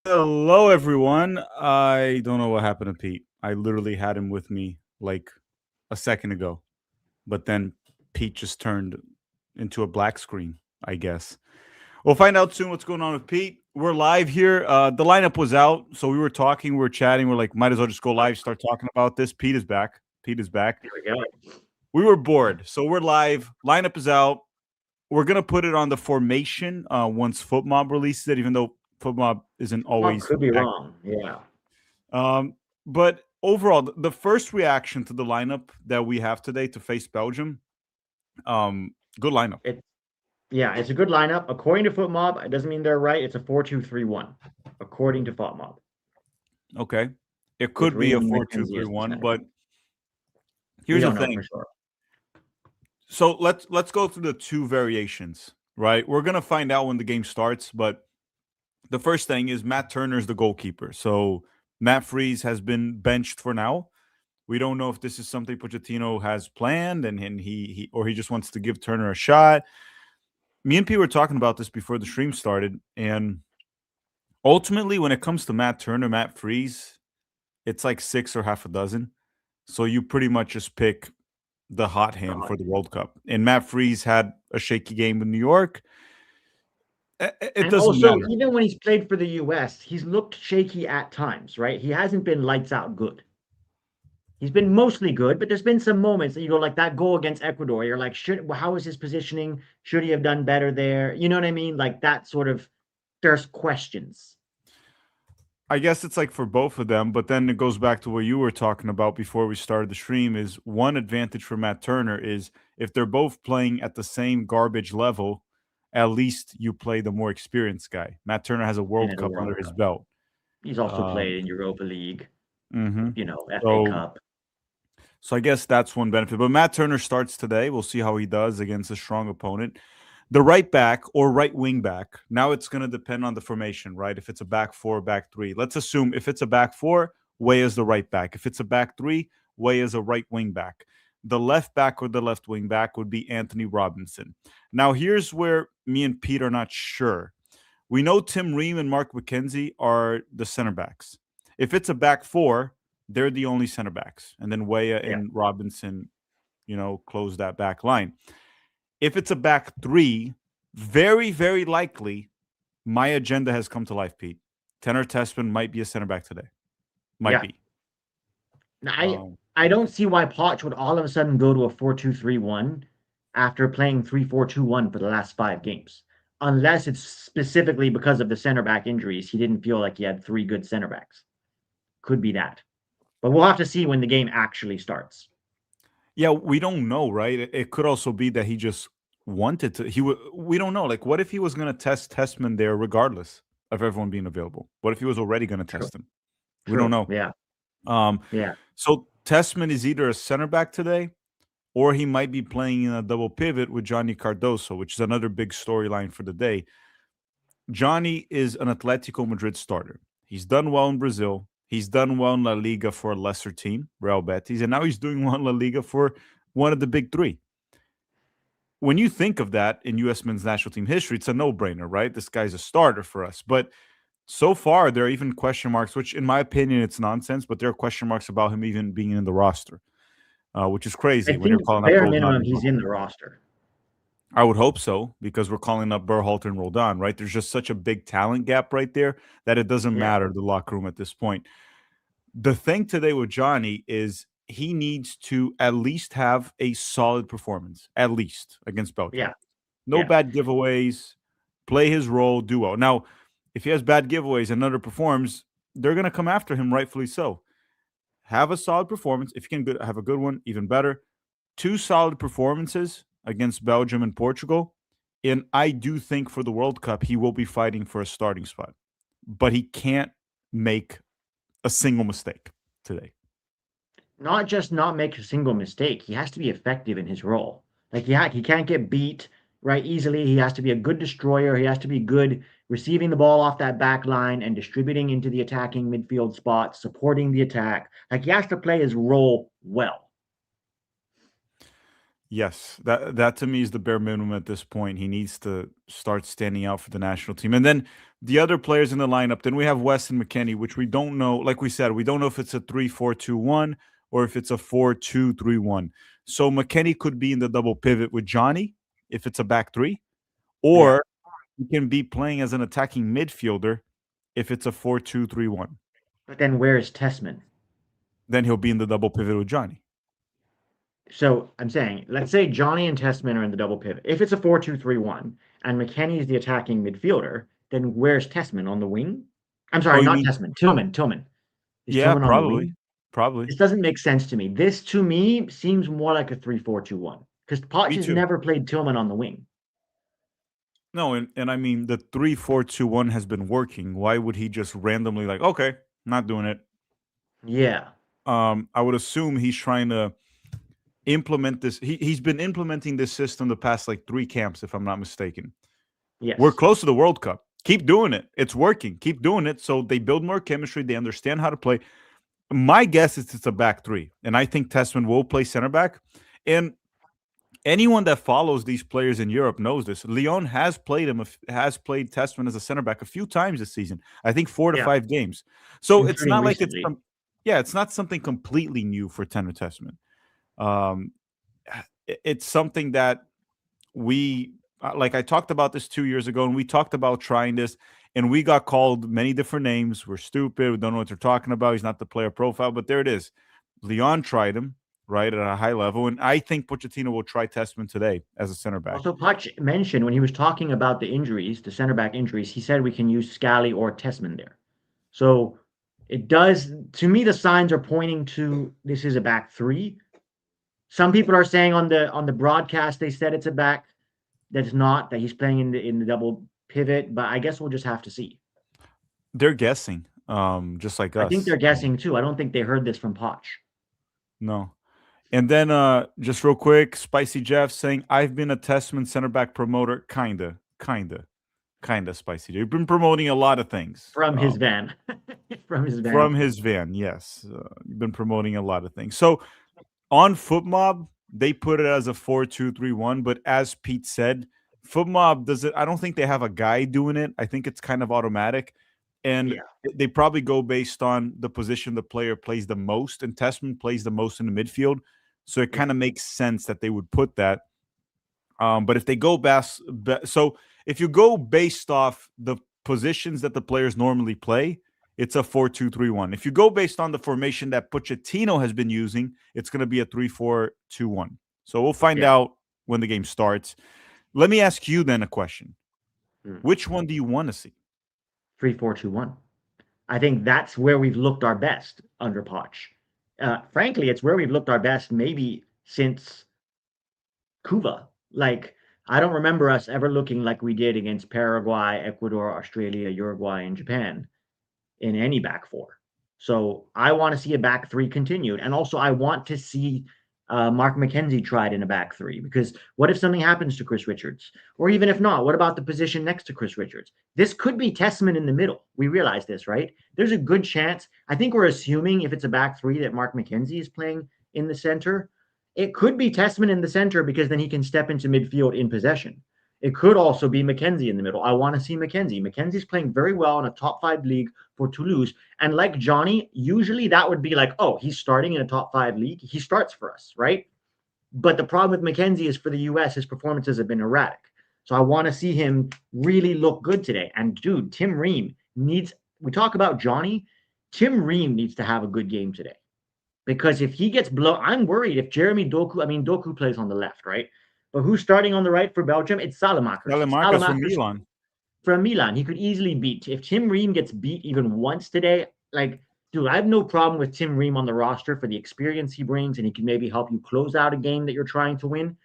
Hello, everyone. I don't know what happened to Pete. I literally had him with me like a second ago, but then Pete just turned into a black screen, I guess. We'll find out soon what's going on with Pete. We're live here. The lineup was out, so we were talking, we were chatting. We're like, might as well just go live, start talking about this. Pete is back. Pete is back. There we go. We were bored, so we're live. Lineup is out. We're gonna put it on the formation once FootMob releases it, even though FootMob isn't Well, always could be accurate. wrong. Yeah. But overall, the first reaction to the lineup that we have today to face Belgium, good lineup. It it's a good lineup. According to FootMob, it doesn't mean they're right. It's a 4-2-3-1, according to FootMob, Okay, it with could be a Ream four two McKenzie three as the one, center. but We here's the don't know for thing. sure. So let's go through the two variations. Right, we're gonna find out when the game starts, but the first thing is Matt Turner's the goalkeeper. So Matt Freeze has been benched for now. We don't know if this is something Pochettino has planned and he or he just wants to give Turner a shot. Me and P were talking about this before the stream started, and ultimately, when it comes to Matt Turner, Matt Freeze, it's like six or half a dozen. So you pretty much just pick the hot hand God. for the World Cup. And Matt Freeze had a shaky game in New York. It And doesn't also, matter. even when he's played for the US, he's looked shaky at times, right? He hasn't been lights out good. He's been mostly good, but there's been some moments that you go like that goal against Ecuador. You're like, how is his positioning? Should he have done better there? You know what I mean? Like that sort of. There's questions. I guess it's like for both of them, but then it goes back to what you were talking about before we started the stream is one advantage for Matt Turner is if they're both playing at the same garbage level, at least you play the more experienced guy. Matt Turner has a And World in the Cup under World his Cup, belt. he's also Um, played in Europa League, mhm. FA So Cup. so I guess that's one benefit. But Matt Turner starts today. We'll see how he does against a strong opponent. The right back or right wing back. Now it's going to depend on the formation, right? If it's a back four, back three. Let's assume if it's a back four, Way is the right back. If it's a back three, Way is a right wing back. The left back or the left wing back would be Anthony Robinson. Now here's where me and Pete are not sure. We know Tim Ream and Mark McKenzie are the center backs. If it's a back four, they're the only center backs. And then Weah Yeah. and Robinson, close that back line. If it's a back three, very, very likely my agenda has come to life, Pete. Tenor Testman might be a center back today. Might Yeah. be. Now, Um, I don't see why Poch would all of a sudden go to a 4-2-3-1 after playing 3-4-2-1 for the last 5 games. Unless it's specifically because of the center back injuries. He didn't feel like he had 3 good center backs. Could be that. But we'll have to see when the game actually starts. yeah, we don't know, right? It could also be that he just wanted to. We don't know. Like, what if he was going to test Testman there, regardless of everyone being available? What if he was already going to True. test him? We don't True. know. Yeah. Um, Yeah. so Testman is either a center back today, or he might be playing in a double pivot with Johnny Cardoso, which is another big storyline for the day. Johnny is an Atletico Madrid starter. He's done well in Brazil. He's done well in La Liga for a lesser team, Real Betis, and now he's doing well in La Liga for one of the big three. When you think of that in U.S. men's national team history, it's a no-brainer, right? This guy's a starter for us. But so far, there are even question marks, which in my opinion, it's nonsense, but there are question marks about him even being in the roster, which is I crazy when you're think calling up bare Roldan minimum and he's Roldan. in the roster. I would hope so because we're calling up Berhalter and Roldan, right? There's just such a big talent gap right there that it doesn't Yeah. matter the locker room at this point. The thing today with Johnny is he needs to at least have a solid performance, at least against Belgium. Yeah. No Yeah. bad giveaways, play his role, do well. Now, if he has bad giveaways and underperforms, they're going to come after him, rightfully so. Have a solid performance. If you can have a good one, even better. Two solid performances against Belgium and Portugal. And I do think for the World Cup, he will be fighting for a starting spot. But he can't make a single mistake today. Not just not make a single mistake. He has to be effective in his role. Like he can't get beat right easily. He has to be a good destroyer. He has to be good receiving the ball off that back line and distributing into the attacking midfield spot, supporting the attack. Like he has to play his role well. Yes, that to me is the bare minimum at this point. He needs to start standing out for the national team. And then the other players in the lineup, then we have Weston McKennie, which we don't know. Like we said, we don't know if it's a 3-4-2-1 or if it's a 4-2-3-1. So McKennie could be in the double pivot with Johnny if it's a back three, Yeah. or he can be playing as an attacking midfielder if it's a 4-2-3-1. But then where's Tessman? Then he'll be in the double pivot with Johnny. So I'm saying, let's say Johnny and Tessman are in the double pivot. If it's a 4-2-3-1 and McKennie is the attacking midfielder, then where's Tessman on the wing? I'm Oh, sorry, you not mean Tessman. Tillman. Is yeah, Tillman on the probably. wing? Probably. This doesn't make sense to me. This to me seems more like a 3-4-2-1 because Potts Me has too. never played Tillman on the wing. No, and I mean the 3-4-2-1 has been working. Why would he just randomly like, okay, not doing it? Yeah. I would assume he's trying to implement this. He's been implementing this system the past like 3 camps, if I'm not mistaken. We're Yes. close to the World Cup. Keep doing it. It's working. Keep doing it. So they build more chemistry. They understand how to play. My guess is it's a back three, and I think Tessman will play center back. And anyone that follows these players in Europe knows this. Lyon has played Testman as a center back a few times this season. I think 4 to 5 games. So it's Including not like it's recently. yeah, it's not something completely new for Tanner Testman. Um, it's something that we like. I talked about this 2 years ago, and we talked about trying this, and we got called many different names. We're stupid. We don't know what they're talking about. He's not the player profile, but there it is. Leon tried him right at a high level, and I think Pochettino will try Testman today as a center back. Also, Potch mentioned when he was talking about the injuries, the center back injuries, he said we can use Scally or Tessman there. So it does, to me, the signs are pointing to this is a back three. Some people are saying on the broadcast they said it's a back that's not, that he's playing in the double pivot, but I guess we'll just have to see. They're guessing, just like I think us. they're guessing too. I don't think they heard this from Potch. No. And then just real quick, Spicy Jeff saying, I've been a Testament center back promoter. Kinda, Spicy. You've been promoting a lot of things. From his van. From his van. From his van, yes. You've been promoting a lot of things. So on FootMob, they put it as a 4-2-3-1, but as Pete said, FootMob does it. I don't think they have a guy doing it. I think it's kind of automatic. And Yeah. they probably go based on the position the player plays the most, and Testman plays the most in the midfield. So it Yeah. kind of makes sense that they would put that. But if they go so if you go based off the positions that the players normally play, it's a 4-2-3-1. If you go based on the formation that Pochettino has been using, it's going to be a 3-4-2-1. So we'll find Yeah. out when the game starts. Let me ask you then a question. Mm. Which one do you want to see? 3-4-2-1. I think that's where we've looked our best under Poch. Frankly, it's where we've looked our best maybe since Cuba. Like, I don't remember us ever looking like we did against Paraguay, Ecuador, Australia, Uruguay, and Japan in any back four. So I want to see a back three continued. And also, I want to see Mark McKenzie tried in a back three because what if something happens to Chris Richards? Or even if not, what about the position next to Chris Richards? This could be Testament in the middle. We realize this, right? There's a good chance. I think we're assuming if it's a back three that Mark McKenzie is playing in the center. It could be Testament in the center because then he can step into midfield in possession. It could also be McKenzie in the middle. I want to see McKenzie. McKenzie's playing very well in a top 5 league for Toulouse. And like Johnny, usually that would be like, oh, he's starting in a top 5 league. He starts for us, right? But the problem with McKenzie is for the US, his performances have been erratic. So I want to see him really look good today. And dude, Tim Ream needs, we talk about Johnny, Tim Ream needs to have a good game today. Because if he gets blown, I'm worried if Jeremy Doku, I mean, Doku plays on the left, right? But who's starting on the right for Belgium? It's Salamakers. Telemarcus from Salamakers Milan. from Milan. He could easily beat. If Tim Ream gets beat even once today, like, dude, I have no problem with Tim Ream on the roster for the experience he brings, and he can maybe help you close out a game that you're trying to win.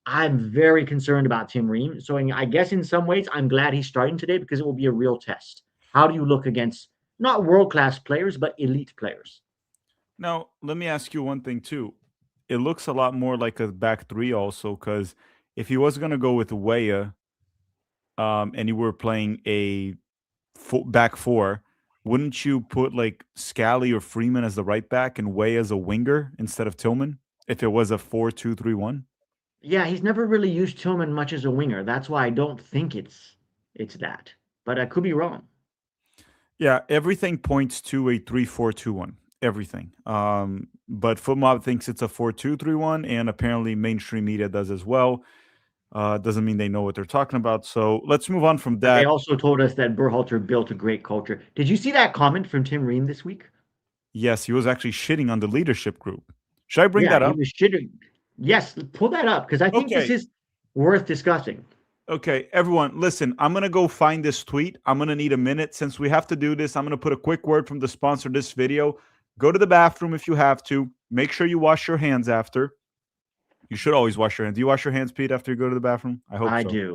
I'm very concerned about Tim Ream. So I guess in some ways, I'm glad he's starting today because it will be a real test. How do you look against not world-class players, but elite players? Now, let me ask you one thing too. It looks a lot more like a back three also, because if he was going to go with Weah, and you were playing a back four, wouldn't you put like Scally or Freeman as the right back and Way as a winger instead of Tillman if it was a 4-2-3-1? Yeah, he's never really used Tillman much as a winger. That's why I don't think it's that. But I could be wrong. Yeah, everything points to a 3-4-2-1. Everything. But FootMob thinks it's a 4-2-3-1, and apparently mainstream media does as well. Doesn't mean they know what they're talking about. So let's move on from But they that. also told us that Berhalter built a great culture. Did you see that comment from Tim Ream this week? Yes, he was actually shitting on the leadership group. Should I bring Yeah, that he up? was shitting. Yes, pull that up because I think this Okay. is worth discussing. Okay, everyone, listen, I'm going to go find this tweet. I'm going to need a minute. Since we have to do this, I'm going to put a quick word from the sponsor of this video. Go to the bathroom if you have to. Make sure you wash your hands after. You should always wash your hands. Do you wash your hands, Pete, after you go to the bathroom? I hope I so. do.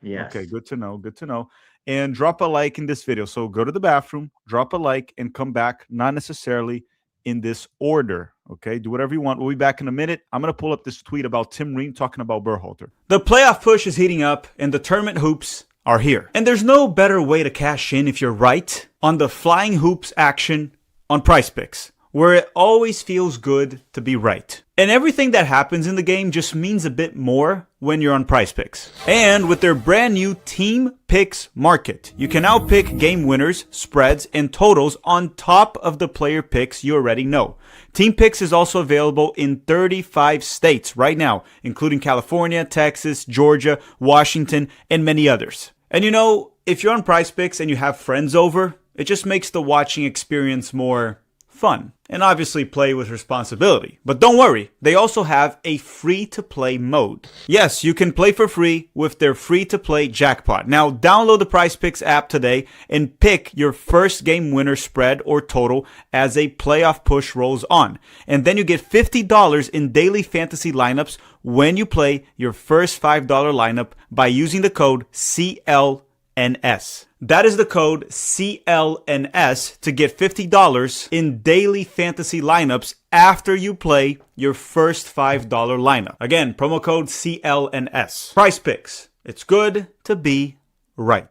Okay, Yes. good to know. Good to know. And drop a like in this video. So go to the bathroom, drop a like, and come back, not necessarily in this order. Okay, do whatever you want. We'll be back in a minute. I'm going to pull up this tweet about Tim Ream talking about Berhalter. The playoff push is heating up, and the tournament hoops are here. And there's no better way to cash in if you're right on the flying hoops action on Price Picks, where it always feels good to be right. And everything that happens in the game just means a bit more when you're on Price Picks. And with their brand new Team Picks Market, you can now pick game winners, spreads, and totals on top of the player picks you already know. Team Picks is also available in 35 states right now, including California, Texas, Georgia, Washington, and many others. And you know, if you're on Price Picks and you have friends over, it just makes the watching experience more fun, and obviously play with responsibility. But don't worry, they also have a free-to-play mode. Yes, you can play for free with their free-to-play jackpot. Now, download the PrizePicks app today and pick your first game winner spread or total as a playoff push rolls on. And then you get $50 in daily fantasy lineups when you play your first $5 lineup by using the code CLNS. That is the code CLNS to get $50 in daily fantasy lineups after you play your first $5 lineup. Again, promo code CLNS. Price Picks. It's good to be right.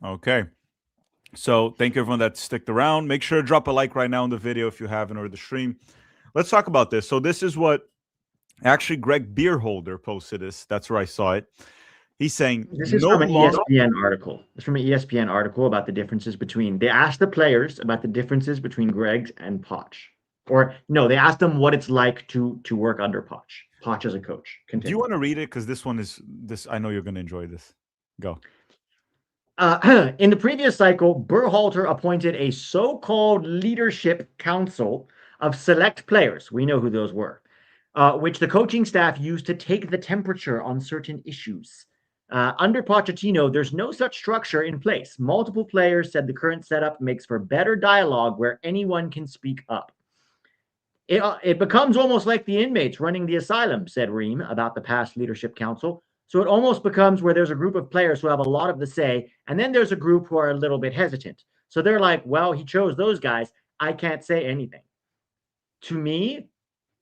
Okay. So thank you everyone that sticked around. Make sure to drop a like right now in the video if you haven't, or the stream. Let's talk about this. So this is what actually Greg Beerholder posted this. That's where I saw it. He's saying This is no from an longer. ESPN article. It's from an ESPN article about the differences between. They asked the players about the differences between Greg's and Poch. Or no, they asked them what it's like to work under Poch. Poch as a coach. Do you Continue. want to read it? Because this one is this. I know you're going to enjoy this. Go. In the previous cycle, Berhalter appointed a so-called leadership council of select players. We know who those were, which the coaching staff used to take the temperature on certain issues. Under Pochettino, there's no such structure in place. Multiple players said the current setup makes for better dialogue where anyone can speak up. It becomes almost like the inmates running the asylum, said Ream about the past leadership council. So it almost becomes where there's a group of players who have a lot of the say, and then there's a group who are a little bit hesitant. So they're like, well, he chose those guys. I can't say anything. To me,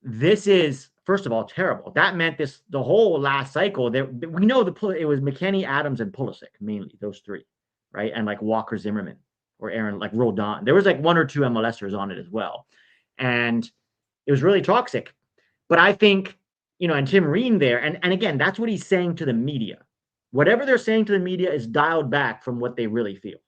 this is, first of all, terrible. That meant the whole last cycle. We know it was McKennie, Adams, and Pulisic, mainly, those three, right? And like Walker Zimmerman or Aaron, like Rodon. There was like one or two MLSers on it as well. And it was really toxic. But I think, and Tim Ream there, and again, that's what he's saying to the media. Whatever they're saying to the media is dialed back from what they really feel,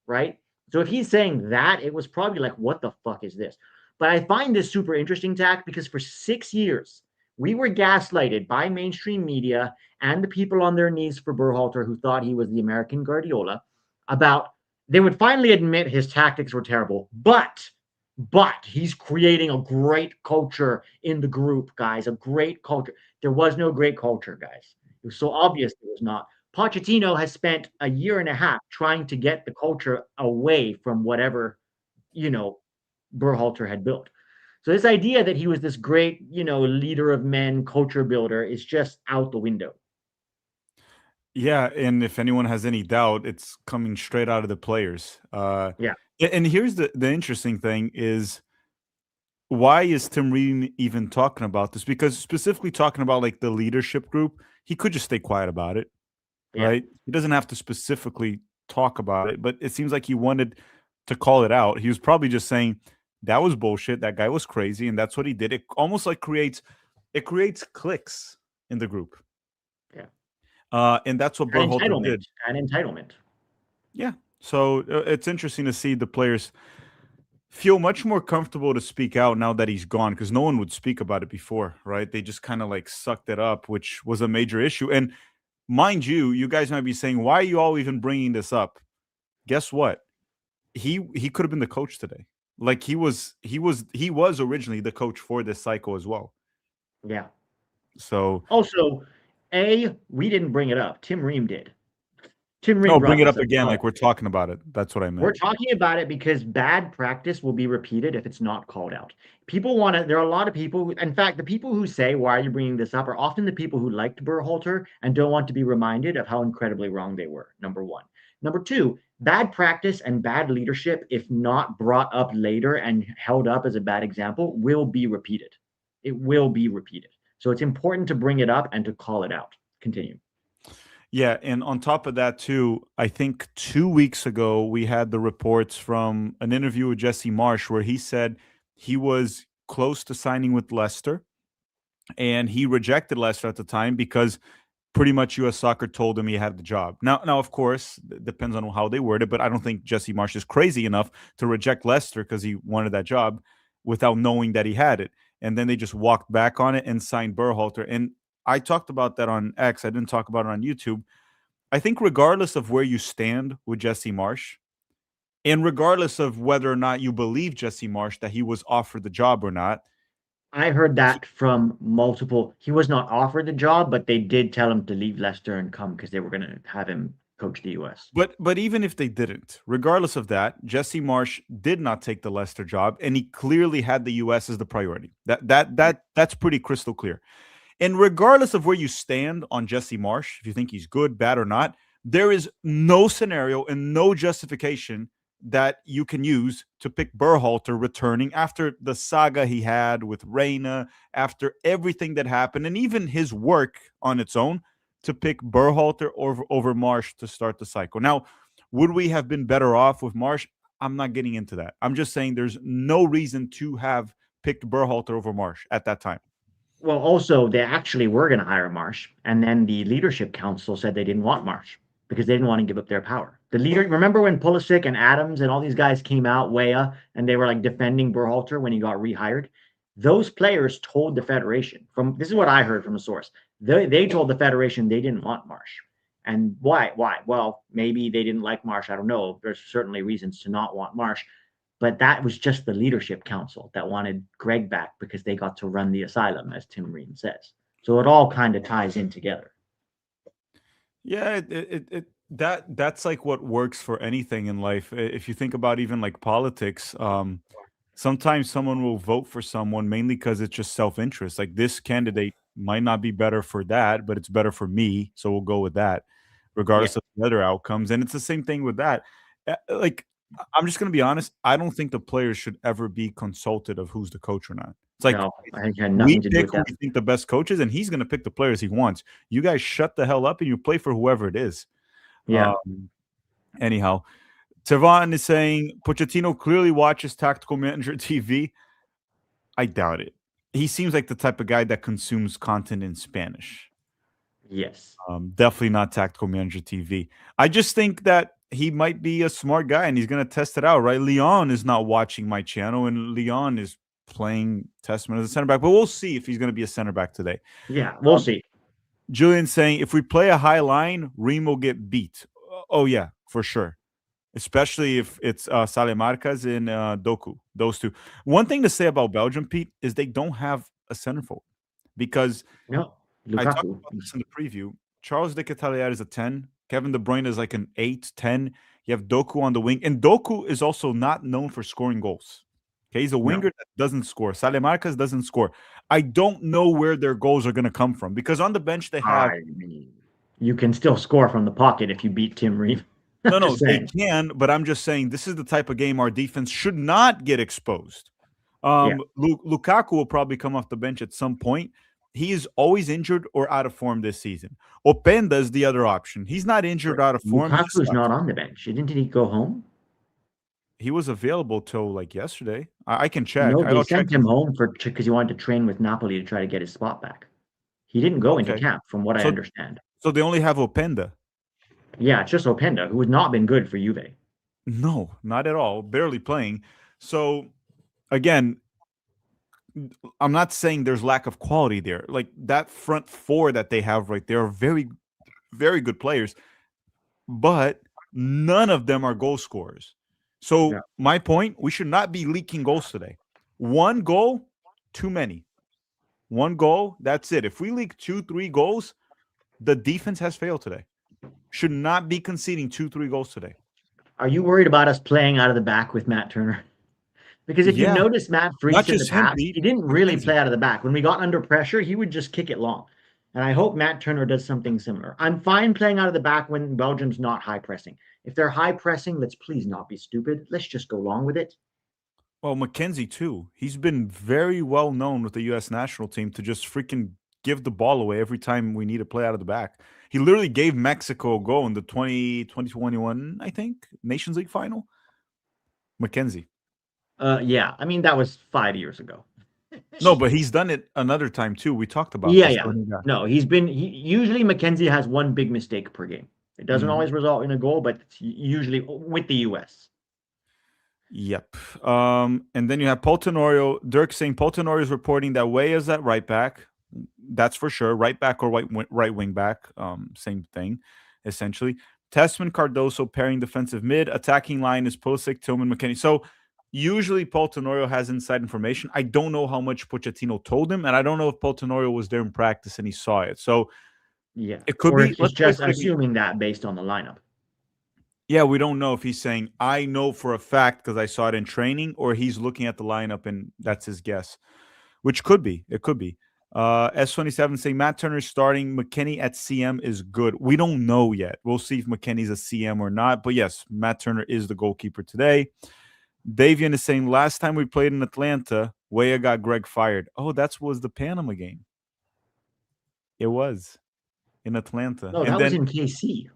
right? So if he's saying that, it was probably like, what the fuck is this? But I find this super interesting, Tack, because for 6 years, we were gaslighted by mainstream media and the people on their knees for Berhalter who thought he was the American Guardiola about, they would finally admit his tactics were terrible, but he's creating a great culture in the group, guys. A great culture. There was no great culture, guys. It was so obvious there was not. Pochettino has spent a year and a half trying to get the culture away from whatever, Berhalter had built. So this idea that he was this great, leader of men, culture builder is just out the window. Yeah, and if anyone has any doubt, it's coming straight out of the players. Yeah. And here's the interesting thing is, why is Tim Ream even talking about this? Because specifically talking about like the leadership group, he could just stay quiet about it, Yeah. right? He doesn't have to specifically talk about it, but it seems like he wanted to call it out. He was probably just saying that was bullshit. That guy was crazy, and that's what he did. It almost like creates cliques in the group. Yeah. And that's what And Berhalter entitlement. did. And entitlement. Yeah. So it's interesting to see the players feel much more comfortable to speak out now that he's gone, because no one would speak about it before, right? They just kind of like sucked it up, which was a major issue. And mind you, you guys might be saying, why are you all even bringing this up? Guess what? He could have been the coach today. Like he was originally the coach for this cycle as well. Yeah. So Also, we didn't bring it up. Tim Ream did. Tim Ream no, bring brought it this up up. again, like we're talking about it. That's what I We're meant. talking about it because bad practice will be repeated if it's not called out. People want to, there are a lot of people, in fact, the people who say, why are you bringing this up, are often the people who liked Berhalter and don't want to be reminded of how incredibly wrong they were, number one. Number two, bad practice and bad leadership, if not brought up later and held up as a bad example, will be repeated. It will be repeated. So it's important to bring it up and to call it out. Continue. Yeah, and on top of that too, I think 2 weeks ago we had the reports from an interview with Jesse Marsh where he said he was close to signing with Leicester, and he rejected Leicester at the time because pretty much U.S. Soccer told him he had the job. Now, of course, it depends on how they word it, but I don't think Jesse Marsh is crazy enough to reject Leicester because he wanted that job without knowing that he had it. And then they just walked back on it and signed Berhalter. And I talked about that on X. I didn't talk about it on YouTube. I think regardless of where you stand with Jesse Marsh, and regardless of whether or not you believe Jesse Marsh that he was offered the job or not, I heard he, that from multiple. He was not offered the job, but they did tell him to leave Leicester and come because they were going to have him coach the US. but even if they didn't, regardless of that, Jesse Marsh did not take the Leicester job, and he clearly had the U.S. as the priority. That's pretty crystal clear. And regardless of where you stand on Jesse Marsh, if you think he's good, bad, or not, there is no scenario and no justification that you can use to pick Berhalter returning after the saga he had with Reina, after everything that happened, and even his work on its own, to pick Berhalter over Marsh to start the cycle. Now, would we have been better off with Marsh? I'm not getting into that. I'm just saying there's no reason to have picked Berhalter over Marsh at that time. Well, also, they actually were going to hire Marsh, and then the leadership council said they didn't want Marsh because they didn't want to give up their power. The leader, remember when Pulisic and Adams and all these guys came out, Weah, and they were like defending Berhalter when he got rehired? Those players told the federation, from this is what I heard from a source. They told the federation they didn't want Marsh. And why? Why? Well, maybe they didn't like Marsh. I don't know. There's certainly reasons to not want Marsh. But that was just the leadership council that wanted Greg back because they got to run the asylum, as Tim Ream says. So it all kind of ties in together. Yeah, that's like what works for anything in life. If you think about even like politics, sometimes someone will vote for someone mainly because it's just self-interest. Like this candidate might not be better for that, but it's better for me, so we'll go with that, Yeah. regardless of the other outcomes. And it's the same thing with that. Like I'm just gonna be honest, I don't think the players should ever be consulted of who's the coach or not. It's like No, I think it had we nothing to do pick with who that. we think the best coach is, and he's gonna pick the players he wants. You guys shut the hell up and you play for whoever it is. Yeah. Um, anyhow, Tevon is saying Pochettino clearly watches Tactical Manager TV. I doubt it. He seems like the type of guy that consumes content in Spanish. Yes. Definitely not Tactical Manager TV. I just think that he might be a smart guy and he's going to test it out, right? Leon is not watching my channel, and Leon is playing Testament as a center back, but we'll see if he's going to be a center back today. Yeah. We'll Um, see. Julian saying if we play a high line, Reem will get beat. Oh, yeah, for sure. Especially if it's Sale Marcas and Doku, those two. One thing to say about Belgium, Pete, is they don't have a center forward because No. I talked Lukaku. about this in the preview. Charles de Ketelaere is a 10. Kevin De Bruyne is like an 8, 10. You have Doku on the wing. And Doku is also not known for scoring goals. Okay, he's a No. winger that doesn't score. Sale Marcas doesn't score. I don't know where their goals are going to come from because on the bench they have I mean, you can still score from the pocket if you beat Tim Ream. no, I'm no, just they saying. can, but I'm just saying this is the type of game our defense should not get exposed. Yeah. Lukaku will probably come off the bench at some point. He is always injured or out of form this season. Openda is the other option. He's not injured But or out of form. He just Lukaku's sucks. not on the bench. Didn't he go home? He was available till like yesterday. I can check. No, they I'll check sent him his. home for because he wanted to train with Napoli to try to get his spot back. He didn't go into Okay. camp, from what I So understand. so they only have Openda. Yeah, it's just Openda, who has not been good for Juve. No, not at all. Barely playing. So again, I'm not saying there's lack of quality there. Like that front four that they have right there are very, very good players, but none of them are goal scorers. Yeah. So my point, we should not be leaking goals today. One goal, too many. One goal, that's it. If we leak 2, 3 goals, the defense has failed today. Should not be conceding 2, 3 goals today. Are you worried about us playing out of the back with Matt Turner? Because if you've Yeah, noticed Matt not Freese in the just him, past, Pete. he didn't really McKenzie. play out of the back. When we got under pressure, he would just kick it long. And I hope Matt Turner does something similar. I'm fine playing out of the back when Belgium's not high pressing. If they're high pressing, let's please not be stupid. Let's just go along with it. Well, McKenzie too. He's been very well known with the U.S. national team to just freaking give the ball away every time we need to play out of the back. He literally gave Mexico a goal in the 2021, I think, Nations League final. McKenzie. Yeah, I mean, that was 5 years ago. No, but he's done it another time too. We talked about Yeah, this. yeah. No, usually McKenzie has one big mistake per game. It doesn't Mhm. always result in a goal, but it's usually with the US. Yep. And then you have Paul Tenorio. Dirk saying Paul Tenorio is reporting that Way is at right back. That's for sure. Right back or right wing back. Same thing, essentially. Tessman Cardoso pairing defensive mid. Attacking line is Pulisic, Tillman, McKinney. So usually Paul Tenorio has inside information. I don't know how much Pochettino told him, and I don't know if Paul Tenorio was there in practice and he saw it. So Yeah. it could Or be. if he's Let's play just for the game. assuming that based on the lineup. Yeah, we don't know if he's saying, I know for a fact because I saw it in training, or he's looking at the lineup and that's his guess, which could be. It could be. S27 saying Matt Turner is starting. McKennie at CM is good. We don't know yet. We'll see if McKennie's a CM or not. But yes, Matt Turner is the goalkeeper today. Davian is saying last time we played in Atlanta, Weah got Greg fired. Oh, that was the Panama game. It was in Atlanta. No, And that was then, in KC.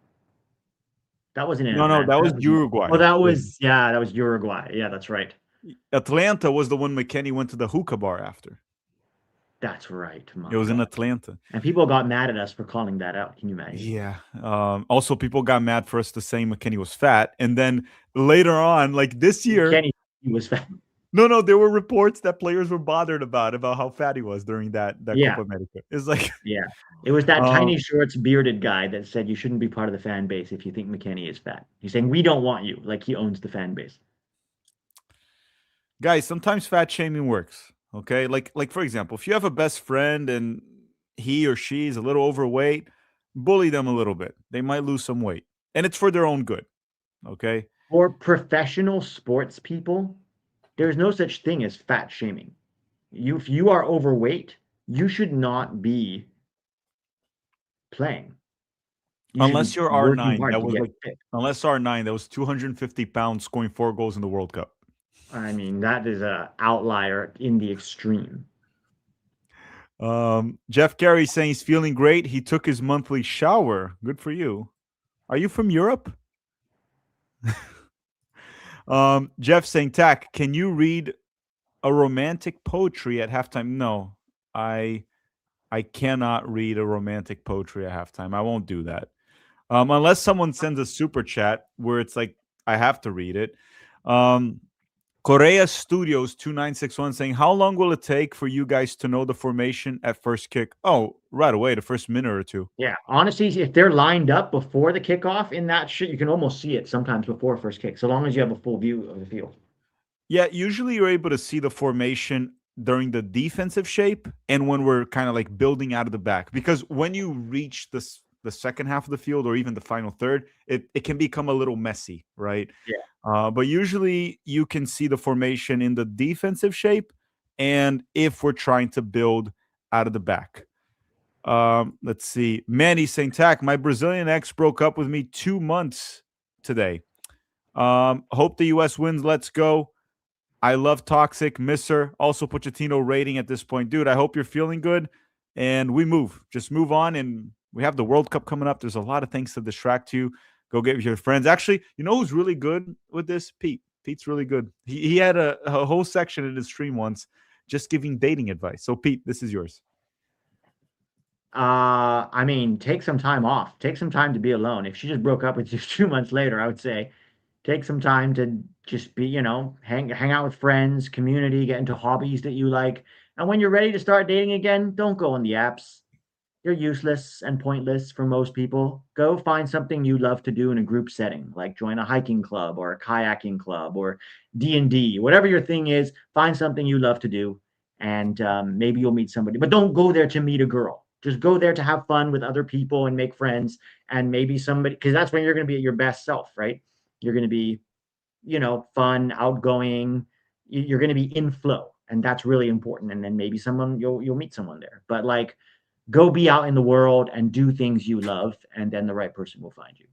That wasn't in no, Atlanta. that was That was Uruguay. that was yeah, that was Uruguay. Yeah, that's right. Atlanta was the one McKennie went to the hookah bar after. That's right. It My was in God. Atlanta. And people got mad at us for calling that out. Can you imagine? Yeah. Also, people got mad for us to say McKennie was fat, and then later on, like this year, Kenny he was fat. no, there were reports that players were bothered about how fat he was during that Yeah, Copa America. It's like, yeah. It was that um, tiny shorts bearded guy that said you shouldn't be part of the fan base if you think McKenny is fat. He's saying we don't want you, like he owns the fan base. guys, sometimes fat shaming works. Okay, like for example, if you have a best friend and he or she is a little overweight, bully them a little bit. They might lose some weight, and it's for their own good. Okay. For professional sports people, there's no such thing as fat shaming. If you are overweight, you should not be playing. You should be Unless you're working R9, hard that to was get like fit. unless R9, that was 250 pounds scoring 4 goals in the World Cup. I mean, that is a outlier in the extreme. Jeff Gary saying he's feeling great. He took his monthly shower. Good for you. Are you from Europe? Jeff saying, Tack, can you read a romantic poetry at halftime? No, I cannot read a romantic poetry at halftime. I won't do that. Unless someone sends a super chat where it's like I have to read it. Correa Studios 2961 saying, how long will it take for you guys to know the formation at first kick? Oh, right away, the first minute or two. Yeah, honestly, if they're lined up before the kickoff in that shit, you can almost see it sometimes before first kick, so long as you have a full view of the field. Yeah, usually you're able to see the formation during the defensive shape and when we're kind of like building out of the back. Because when you reach the second half of the field or even the final third, it can become a little messy, right? Yeah. But usually you can see the formation in the defensive shape and if we're trying to build out of the back. Let's see. Manny saying, Tack, my Brazilian ex broke up with me 2 months today. Hope the US wins. Let's go. I love Toxic, miss her. Also, Pochettino rating at this point. Dude, I hope you're feeling good. And we move. Just move on. And we have the World Cup coming up. There's a lot of things to distract you. Go get with your friends. Actually, you know who's really good with this? Pete. Pete's really good. He had a whole section in his stream once just giving dating advice. So, Pete, this is yours. I mean, take some time off. Take some time to be alone. If she just broke up with you 2 months later, I would say take some time to just be, hang out with friends, community, get into hobbies that you like. And when you're ready to start dating again, don't go on the apps. You're useless and pointless for most people. Go find something you love to do in a group setting, like join a hiking club or a kayaking club or D&D. Whatever your thing is, find something you love to do, and maybe you'll meet somebody. But don't go there to meet a girl. Just go there to have fun with other people and make friends, and maybe somebody, because that's when you're going to be at your best self, right? You're going to be, fun, outgoing. You're going to be in flow, and that's really important. And then maybe someone you'll meet someone there. But like, go be out in the world and do things you love, and then the right person will find you.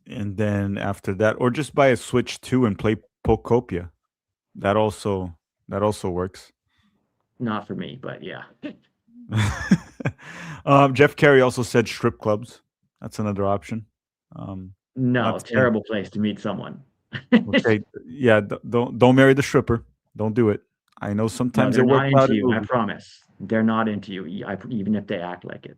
And then after that, or just buy a Switch 2 and play Pokopia. That also that also works. Not for me, but yeah. Jeff Carey also said strip clubs. That's another option. No, Not saying terrible place to meet someone. okay, yeah, don't marry the stripper. Don't do it. I know No, sometimes they're it not works out into in you. I movies. promise. They're not into you, even if they act like it.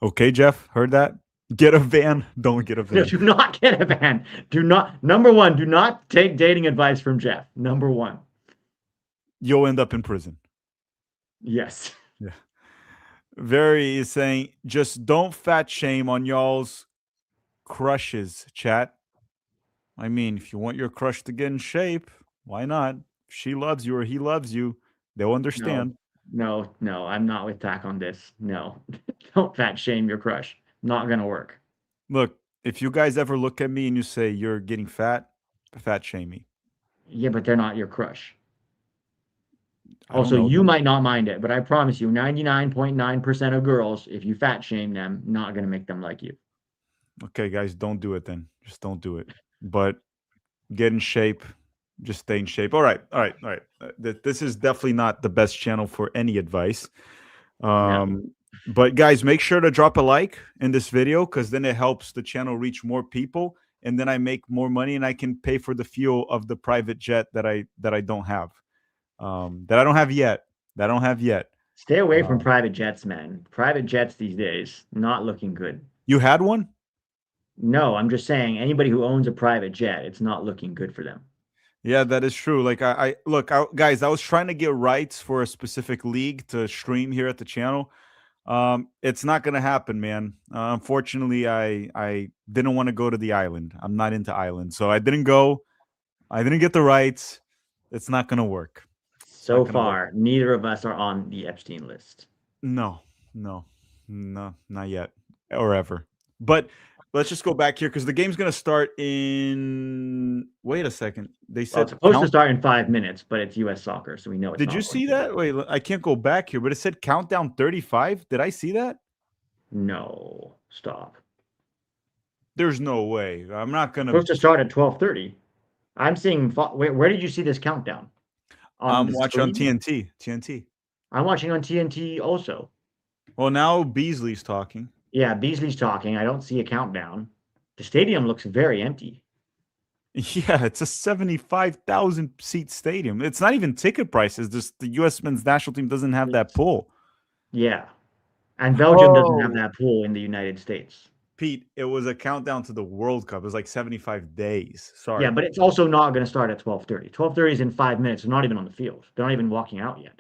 Okay, Jeff, heard that? Get a van. Don't get a No, van. do not get a van. Do not. Number one, do not take dating advice from Jeff. Number one. You'll end up in prison. Yes. Yeah. Very is saying just don't fat shame on y'all's crushes, chat. I mean, if you want your crush to get in shape, why not? If she loves you or he loves you, they'll No, understand. no. I'm not with Tack on this. No. Don't fat shame your crush. Not gonna work. Look, if you guys ever look at me and you say you're getting fat shame me. Yeah, but they're not your crush. I don't Also, know you them. might not mind it, but I promise you, 99.9% of girls, if you fat shame them, not gonna make them like you. Okay, guys, don't do it then. Just don't do it. But get in shape. Just stay in shape. All right, all right, all right. This is definitely not the best channel for any advice. No. But guys, make sure to drop a like in this video because then it helps the channel reach more people, and then I make more money and I can pay for the fuel of the private jet that I don't have, that I don't have yet. That I don't have yet. Stay away from Uh, private jets, man. Private jets these days, not looking good. you had one? No, I'm just saying anybody who owns a private jet, it's not looking good for them. Yeah, that is true. Like I look, guys, I was trying to get rights for a specific league to stream here at the channel. It's not gonna happen, man. Unfortunately, I didn't want to go to the island. I'm not into islands, so I didn't go. I didn't get the rights. It's not gonna work. It's So not gonna work. far, neither of us are on the Epstein list. No, no, no, not yet or ever. But let's just go back here because the game's gonna start in. Wait a second. They Well, it's said supposed to count. start in 5 minutes, but it's US soccer, so we know it's Did you not going see to. that? Wait, I can't go back here, but it said countdown 35. Did I see that? No, stop. There's no way. I'm not gonna. Supposed to start at 12:30. I'm seeing. Where did you see this countdown? On I'm the watching on screen? TNT. TNT. I'm watching on TNT also. Well, now Beasley's talking. Yeah, Beasley's talking. I don't see a countdown. The stadium looks very empty. Yeah, it's a 75,000 seat stadium. It's not even ticket prices. Just the U.S. men's national team doesn't have that It's, pull. yeah. And Belgium doesn't have Oh, that pool in the United States. Pete, it was a countdown to the World Cup. It was like 75 days. Yeah, Sorry. but it's also not going to start at 12:30. 12:30 is in 5 minutes. They're not even on the field. They're not even walking out yet.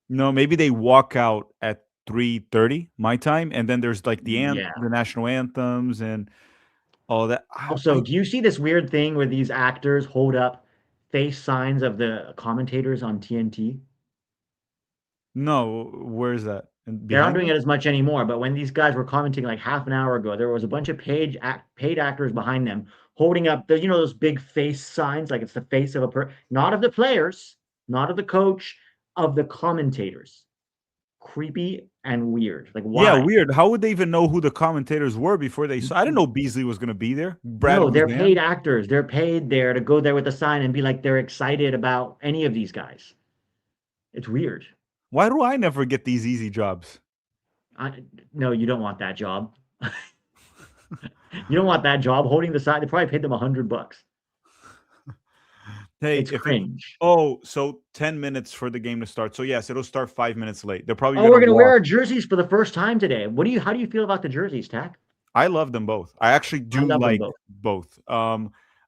No, maybe they walk out at 3:30 my time, and then there's like Yeah. the national anthems and all that. Also, do you see this weird thing where these actors hold up face signs of the commentators on TNT? No, where is that? And They're not behind doing them? it as much anymore, but when these guys were commenting like half an hour ago, there was a bunch of paid actors behind them holding up those big face signs, like it's the face of not of the players, not of the coach, of the commentators. Creepy and weird. Like, Yeah, why? weird. How would they even know who the commentators were before they saw? I didn't know Beasley was going to be there. Brad No, they're paid Guzan. actors. They're paid there to go there with a sign and be like they're excited about any of these guys. It's weird. Why do I never get these easy jobs? I, no, you don't want that job. You don't want that job holding the sign. They probably paid them $100. Hey, It's if it cringe. so 10 minutes for the game to start. So yes, it'll start 5 minutes late. They're probably Oh, we're gonna gonna wear walk. our jerseys for the first time today. How do you feel about the jerseys, Tack? I love them both. I actually I do love them like both. both.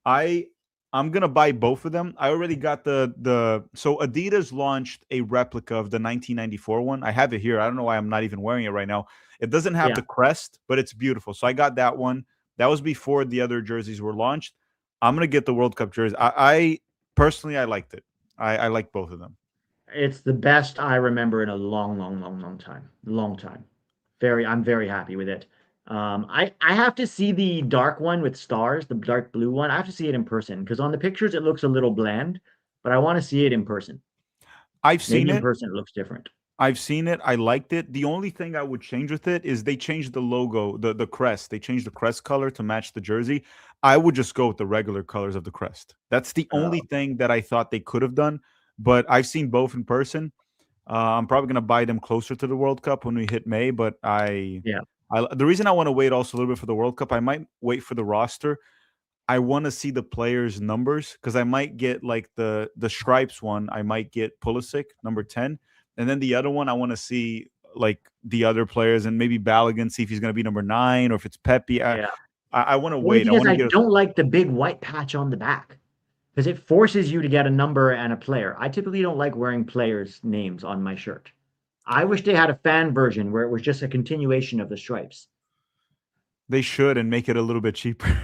I I'm gonna buy both of them. I already got the so Adidas launched a replica of the 1994 one. I have it here. I don't know why I'm not even wearing it right now. It doesn't have Yeah, the crest, but it's beautiful. So I got that one. That was before the other jerseys were launched. I'm gonna get the World Cup jersey. I personally I liked it. I like both of them. it's the best I remember in a long, long, long, long time. Long time. I'm very happy with it. I have to see the dark one with stars, the dark blue one. I have to see it in person because on the pictures it looks a little bland, but I want to see it in person. I've Maybe seen in it. person it looks different. I've seen it. I liked it. The only thing I would change with it is they changed the logo, the crest. They changed the crest color to match the jersey. I would just go with the regular colors of the crest. That's the only Oh, thing that I thought they could have done. But I've seen both in person. I'm probably gonna buy them closer to the World Cup when we hit May. But yeah, the reason I want to wait also a little bit for the World Cup, I might wait for the roster. I want to see the players' numbers because I might get like the stripes one. I might get Pulisic number 10, and then the other one I want to see like the other players and maybe Balogun see if he's going to be number 9 or if it's Pepe. yeah. I want to The only wait. I thing is want to I get. don't like the big white patch on the back because it forces you to get a number and a player. I typically don't like wearing players' names on my shirt. I wish they had a fan version where it was just a continuation of the stripes. They should and make it a little bit cheaper.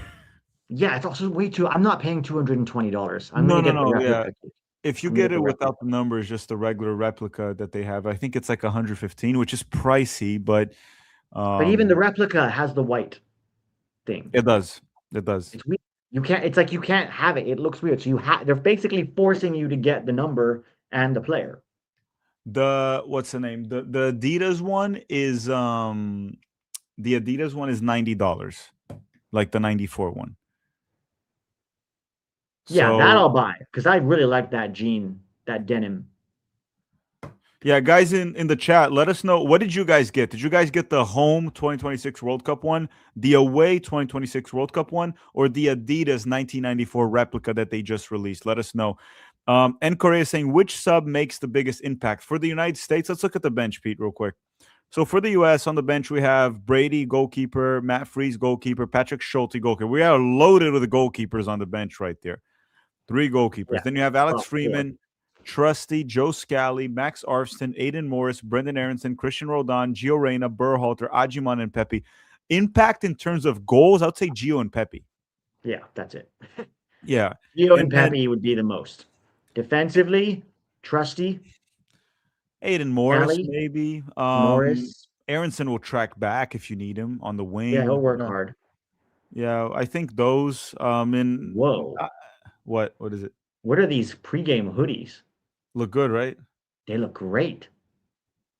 Yeah, it's also way too. I'm not paying $220. I'm No, gonna no, get the no. Yeah, replica. if you I'm gonna get get it the without replica. the numbers, just the regular replica that they have, I think it's like 115, which is pricey, but But even the um, replica has the white thing. it does. It does. It's weird. You can't. It's like you can't have it. It looks weird. So you have. They're basically forcing you to get the number and the player. The what's the name? The Adidas one is the Adidas one is $90, like the 94 one. Yeah, that So I'll buy because I really like that jean, that denim. yeah, guys in the chat, let us know what did you guys get? Did you guys get the home 2026 World Cup one, the away 2026 World Cup one, or the Adidas 1994 replica that they just released? Let us know. And Korea is saying which sub makes the biggest impact for the United States. Let's look at the bench, Pete, real quick. So for the U.S. on the bench, we have Brady, goalkeeper, Matt Freese, goalkeeper, Patrick Schulte, goalkeeper. We are loaded with goalkeepers on the bench right there. 3 goalkeepers. Yeah, Then you have Alex well, four. Freeman, Trusty, Joe Scally, Max Arston, Aiden Morris, Brendan Aronson, Christian Rodon, Gio Reyna, Berhalter, Ajiman, and Pepe. Impact in terms of goals, I would say Gio and Pepe. Yeah, that's it. Yeah. Gio and And then Pepe would be the most. Defensively, Trusty, Aiden Morris, Cali, maybe. Morris. Aronson will track back if you need him on the Yeah, he'll wing. work hard. Yeah, I think those. Whoa. What is it? What are these pregame hoodies? Look good, right? They look great.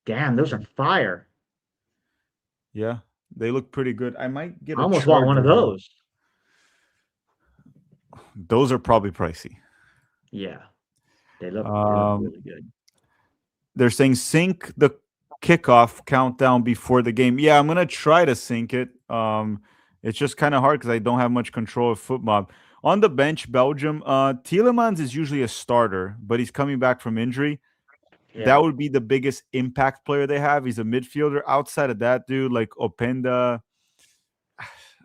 Damn, those are fire. Yeah, they look pretty good. I might get I a almost want one of Chargers one. those. Those are probably pricey. Yeah, they look Um, really good. they're saying sync the kickoff countdown before the game. Yeah, I'm gonna try to sync it. It's just kind of hard because I don't have much control of football. On the bench, Belgium, Tielemans is usually a starter, but he's coming back from injury. That Yeah. would be the biggest impact player they have. He's a midfielder. Outside of that, dude, like Openda,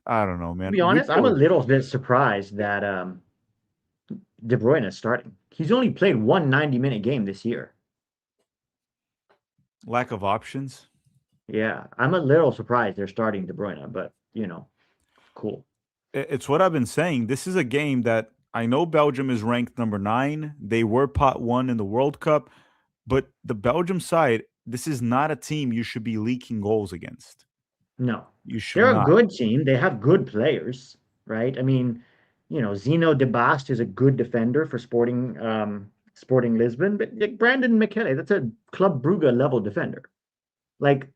I don't know, To man. be We honest, I'm a still little bit surprised that De Bruyne is starting. He's only played one 90-minute game this year. lack of options. Yeah, I'm a little surprised they're starting De Bruyne, but cool. It's what I've been saying. This is a game that I know Belgium is ranked number 9. They were pot 1 in the World Cup, but the Belgium side, this is not a team you should be leaking goals against. No, You should they're a not. good team. They have good players, right? I mean, Zeno de Bast is a good defender for Sporting Lisbon, but like Brandon McKellar, that's a Club Brugge level defender. Like,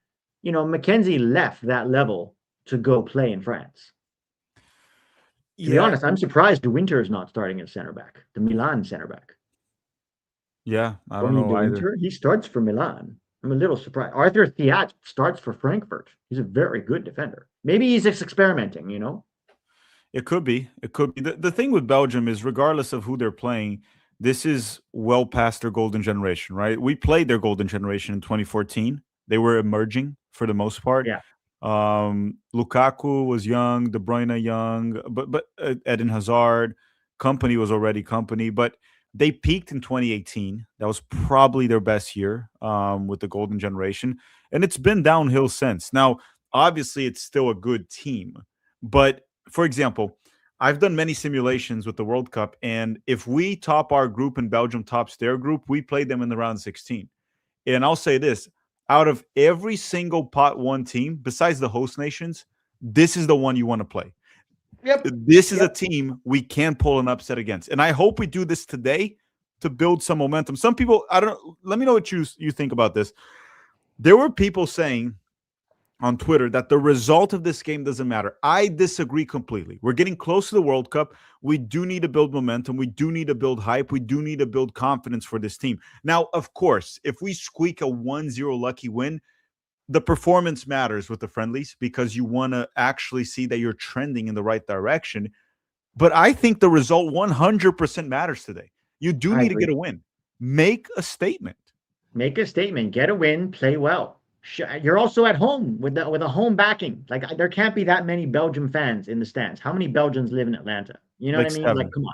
Mackenzie left that level to go play in France. To be Yeah, honest, I'm surprised De Winter is not starting at center back, the Milan center back. yeah. I don't Tony know De either. Winter, he starts for Milan. I'm a little surprised. Arthur Thiat starts for Frankfurt. He's a very good defender. Maybe he's just experimenting. It could be. It could be. The thing with Belgium is, regardless of who they're playing, this is well past their golden generation, right? We played their golden generation in 2014. They were emerging for the most part. Yeah. Lukaku was young, De Bruyne young, but Eden Hazard, company was already company, but they peaked in 2018. That was probably their best year with the golden generation, and it's been downhill since. Now, obviously, it's still a good team, but for example, I've done many simulations with the World Cup, and if we top our group and Belgium tops their group, we played them in the round 16. And I'll say this, out of every single pot one team, besides the host nations, this is the one you want to play. Yep. This is a Yep. team we can pull an upset against. And I hope we do this today to build some momentum. Some people, I don't know, let me know what you think about this. There were people saying on Twitter that the result of this game doesn't matter. I disagree completely. We're getting close to the World Cup. We do need to build momentum. We do need to build hype. We do need to build confidence for this team. Now, of course, if we squeak a 1-0 lucky win, the performance matters with the friendlies because you want to actually see that you're trending in the right direction. But I think the result 100% matters today. You do I need to agree. get a win. Make a statement. Make a statement, get a win, play well. You're also at home with a home backing. Like there can't be that many Belgium fans in the stands. How many Belgians live in Atlanta? You know what I Like mean? Like, seven. come on.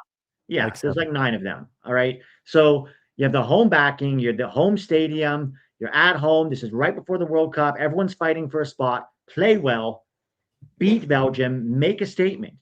Yeah, Like there's seven. like 9 of them. All right. So you have the home backing, you're the home stadium, you're at home. This is right before the World Cup. Everyone's fighting for a spot. Play well, beat Belgium, make a statement.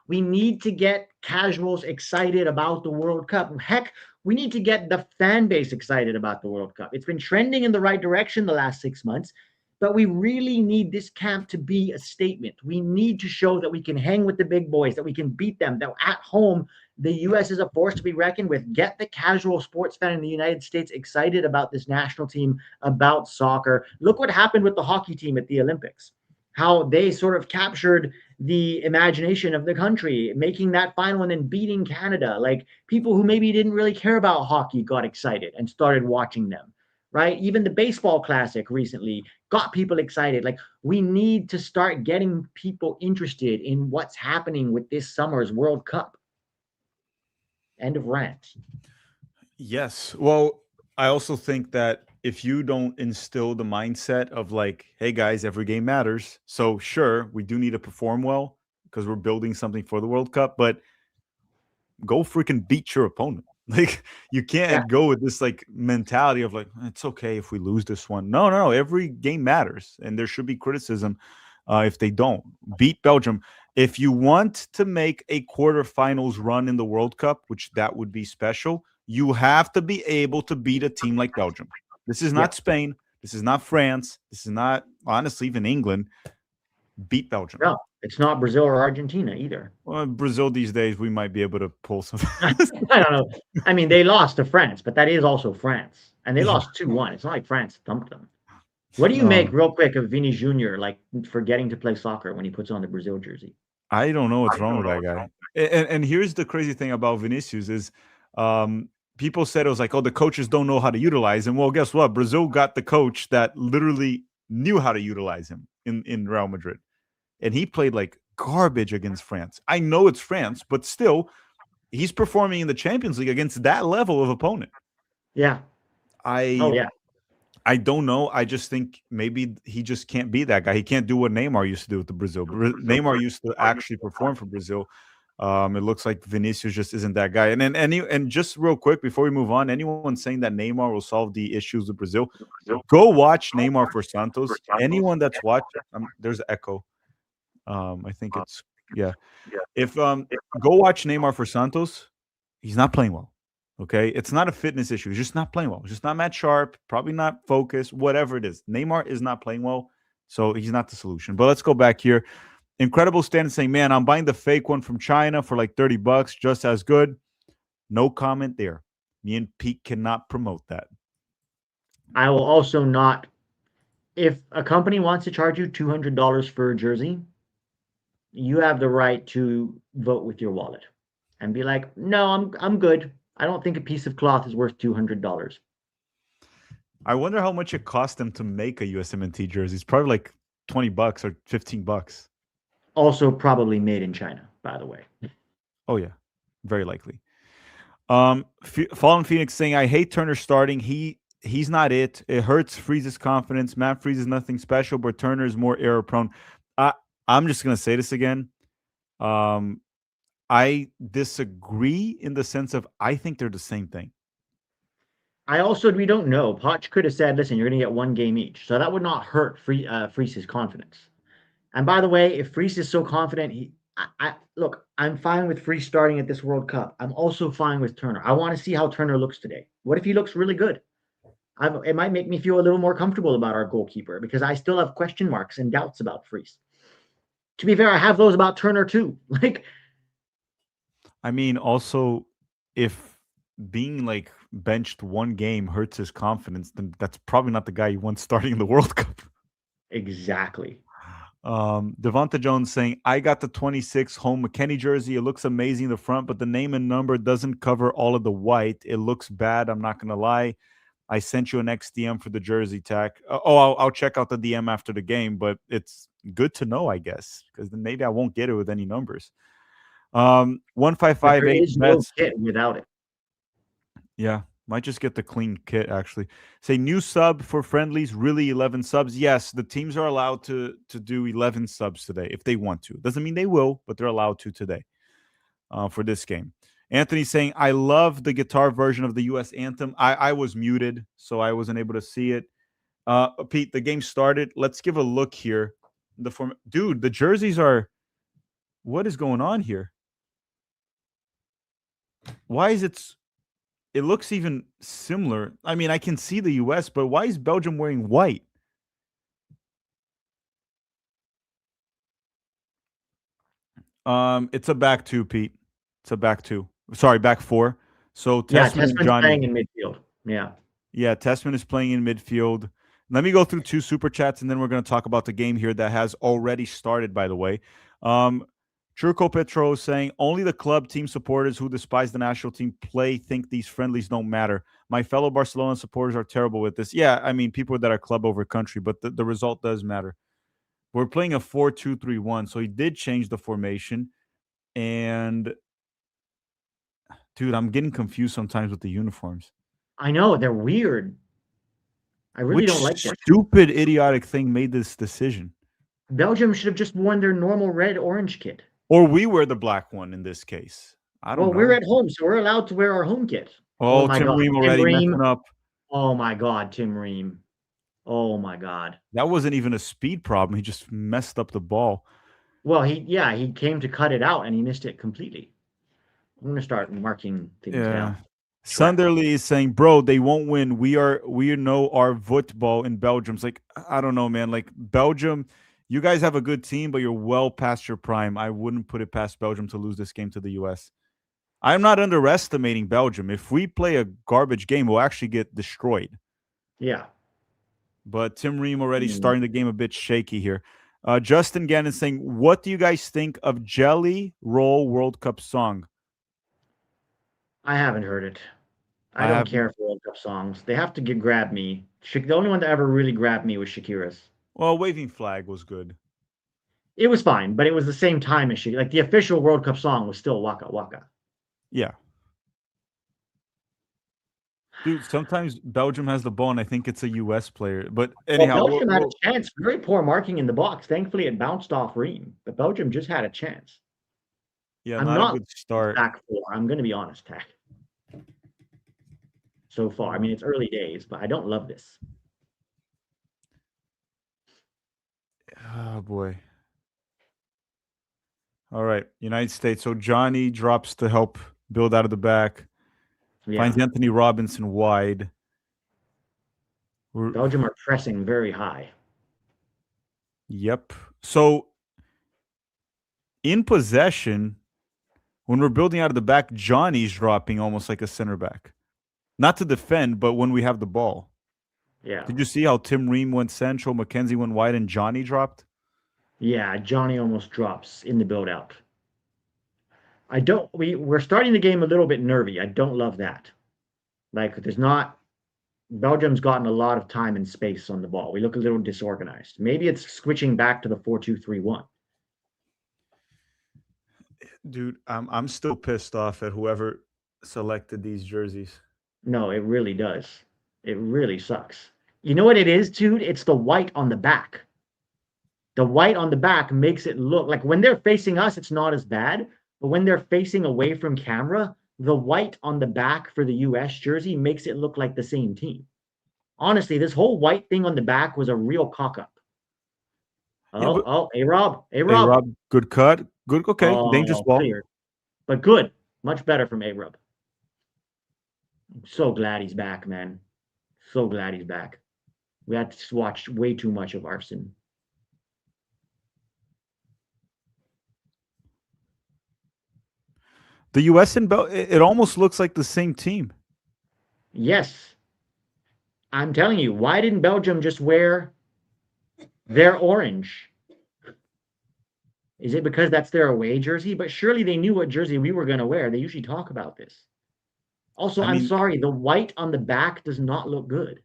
We need to get casuals excited about the World Cup. Heck, we need to get the fan base excited about the World Cup. It's been trending in the right direction the last 6 months, but we really need this camp to be a statement. We need to show that we can hang with the big boys, that we can beat them, that at home, the US is a force to be reckoned with. Get the casual sports fan in the United States excited about this national team, about soccer. Look what happened with the hockey team at the Olympics, how they sort of captured the imagination of the country, making that final and then beating Canada. Like people who maybe didn't really care about hockey got excited and started watching them, right? Even the baseball classic recently got people excited. Like we need to start getting people interested in what's happening with this summer's World Cup. End of rant. Yes. Well, I also think that if you don't instill the mindset of like, hey guys, every game matters. So sure, we do need to perform well because we're building something for the World Cup, but go freaking beat your opponent. Like you Yeah. can't go with this like mentality of like it's okay if we lose this one. No, no, no. Every game matters, and there should be criticism if they don't beat Belgium. If you want to make a quarterfinals run in the World Cup, which that would be special, you have to be able to beat a team like Belgium. This is Yeah. not Spain. This is not France. This is not honestly even England. Beat Belgium. No, it's not Brazil or Argentina either. Well, Brazil these days, we might be able to pull some. I don't know. I mean, they lost to France, but that is also France. And they Yeah. lost 2-1. It's not like France thumped them. What do you make No, real quick of Vinny Jr. like forgetting to play soccer when he puts on the Brazil jersey? I don't know what's wrong with that guy. And here's the crazy thing about Vinicius is um, people said it was like, oh, the coaches don't know how to utilize him. Well, guess what? Brazil got the coach that literally knew how to utilize him in Real Madrid. And he played like garbage against France. I know it's France, but still, he's performing in the Champions League against that level of opponent. Yeah. Oh I yeah. I don't know. I just think maybe he just can't be that guy. He can't do what Neymar used to do with the Brazil. Neymar used to actually perform for Brazil. It looks like Vinicius just isn't that guy. And just real quick before we move on, anyone saying that Neymar will solve the issues with Brazil, go watch Neymar for Santos. Anyone that's watched, there's echo. I think it's yeah. If go watch Neymar for Santos, he's not playing well. Okay, it's not a fitness issue. He's just not playing well. He's just not match sharp. Probably not focused. Whatever it is, Neymar is not playing well, so he's not the solution. But let's go back here. Incredible stand saying, "Man, I'm buying the fake one from China for like $30, just as good." No comment there. Me and Pete cannot promote that. I will also not. If a company wants to charge you $200 for a jersey, you have the right to vote with your wallet and be like, "No, I'm good. I don't think a piece of cloth is worth $200." I wonder how much it cost them to make a USMNT jersey. It's probably like $20 or $15. Also, probably made in China, by the way. Oh yeah, very likely. Fallen Phoenix saying, I hate Turner starting. He's not it. It hurts Freeze's confidence. Matt Freeze is nothing special, but Turner is more error prone. I I'm just gonna say this again. Um, I disagree in the sense of I think they're the same thing. We don't know. Poch could have said, "Listen, you're going to get one game each," so that would not hurt Freese's confidence. And by the way, if Freese is so confident, look, I'm fine with Freese starting at this World Cup. I'm also fine with Turner. I want to see how Turner looks today. What if he looks really good? It might make me feel a little more comfortable about our goalkeeper because I still have question marks and doubts about Freese. To be fair, I have those about Turner too. Like, I mean, also, if being like benched one game hurts his confidence, then that's probably not the guy you want starting in the World Cup. exactly. Devonta Jones saying, I got the 26 home McKennie jersey. It looks amazing in the front, but the name and number doesn't cover all of the white. It looks bad. I'm not going to lie. I sent you an XDM for the jersey tag. I'll check out the DM after the game, but it's good to know, I guess, because then maybe I won't get it with any numbers. But there 1558 is no bets. kit without it. Yeah, might just get the clean kit actually. Say new sub for friendlies, really 11 subs. Yes, the teams are allowed to do 11 subs today if they want to. Doesn't mean they will, but they're allowed to today for this game. Anthony saying, I love the guitar version of the US anthem. I was muted, so I wasn't able to see it. Pete, the game started. Let's give a look here. Dude, the jerseys are. What is going on here? Why is it looks even similar. I mean, I can see the US, but why is Belgium wearing white? It's a back two, Pete. It's a back two. Sorry, back four. So Yeah, Testament and Testman's Johnny. playing in midfield. Yeah. Yeah, Testament is playing in midfield. Let me go through two super chats, and then we're going to talk about the game here that has already started, by the way. Churko Petro is saying, only the club team supporters who despise the national team play think these friendlies don't matter. My fellow Barcelona supporters are terrible with this. Yeah, I mean, people that are club over country, but the result does matter. We're playing a 4-2-3-1, so he did change the formation. And, dude, I'm getting confused sometimes with the uniforms. I know, they're weird. I really don't Which like them. stupid, idiotic thing made this decision? Belgium should have just worn their normal red orange kit. Or we were the black one in this case. I don't Well, we're know. at home, so we're allowed to wear our home kit. Oh Oh, my Tim god, Ream Tim already Ream. messing up. Oh my god, Tim Ream. Oh my god. That wasn't even a speed problem. He just messed up the ball. Well, he came to cut it out and he missed it completely. I'm gonna start marking things Yeah. down. Schwab. Sunderly is saying, bro, they won't win. We know our football in Belgium's like, I don't know, man. Like Belgium, you guys have a good team, but you're well past your prime. I wouldn't put it past Belgium to lose this game to the US. I'm not underestimating Belgium. If we play a garbage game, we'll actually get destroyed. Yeah. But Tim Ream already Hmm. starting the game a bit shaky here. Justin Gannon saying, what do you guys think of Jelly Roll World Cup song? I haven't heard it. I I don't have, care for World Cup songs. They have to grab me. The only one that ever really grabbed me was Shakira's. well, Waving Flag was good. It was fine, but it was the same time as Shakira. Like the official World Cup song was still Waka Waka. Yeah. Dude, sometimes Belgium has the ball, and I think it's a U.S. player. But Well, anyhow, Belgium had a chance. Very poor marking in the box. Thankfully, it bounced off Ream. But Belgium just had a chance. yeah, I'm not a not good start. back four. I'm going to be honest, Tech. So far, I mean, it's early days, but I don't love this. Oh, boy. All right, United States. So Johnny drops to help build out of the back, Yeah, finds Anthony Robinson wide. Belgium are pressing very high. Yep. So in possession, when we're building out of the back, Johnny's dropping almost like a center back. Not to defend, but when we have the ball. Yeah, Did you see how Tim Ream went central, McKenzie went wide, and Johnny dropped? yeah. Johnny almost drops in the build out. I don't. We're starting the game a little bit nervy. I don't love that. Like, there's not. Belgium's gotten a lot of time and space on the ball. We look a little disorganized. Maybe it's switching back to the 4-2-3-1. Dude, I'm still pissed off at whoever selected these jerseys. No, it really does. It really sucks. You know what it is, dude? It's the white on the back. The white on the back makes it look like when they're facing us, it's not as bad. But when they're facing away from camera, the white on the back for the US jersey makes it look like the same team. Honestly, this whole white thing on the back was a real cock up. Yeah, but A-Rob, hey, A-Rob. Rob, good cut. Good. Okay, dangerous Oh, ball. cleared. But good. Much better from A-Rob. I'm so glad he's back, man. So glad he's back. We had to watch way too much of Arson. The U.S. and it almost looks like the same team. Yes. I'm telling you, why didn't Belgium just wear their orange? Is it because that's their away jersey? But surely they knew what jersey we were going to wear. They usually talk about this. Also, I I'm mean, sorry, the white on the back does not look good.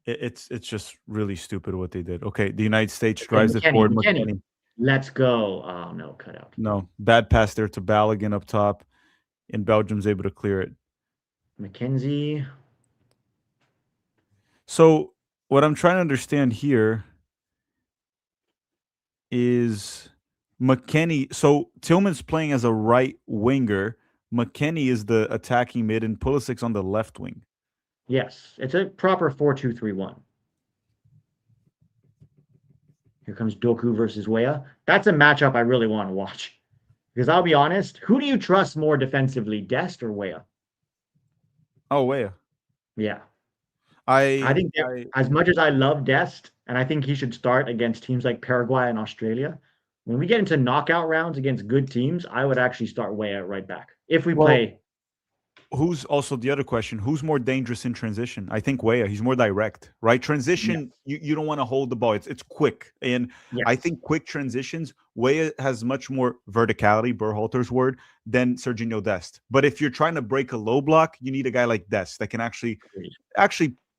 it's just really stupid what they did. Okay, the United States Okay, drives it forward. McKenny. McKenny. Let's go. Oh, no, cut out. No, bad pass there to Balogun up top, and Belgium's able to clear it. McKenzie. So what I'm trying to understand here is McKenny. So Tillman's playing as a right winger. McKenny is the attacking mid, and Pulisic's on the left wing. Yes, it's a proper 4-2-3-1. Here comes Doku versus Weah. That's a matchup I really want to watch. Because I'll be honest, who do you trust more defensively, Dest or Weah? Oh, Weah. Yeah. I I think as much as I love Dest, and I think he should start against teams like Paraguay and Australia, when we get into knockout rounds against good teams, I would actually start Weah right back. If we play. Who's also the other question? Who's more dangerous in transition? I think Weah. He's more direct, right? Transition, you don't want to hold the ball. It's quick, and I think quick transitions. Weah has much more verticality, Berhalter's word, than Serginho Dest. But if you're trying to break a low block, you need a guy like Dest that can actually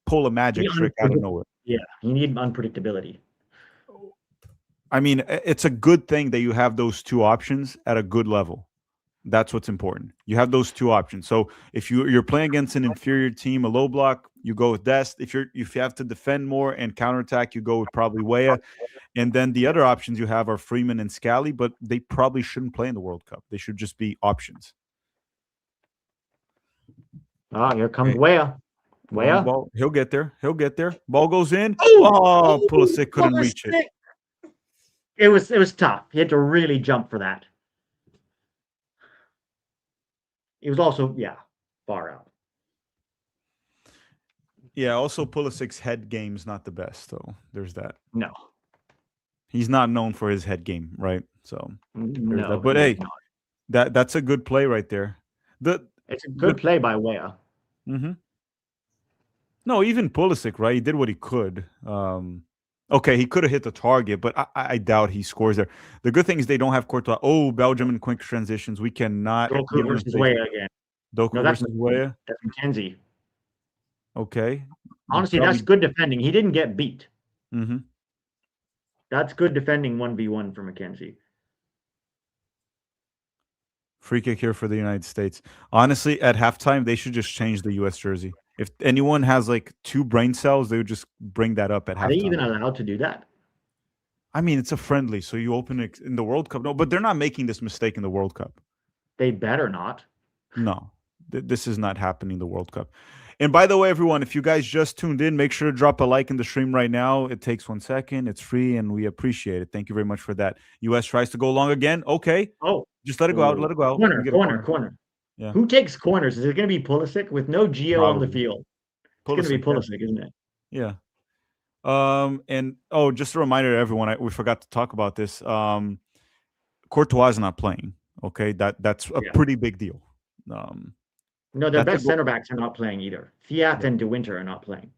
pull a magic trick out of nowhere. Yeah, you need unpredictability. I mean, it's a good thing that you have those two options at a good level. That's what's important. You have those two options. So if you're playing against an inferior team, a low block, you go with Dest. If you have to defend more and counterattack, you go with probably Weah. And then the other options you have are Freeman and Scally, but they probably shouldn't play in the World Cup. They should just be options. Here comes Weah. Weah? Ball. He'll get there. Ball goes in. Oh, Pulisic couldn't reach it. It was tough. He had to really jump for that. It was also, far out. Yeah, also Pulisic's head game's not the best, though. There's that. No. He's not known for his head game, right? So no, that. But hey, that's a good play right there. It's a good play by Weah. Mm-hmm. No, even Pulisic, right? He did what he could. Okay, he could have hit the target, but I doubt he scores there. The good thing is they don't have Courtois. Oh, Belgium in quick transitions. We cannot. Doku versus Weah again. Doku versus Weah. That's McKenzie. Okay. Honestly, that's good defending. He didn't get beat. Mm-hmm. That's good defending 1v1 for McKenzie. Free kick here for the United States. Honestly, at halftime, they should just change the U.S. jersey. If anyone has like 2 brain cells, they would just bring that up at halftime. Are they even allowed to do that? I mean, it's a friendly, so you open it in the World Cup. No, but they're not making this mistake in the World Cup. They better not. No, this is not happening in the World Cup. And by the way, everyone, if you guys just tuned in, make sure to drop a like in the stream right now. It takes 1 second. It's free, and we appreciate it. Thank you very much for that. U.S. tries to go long again. Okay. Oh. Just let it go out. Let it go out. Corner. Yeah. Who takes corners? Is it going to be Pulisic with no Gio on the field? It's going to be Pulisic, isn't it? Yeah. And just a reminder to everyone, we forgot to talk about this. Courtois is not playing. Okay, that's a pretty big deal. No, their best center backs are not playing either. Fiat and De Winter are not playing.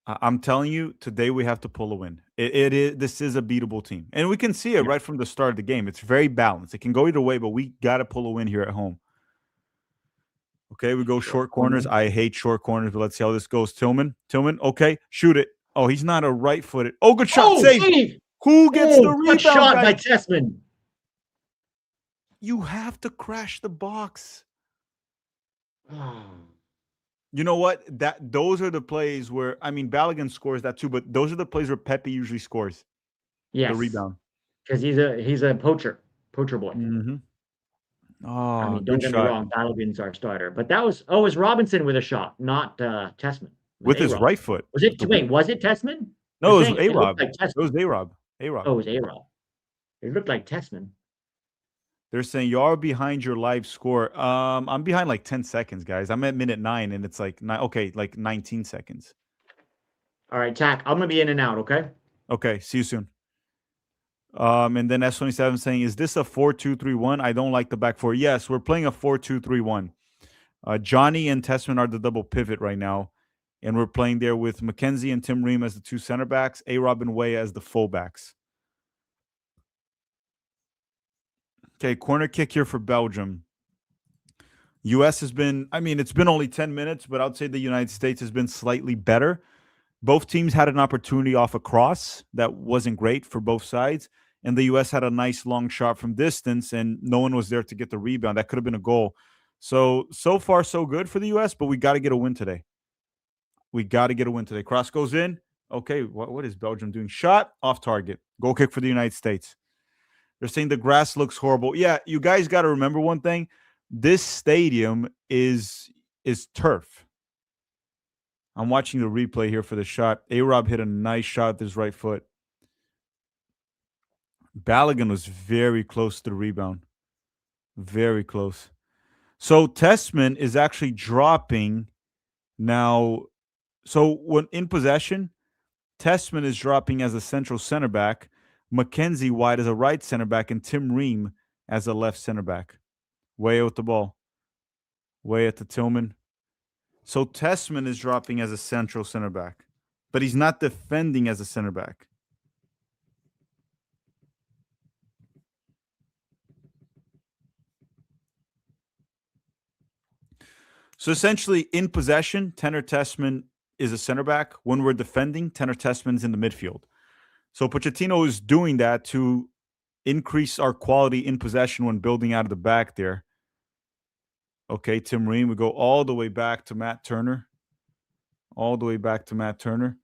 I'm telling you, today we have to pull a win. This is a beatable team, and we can see it right from the start of the game. It's very balanced. It can go either way, but we got to pull a win here at home. Okay, we go short corners. I hate short corners, but let's see how this goes. Tillman, okay, shoot it. Oh, he's not a right-footed. Oh, good shot, save. Who gets the rebound? Good shot by Tessman. You have to crash the box. Oh, You know what? Those are the plays where I mean Balogun scores that too, but those are the plays where Pepe usually scores the yes, rebound. because he's a poacher boy. Mm-hmm. I Oh, mean, don't good get me shot wrong, Balogun's our starter, but that was it was Robinson with a shot, not Tessman. It was with his A-Rob. right foot. Was With it the wait, was it Tessman? You're no, it was saying A it looked Rob. like It was Tessman. A Rob. A Rob. Oh, it was A-Rob. It looked like Tessman. They're saying you are behind your live score. I'm behind like 10 seconds, guys. I'm at minute 9, and it's like okay, like 19 seconds. All right, Tack, I'm gonna be in and out, okay? Okay, see you soon. And then S27 saying, is this a 4-2-3-1? I don't like the back four. Yes, we're playing a 4-2-3-1. Johnny and Tessman are the double pivot right now. And we're playing there with McKenzie and Tim Ream as the two center backs, A Rob and Way as the fullbacks. Okay, corner kick here for Belgium. US has been, I mean, it's been only 10 minutes, but I'd say the United States has been slightly better. Both teams had an opportunity off a cross that wasn't great for both sides. And the US had a nice long shot from distance, and no one was there to get the rebound. That could have been a goal. So far, so good for the US, but we got to get a win today. We got to get a win today. Cross goes in. Okay, what is Belgium doing? Shot off target. Goal kick for the United States. They're saying the grass looks horrible. Yeah, you guys got to remember one thing. This stadium is turf. I'm watching the replay here for the shot. A-Rob hit a nice shot with his right foot. Balogun was very close to the rebound. Very close. So Tessman is actually dropping now. So when in possession, Tessman is dropping as a central center back, Mackenzie White as a right center back, and Tim Ream as a left center back. Way with the ball. Way at the Tillman. So Tessman is dropping as a central center back, but he's not defending as a center back. So essentially, in possession, Tanner Tessman is a center back. When we're defending, Tanner Tessman's in the midfield. So Pochettino is doing that to increase our quality in possession when building out of the back there. Okay, Tim Ream, we go all the way back to Matt Turner. All the way back to Matt Turner.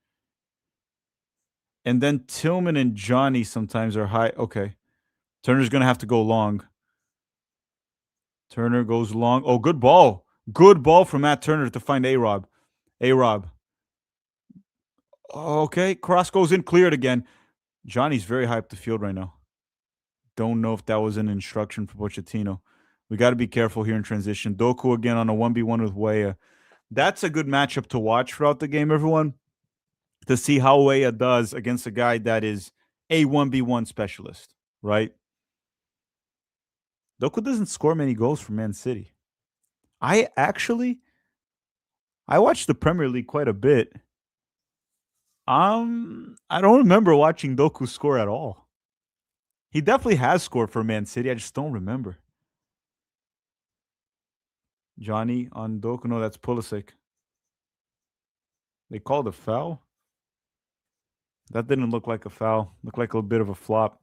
And then Tillman and Johnny sometimes are high. Okay. Turner's going to have to go long. Turner goes long. Oh, good ball. Good ball from Matt Turner to find A-Rob. A-Rob. Okay, cross goes in, cleared again. Johnny's very high up the field right now. Don't know if that was an instruction for Pochettino. We got to be careful here in transition. Doku again on a 1v1 with Weah. That's a good matchup to watch throughout the game, everyone, to see how Weah does against a guy that is a 1v1 specialist, right? Doku doesn't score many goals for Man City. I watched the Premier League quite a bit. I don't remember watching Doku score at all. He definitely has scored for Man City. I just don't remember. Johnny on Doku. No, that's Pulisic. They called a foul. That didn't look like a foul. Looked like a bit of a flop.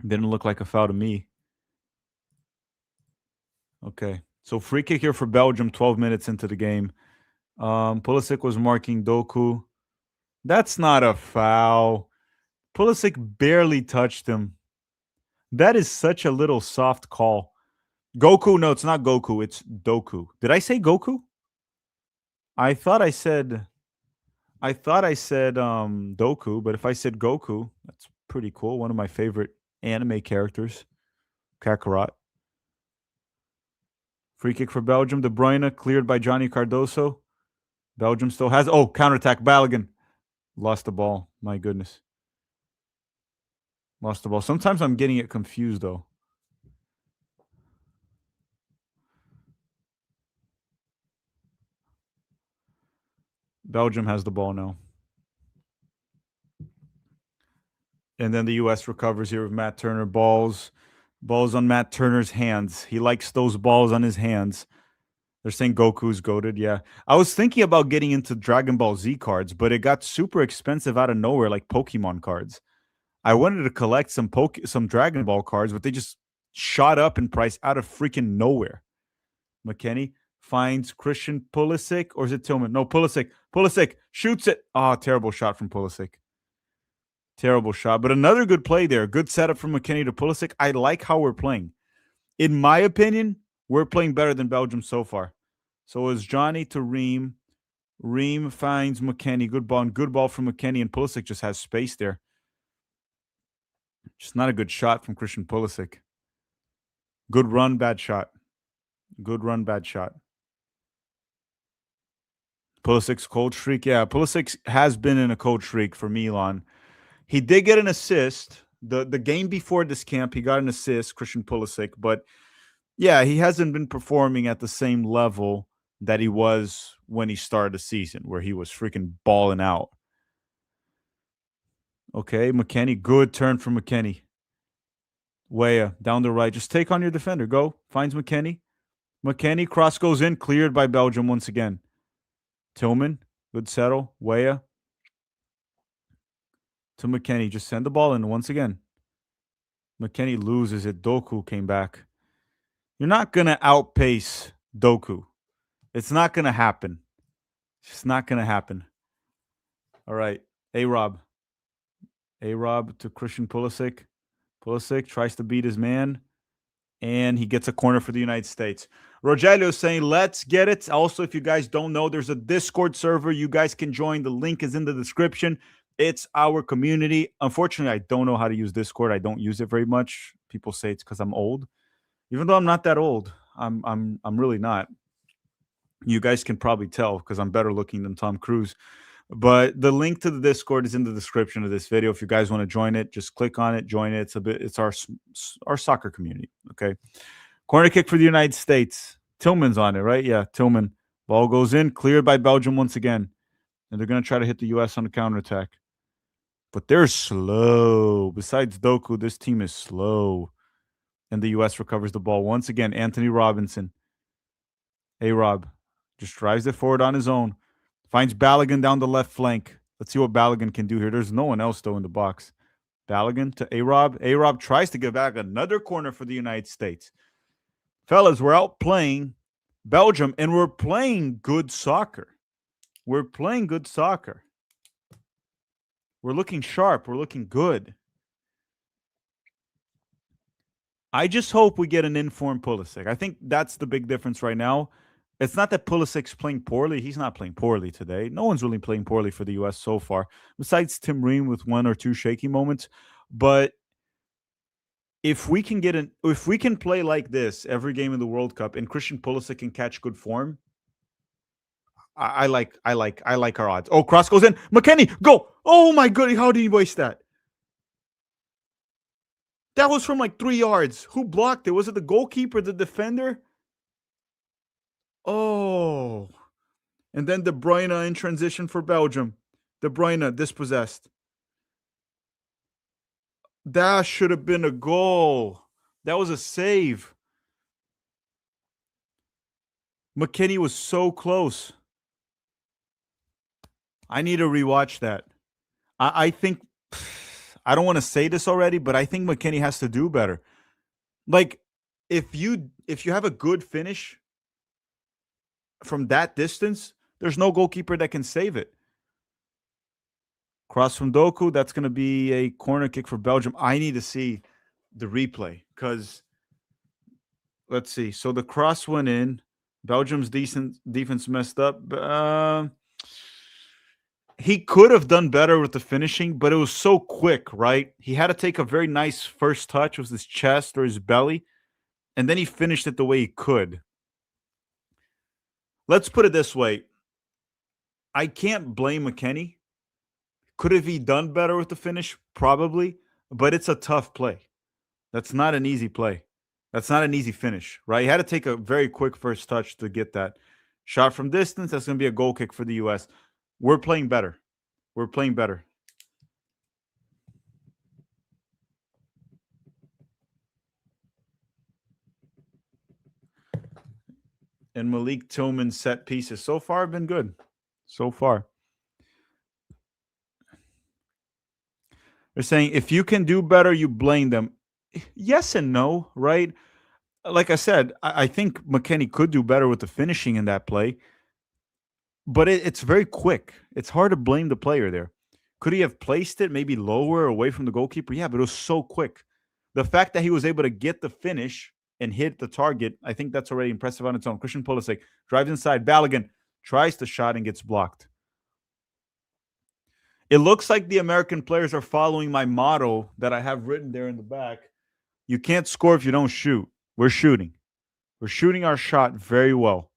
Didn't look like a foul to me. Okay. So free kick here for Belgium 12 minutes into the game. Pulisic was marking Doku. That's not a foul. Pulisic barely touched him. That is such a little soft call. Goku? No, it's not Goku. It's Doku. Did I say Goku? I thought I said Doku, but if I said Goku, that's pretty cool. One of my favorite anime characters. Kakarot. Free kick for Belgium. De Bruyne cleared by Johnny Cardoso. Belgium still has. Oh, counterattack. Balogun lost the ball. My goodness. Lost the ball. Sometimes I'm getting it confused, though. Belgium has the ball now. And then the U.S. recovers here with Matt Turner. Balls on Matt Turner's hands. He likes those balls on his hands. They're saying Goku's goated. Yeah. I was thinking about getting into Dragon Ball Z cards, but it got super expensive out of nowhere, like Pokemon cards. I wanted to collect some Dragon Ball cards, but they just shot up in price out of freaking nowhere. McKennie finds Christian Pulisic, or is it Tillman? No, Pulisic. Pulisic shoots it. Oh, terrible shot from Pulisic. Terrible shot. But another good play there. Good setup from McKennie to Pulisic. I like how we're playing. In my opinion, we're playing better than Belgium so far. So it's Johnny to Ream. Ream finds McKennie. Good ball. And good ball from McKennie. And Pulisic just has space there. Just not a good shot from Christian Pulisic. Good run, bad shot. Good run, bad shot. Pulisic's cold streak. Yeah, Pulisic has been in a cold streak for Milan. He did get an assist. The game before this camp, he got an assist, Christian Pulisic. But yeah, he hasn't been performing at the same level that he was when he started the season, where he was freaking balling out. Okay, McKennie. Good turn from McKennie. Weah, down the right. Just take on your defender. Go. Finds McKennie. McKennie, cross goes in. Cleared by Belgium once again. Tillman, good settle. Weah to McKennie. Just send the ball in once again. McKennie loses it. Doku came back. You're not going to outpace Doku. It's not going to happen. It's not going to happen. All right. A-Rob. A-Rob to Christian Pulisic. Pulisic tries to beat his man, and he gets a corner for the United States. Rogelio is saying, let's get it. Also, if you guys don't know, there's a Discord server you guys can join. The link is in the description. It's our community. Unfortunately, I don't know how to use Discord. I don't use it very much. People say it's because I'm old. Even though I'm not that old, I'm really not. You guys can probably tell because I'm better looking than Tom Cruise. But the link to the Discord is in the description of this video. If you guys want to join it, just click on it, join it. It's our soccer community. Okay. Corner kick for the United States. Tillman's on it, right? Yeah, Tillman. Ball goes in, cleared by Belgium once again. And they're going to try to hit the U.S. on the counterattack. But they're slow. Besides Doku, this team is slow. And the U.S. recovers the ball once again. Anthony Robinson. A-Rob just drives it forward on his own. Finds Balogun down the left flank. Let's see what Balogun can do here. There's no one else, though, in the box. Balogun to A-Rob. A-Rob tries to get back another corner for the United States. Fellas, we're out playing Belgium, and we're playing good soccer. We're playing good soccer. We're looking sharp. We're looking good. I just hope we get an informed Pulisic. I think that's the big difference right now. It's not that Pulisic's playing poorly. He's not playing poorly today. No one's really playing poorly for the U.S. so far, besides Tim Ream with one or two shaky moments. But if we can play like this every game in the World Cup, and Christian Pulisic can catch good form, I like our odds. Oh, cross goes in. McKennie, go! Oh my goodness, how did he waste that? That was from like 3 yards. Who blocked it? Was it the goalkeeper, the defender? Oh. And then De Bruyne in transition for Belgium. De Bruyne dispossessed. That should have been a goal. That was a save. McKennie was so close. I need to rewatch that. I think, I don't want to say this already, but I think McKennie has to do better. Like, if you have a good finish from that distance, there's no goalkeeper that can save it. Cross from Doku, that's going to be a corner kick for Belgium. I need to see the replay because, let's see. So the cross went in. Belgium's defense messed up. He could have done better with the finishing, but it was so quick, right? He had to take a very nice first touch with his chest or his belly, and then he finished it the way he could. Let's put it this way. I can't blame McKennie. Could have he done better with the finish? Probably, but it's a tough play. That's not an easy play. That's not an easy finish, right? He had to take a very quick first touch to get that. Shot from distance, that's going to be a goal kick for the U.S. We're playing better. We're playing better. And Malik Tillman's set pieces so far have been good. So far. They're saying if you can do better, you blame them. yes and no, right? Like I said, I think McKennie could do better with the finishing in that play, but it's very quick. It's hard to blame the player there. Could he have placed it maybe lower away from the goalkeeper? Yeah, but it was so quick. The fact that he was able to get the finish and hit the target, I think that's already impressive on its own. Christian Pulisic drives inside. Balogun tries the shot and gets blocked. It looks like the American players are following my motto that I have written there in the back. You can't score if you don't shoot. We're shooting. We're shooting our shot very well.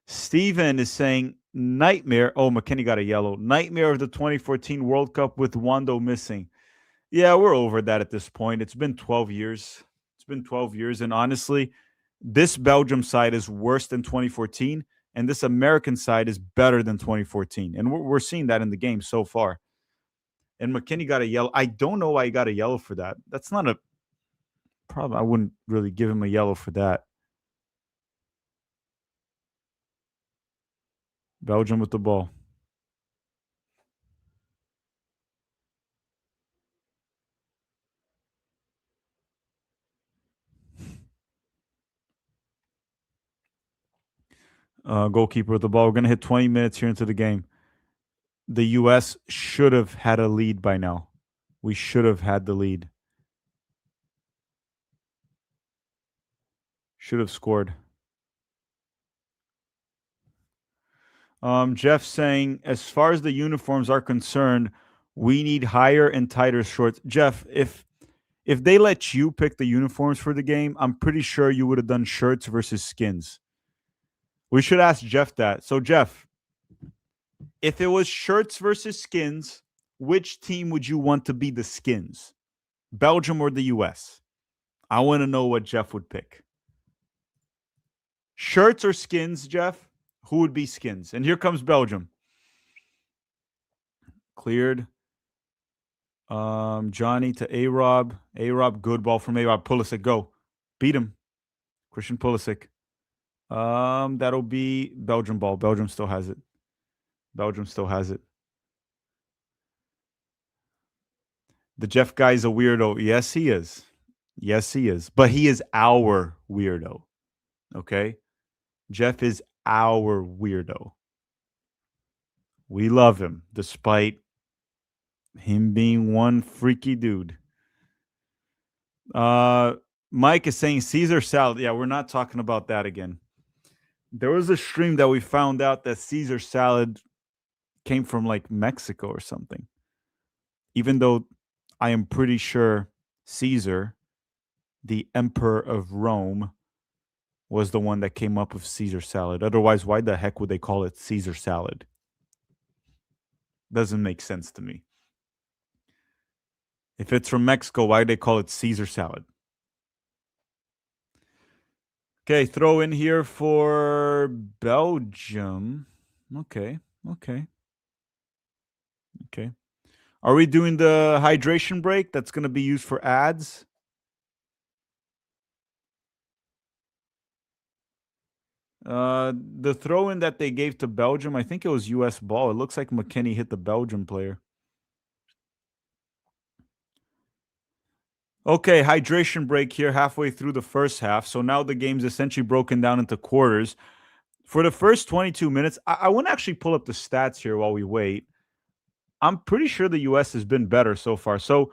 Steven is saying nightmare. Oh, McKennie got a yellow. Nightmare of the 2014 World Cup with Wando missing. Yeah, we're over that at this point. It's been 12 years. It's been 12 years. And honestly, this Belgium side is worse than 2014. And this American side is better than 2014. And we're seeing that in the game so far. And McKennie got a yellow. I don't know why he got a yellow for that. That's not a problem. I wouldn't really give him a yellow for that. Belgium with the ball. Goalkeeper with the ball. We're going to hit 20 minutes here into the game. The U.S. should have had a lead by now. We should have had the lead. Should have scored. Jeff saying, as far as the uniforms are concerned, we need higher and tighter shorts. Jeff, if they let you pick the uniforms for the game, I'm pretty sure you would have done shirts versus skins. We should ask Jeff that. So, Jeff, if it was shirts versus skins, which team would you want to be the skins? Belgium or the US? I want to know what Jeff would pick. Shirts or skins, Jeff? Who would be skins? And here comes Belgium. Cleared. Johnny to A-Rob. A-Rob, good ball from A-Rob. Pulisic, go. Beat him. Christian Pulisic. That'll be Belgium ball. Belgium still has it. Belgium still has it. The Jeff guy is a weirdo. Yes, he is. Yes, he is. But he is our weirdo. Okay? Jeff is our weirdo. We love him, despite him being one freaky dude. Mike is saying Caesar salad. Yeah, we're not talking about that again. There was a stream that we found out that Caesar salad came from like Mexico or something. Even though I am pretty sure Caesar, the emperor of Rome, was the one that came up with Caesar salad. Otherwise, why the heck would they call it Caesar salad? Doesn't make sense to me. If it's from Mexico, why do they call it Caesar salad? Okay, throw in here for Belgium. Okay. Are we doing the hydration break that's going to be used for ads? The throw in that they gave to Belgium, I think it was US ball. It looks like McKennie hit the Belgium player. Okay, hydration break here halfway through the first half. So now the game's essentially broken down into quarters. For the first 22 minutes, I want to actually pull up the stats here while we wait. I'm pretty sure the US has been better so far. So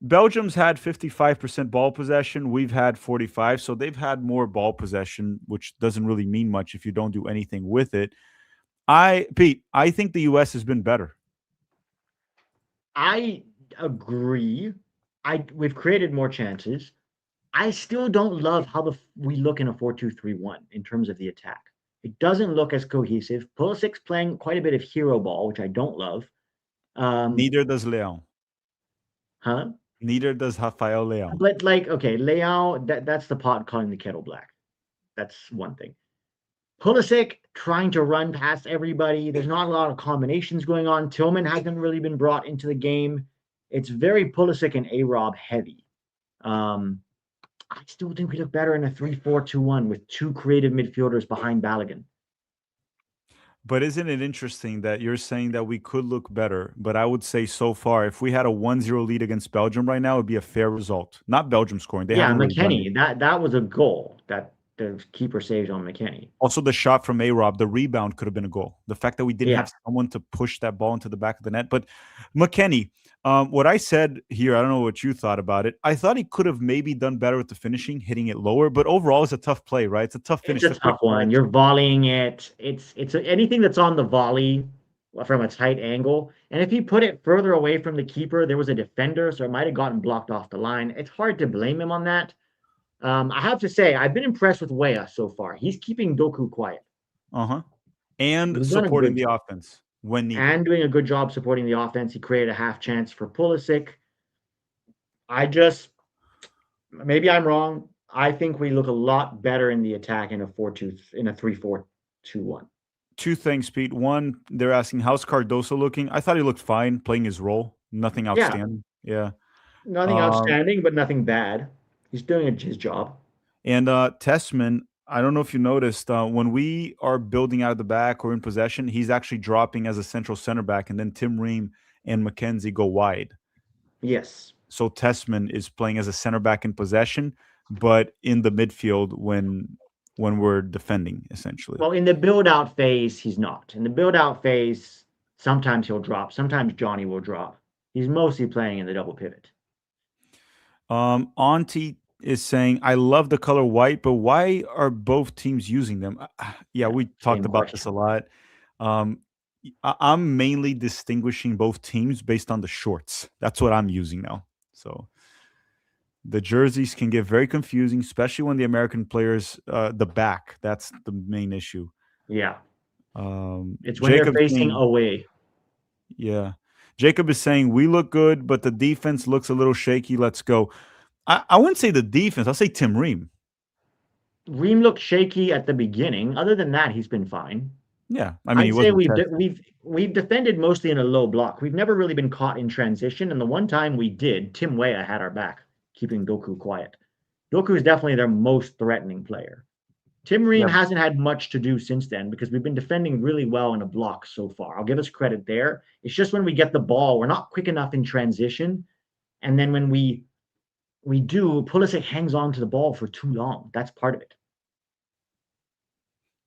Belgium's had 55% ball possession. We've had 45. So they've had more ball possession, which doesn't really mean much if you don't do anything with it. Pete, I think the US has been better. I agree. We've created more chances. I still don't love how we look in a 4-2-3-1 in terms of the attack. It doesn't look as cohesive. Pulisic's playing quite a bit of hero ball, which I don't love. Neither does Leão. Huh? Neither does Rafael Leão. But like, okay, Leão, that's the pot calling the kettle black. That's one thing. Pulisic trying to run past everybody. There's not a lot of combinations going on. Tillman hasn't really been brought into the game. It's very Pulisic and A-Rob heavy. I still think we look better in a 3-4-2-1 with two creative midfielders behind Balogun. But isn't it interesting that you're saying that we could look better? But I would say so far, if we had a 1-0 lead against Belgium right now, it would be a fair result. Not Belgium scoring. They Yeah, haven't really done it. McKennie, that was a goal that the keeper saved on McKennie. Also, the shot from A-Rob, the rebound could have been a goal. The fact that we didn't Yeah, have someone to push that ball into the back of the net. But McKennie, what I said here, I don't know what you thought about it. I thought he could have maybe done better with the finishing, hitting it lower. But overall, it's a tough play, right? It's a tough it's finish. a The quick tough one. catch. You're volleying it. Anything that's on the volley from a tight angle. And if you put it further away from the keeper, there was a defender, so it might have gotten blocked off the line. It's hard to blame him on that. I have to say, I've been impressed with Weah so far. He's keeping Doku quiet. Uh-huh. And He's done a supporting good the job offense when needed. and doing a good job supporting the offense. He created a half chance for Pulisic. I just maybe I'm wrong. I think we look a lot better in the attack in a 4-2 in a 3-4-2-1. Two things, Pete. One, they're asking, how's Cardoso looking? I thought he looked fine playing his role. Nothing Yeah, outstanding. Yeah. nothing Um, outstanding, but nothing bad. He's doing his job. and Tessman, I don't know if you noticed, when we are building out of the back or in possession, he's actually dropping as a central center back, and then Tim Ream and McKenzie go wide. Yes. So Tessman is playing as a center back in possession, but in the midfield when we're defending, essentially. Well, in the build out phase, he's not. In the build out phase, sometimes he'll drop. Sometimes Johnny will drop. He's mostly playing in the double pivot. Auntie is saying, I love the color white, but why are both teams using them? Yeah, Yeah, we talked same about this a question. lot. Um, I'm mainly distinguishing both teams based on the shorts. That's what I'm using now. So the jerseys can get very confusing, especially when the American players, the back, that's the main issue. Yeah. It's when they're Jacob facing saying, away. yeah. Jacob is saying, we look good, but the defense looks a little shaky. Let's go. I wouldn't say the defense. I'll say Tim Ream. Ream looked shaky at the beginning. Other than that, he's been fine. Yeah. I mean, he I'd say wasn't we've de- tested. we've we've defended mostly in a low block. We've never really been caught in transition, and the one time we did, Tim Weah had our back, keeping Doku quiet. Doku is definitely their most threatening player. Tim Ream Yeah. hasn't had much to do since then because we've been defending really well in a block so far. I'll give us credit there. It's just when we get the ball, we're not quick enough in transition, and then when we do, Pulisic hangs on to the ball for too long. That's part of it.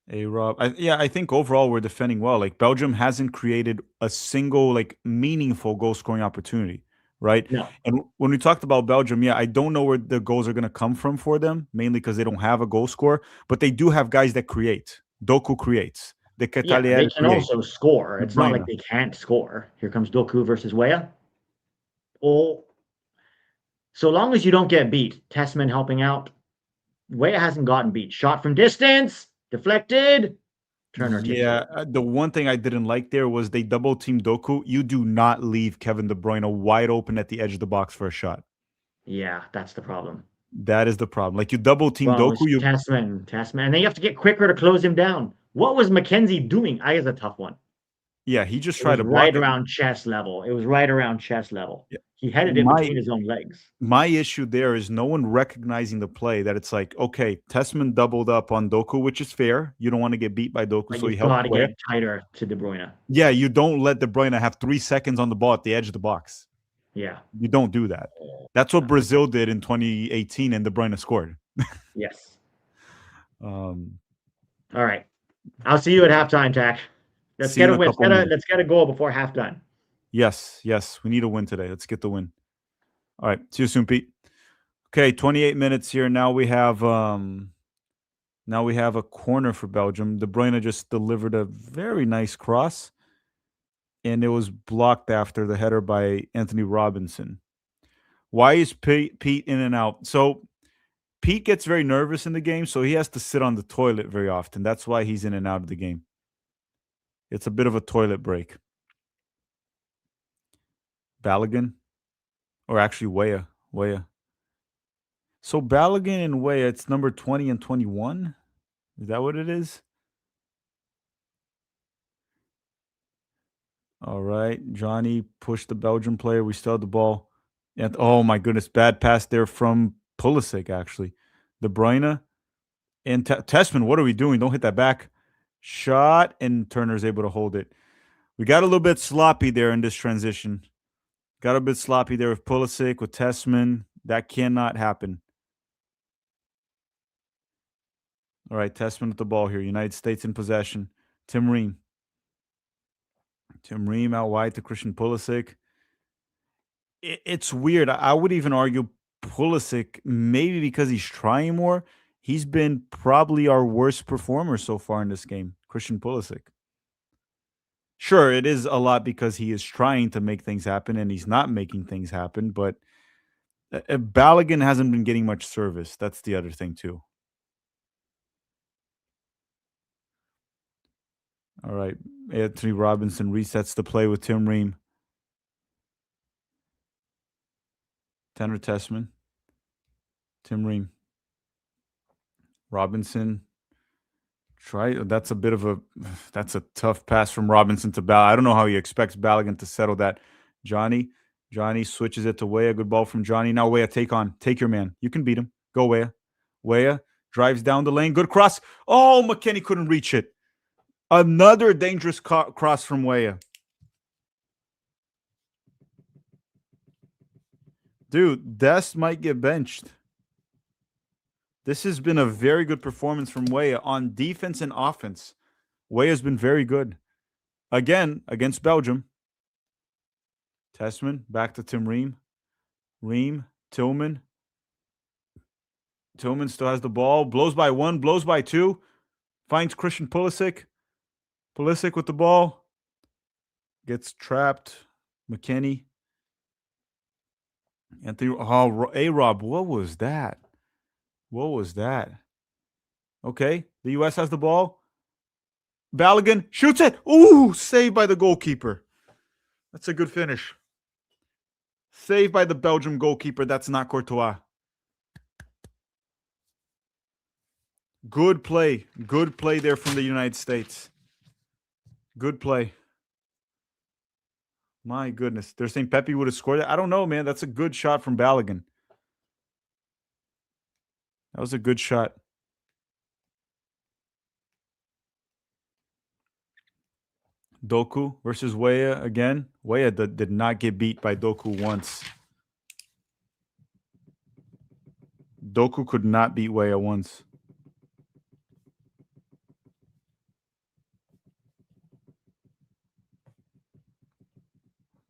A Rob. Yeah, I think overall we're defending well. Like Belgium hasn't created a single like meaningful goal scoring opportunity, right? No, And when we talked about Belgium, yeah, I don't know where the goals are going to come from for them, mainly because they don't have a goal scorer, but they do have guys that create. Doku creates. De yeah, Ketalier they can create. also score. De It's not like Bruyne. they can't score. Here comes Doku versus Weah. Oh, so long as you don't get beat, Testman helping out. Weah hasn't gotten beat. Shot from distance, deflected. Turner takes Yeah, it. the one thing I didn't like there was they double team Doku. You do not leave Kevin De Bruyne wide open at the edge of the box for a shot. Yeah, that's the problem. That is the problem. Like you double team Well, Doku, it's you Testman, and then you have to get quicker to close him down. What was McKenzie doing? I is a tough one. yeah, he just It tried was to block right it. around chest level. It was right around chest level. Yeah. He headed it My between his own legs. my issue there is no one recognizing the play that it's like, okay, Tessman doubled up on Doku, which is fair. You don't want to get beat by Doku, But so he you've helped got to Ware. get tighter to De Bruyne. Yeah, you don't let De Bruyne have 3 seconds on the ball at the edge of the box. Yeah. You don't do that. That's what Brazil did in 2018, and De Bruyne scored. Yes. Um, All right. I'll see you at halftime, Tack. Let's see you get in a a win. couple minutes. Let's get a goal before halftime. Yes, we need a win today. Let's get the win. All right, see you soon, Pete. Okay, 28 minutes here. Now we have a corner for Belgium. De Bruyne just delivered a very nice cross, and it was blocked after the header by Anthony Robinson. Why is Pete in and out? So Pete gets very nervous in the game, so he has to sit on the toilet very often. That's why he's in and out of the game. It's a bit of a toilet break. Balogun, or actually Weah. So Balogun and Weah, it's number 20 and 21. Is that what it is? All right. Johnny pushed the Belgian player. We still had the ball. And oh my goodness, bad pass there from Pulisic, actually. De Bruyne and Tessman, what are we doing? Don't hit that back. Shot, and Turner's able to hold it. We got a little bit sloppy there in this transition. Got a bit sloppy there with Pulisic, with Tessman. That cannot happen. All right, Tessman with the ball here. United States in possession. Tim Ream. Tim Ream out wide to Christian Pulisic. It's weird. I would even argue Pulisic, maybe because he's trying more, he's been probably our worst performer so far in this game, Christian Pulisic. Sure, it is a lot because he is trying to make things happen and he's not making things happen, but Balogun hasn't been getting much service. That's the other thing, too. All right. Anthony Robinson resets the play with Tim Ream. Tanner Tessman. Tim Ream. Robinson. That's a tough pass from Robinson to Bal. I don't know how he expects Balogun to settle that. Johnny switches it to Weah. Good ball from Johnny. Now Weah, take your man. You can beat him. Go Weah. Weah drives down the lane. Good cross. Oh, McKennie couldn't reach it. Another dangerous cross from Weah. Dude, Dest might get benched. This has been a very good performance from Weah on defense and offense. Weah has been very good. Again, against Belgium. Tessman, back to Tim Ream. Ream, Tillman. Tillman still has the ball. Blows by one, blows by two. Finds Christian Pulisic. Pulisic with the ball. Gets trapped. McKennie. Anthony. Oh, A-Rob, what was that? What was that? Okay, the U.S. has the ball. Balogun shoots it. Ooh, saved by the goalkeeper. That's a good finish. Saved by the Belgium goalkeeper. That's not Courtois. Good play. Good play there from the United States. Good play. My goodness. They're saying Pepe would have scored it. I don't know, man. That's a good shot from Balogun. That was a good shot. Doku versus Weah again. Weah did not get beat by Doku once. Doku could not beat Weah once.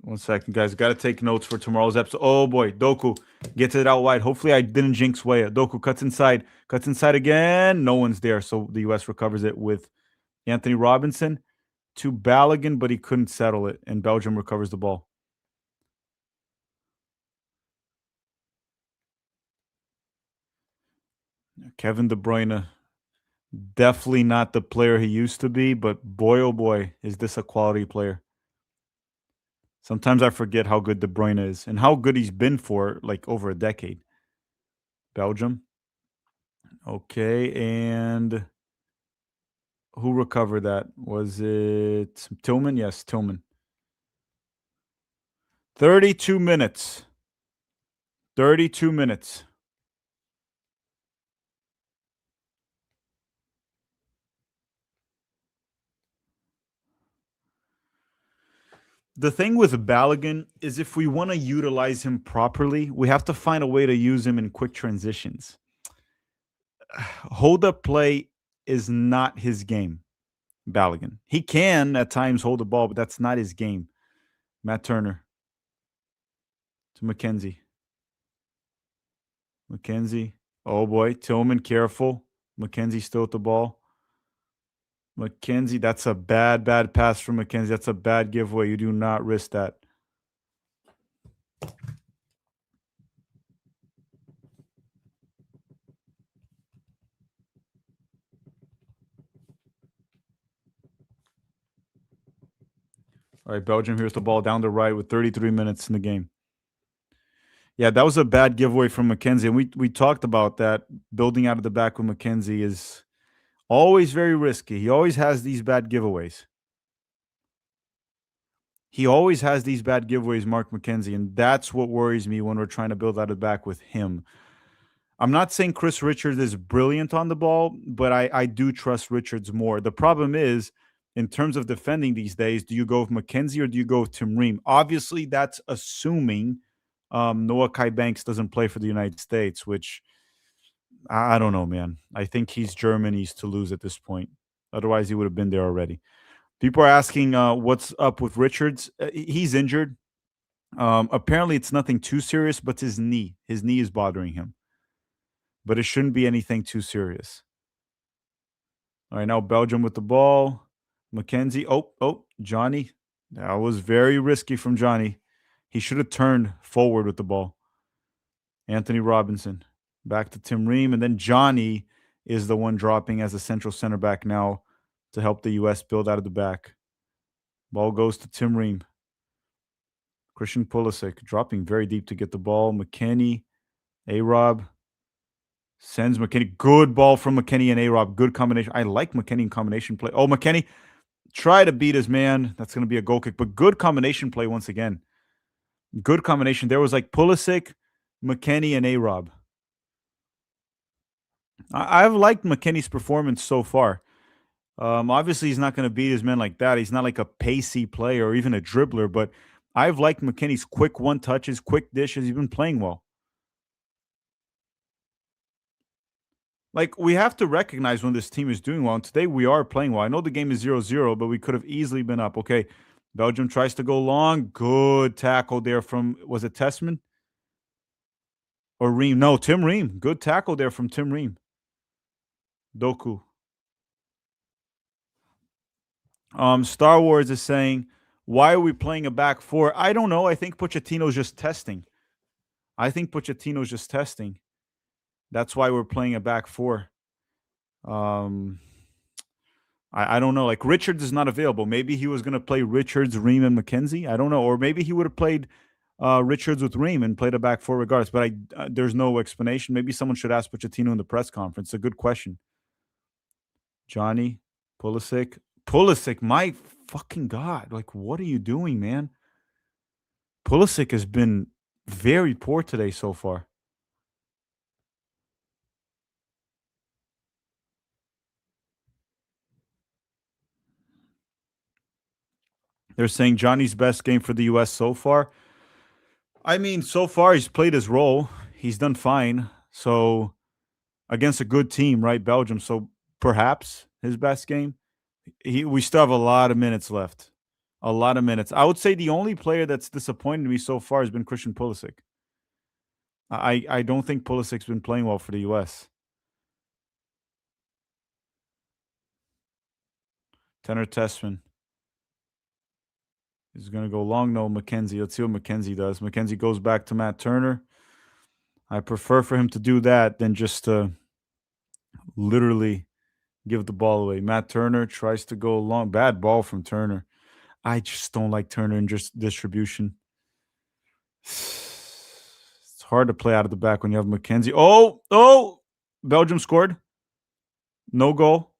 One second, guys. Got to take notes for tomorrow's episode. Oh, boy. Doku gets it out wide. Hopefully, I didn't jinx Weah. Doku cuts inside. Cuts inside again. No one's there. So the U.S. recovers it with Anthony Robinson to Balogun, but he couldn't settle it. And Belgium recovers the ball. Kevin De Bruyne. Definitely not the player he used to be, but boy, oh boy, is this a quality player. Sometimes I forget how good De Bruyne is and how good he's been for like over a decade. Belgium. Okay, and who recovered that? Was it Tillman? Yes, Tillman. 32 minutes. 32 minutes. The thing with Balogun is if we want to utilize him properly, we have to find a way to use him in quick transitions. Hold up play is not his game, Balogun. He can at times hold the ball, but that's not his game. Matt Turner to McKenzie. McKenzie. Oh boy. Tillman, careful. McKenzie still at the ball. McKenzie, that's a bad pass from McKenzie. That's a bad giveaway. You do not risk that. All right, Belgium here's the ball down the right with 33 minutes in the game. Yeah, that was a bad giveaway from McKenzie. And we talked about that. Building out of the back with McKenzie is always very risky. He always has these bad giveaways. Mark McKenzie, and that's what worries me when we're trying to build out of the back with him. I'm not saying Chris Richards is brilliant on the ball, but I do trust Richards more. The problem is, in terms of defending these days, do you go with McKenzie or do you go with Tim Ream? Obviously, that's assuming Noah Kai Banks doesn't play for the United States, which I don't know, man. I think he's Germany's to lose at this point. Otherwise, he would have been there already. People are asking what's up with Richards. He's injured. Apparently, it's nothing too serious, but his knee. His knee is bothering him. But it shouldn't be anything too serious. All right, now Belgium with the ball. McKenzie. Johnny. That was very risky from Johnny. He should have turned forward with the ball. Anthony Robinson. Back to Tim Ream. And then Johnny is the one dropping as a central center back now to help the U.S. build out of the back. Ball goes to Tim Ream. Christian Pulisic dropping very deep to get the ball. McKennie. A-Rob. Sends McKennie. Good ball from McKennie and A-Rob. Good combination. I like McKennie in combination play. Oh, McKennie. Try to beat his man. That's going to be a goal kick. But good combination play once again. Good combination. There was like Pulisic, McKennie, and A-Rob. I've liked McKennie's performance so far. Obviously, he's not going to beat his men like that. He's not like a pacey player or even a dribbler, but I've liked McKennie's quick one-touches, quick dishes. He's been playing well. Like, we have to recognize when this team is doing well, and today we are playing well. I know the game is 0-0, but we could have easily been up. Okay, Belgium tries to go long. Good tackle there from, was it Tessman? Or Ream? No, Tim Ream. Good tackle there from Tim Ream. Doku. Star Wars is saying, why are we playing a back four? I don't know. I think Pochettino's just testing. That's why we're playing a back four. I don't know. Like, Richards is not available. Maybe he was going to play Richards, Ream, and McKenzie. I don't know. Or maybe he would have played Richards with Ream and played a back four regardless. But there's no explanation. Maybe someone should ask Pochettino in the press conference. It's a good question. Johnny, Pulisic. My fucking God. Like, what are you doing, man? Pulisic has been very poor today so far. They're saying Johnny's best game for the U.S. so far. I mean, so far he's played his role. He's done fine. So, against a good team, right? Belgium. So, perhaps his best game. We still have a lot of minutes left. A lot of minutes. I would say the only player that's disappointed me so far has been Christian Pulisic. I don't think Pulisic's been playing well for the U.S. Tenor Tessman. He's going to go long. No, McKenzie. Let's see what McKenzie does. McKenzie goes back to Matt Turner. I prefer for him to do that than just to literally give the ball away. Matt Turner tries to go long. Bad ball from Turner. I just don't like Turner in just distribution. It's hard to play out of the back when you have McKenzie. Oh! Belgium scored. No goal.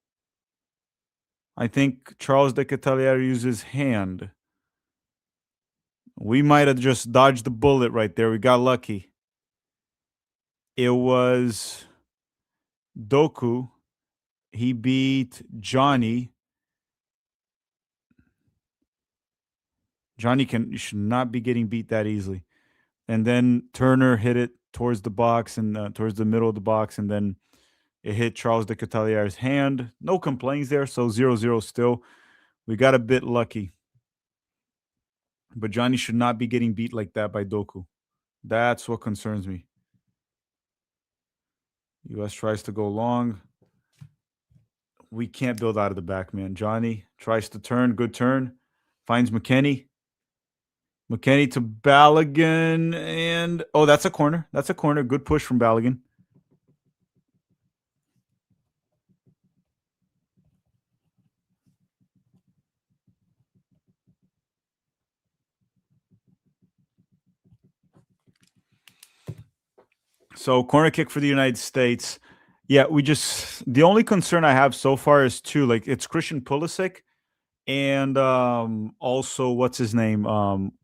I think Charles de Ketelaere used his hand. We might have just dodged the bullet right there. We got lucky. It was Doku. He beat Johnny. Johnny should not be getting beat that easily. And then Turner hit it towards the box and towards the middle of the box, and then it hit Charles de Keteliere's hand. No complaints there, so 0-0 still. We got a bit lucky. But Johnny should not be getting beat like that by Doku. That's what concerns me. U.S. tries to go long. We can't build out of the back, man. Johnny tries to turn. Good turn. Finds McKennie. McKennie to Balogun. And, that's a corner. That's a corner. Good push from Balogun. So, corner kick for the United States. Yeah, the only concern I have so far is it's Christian Pulisic and also, what's his name?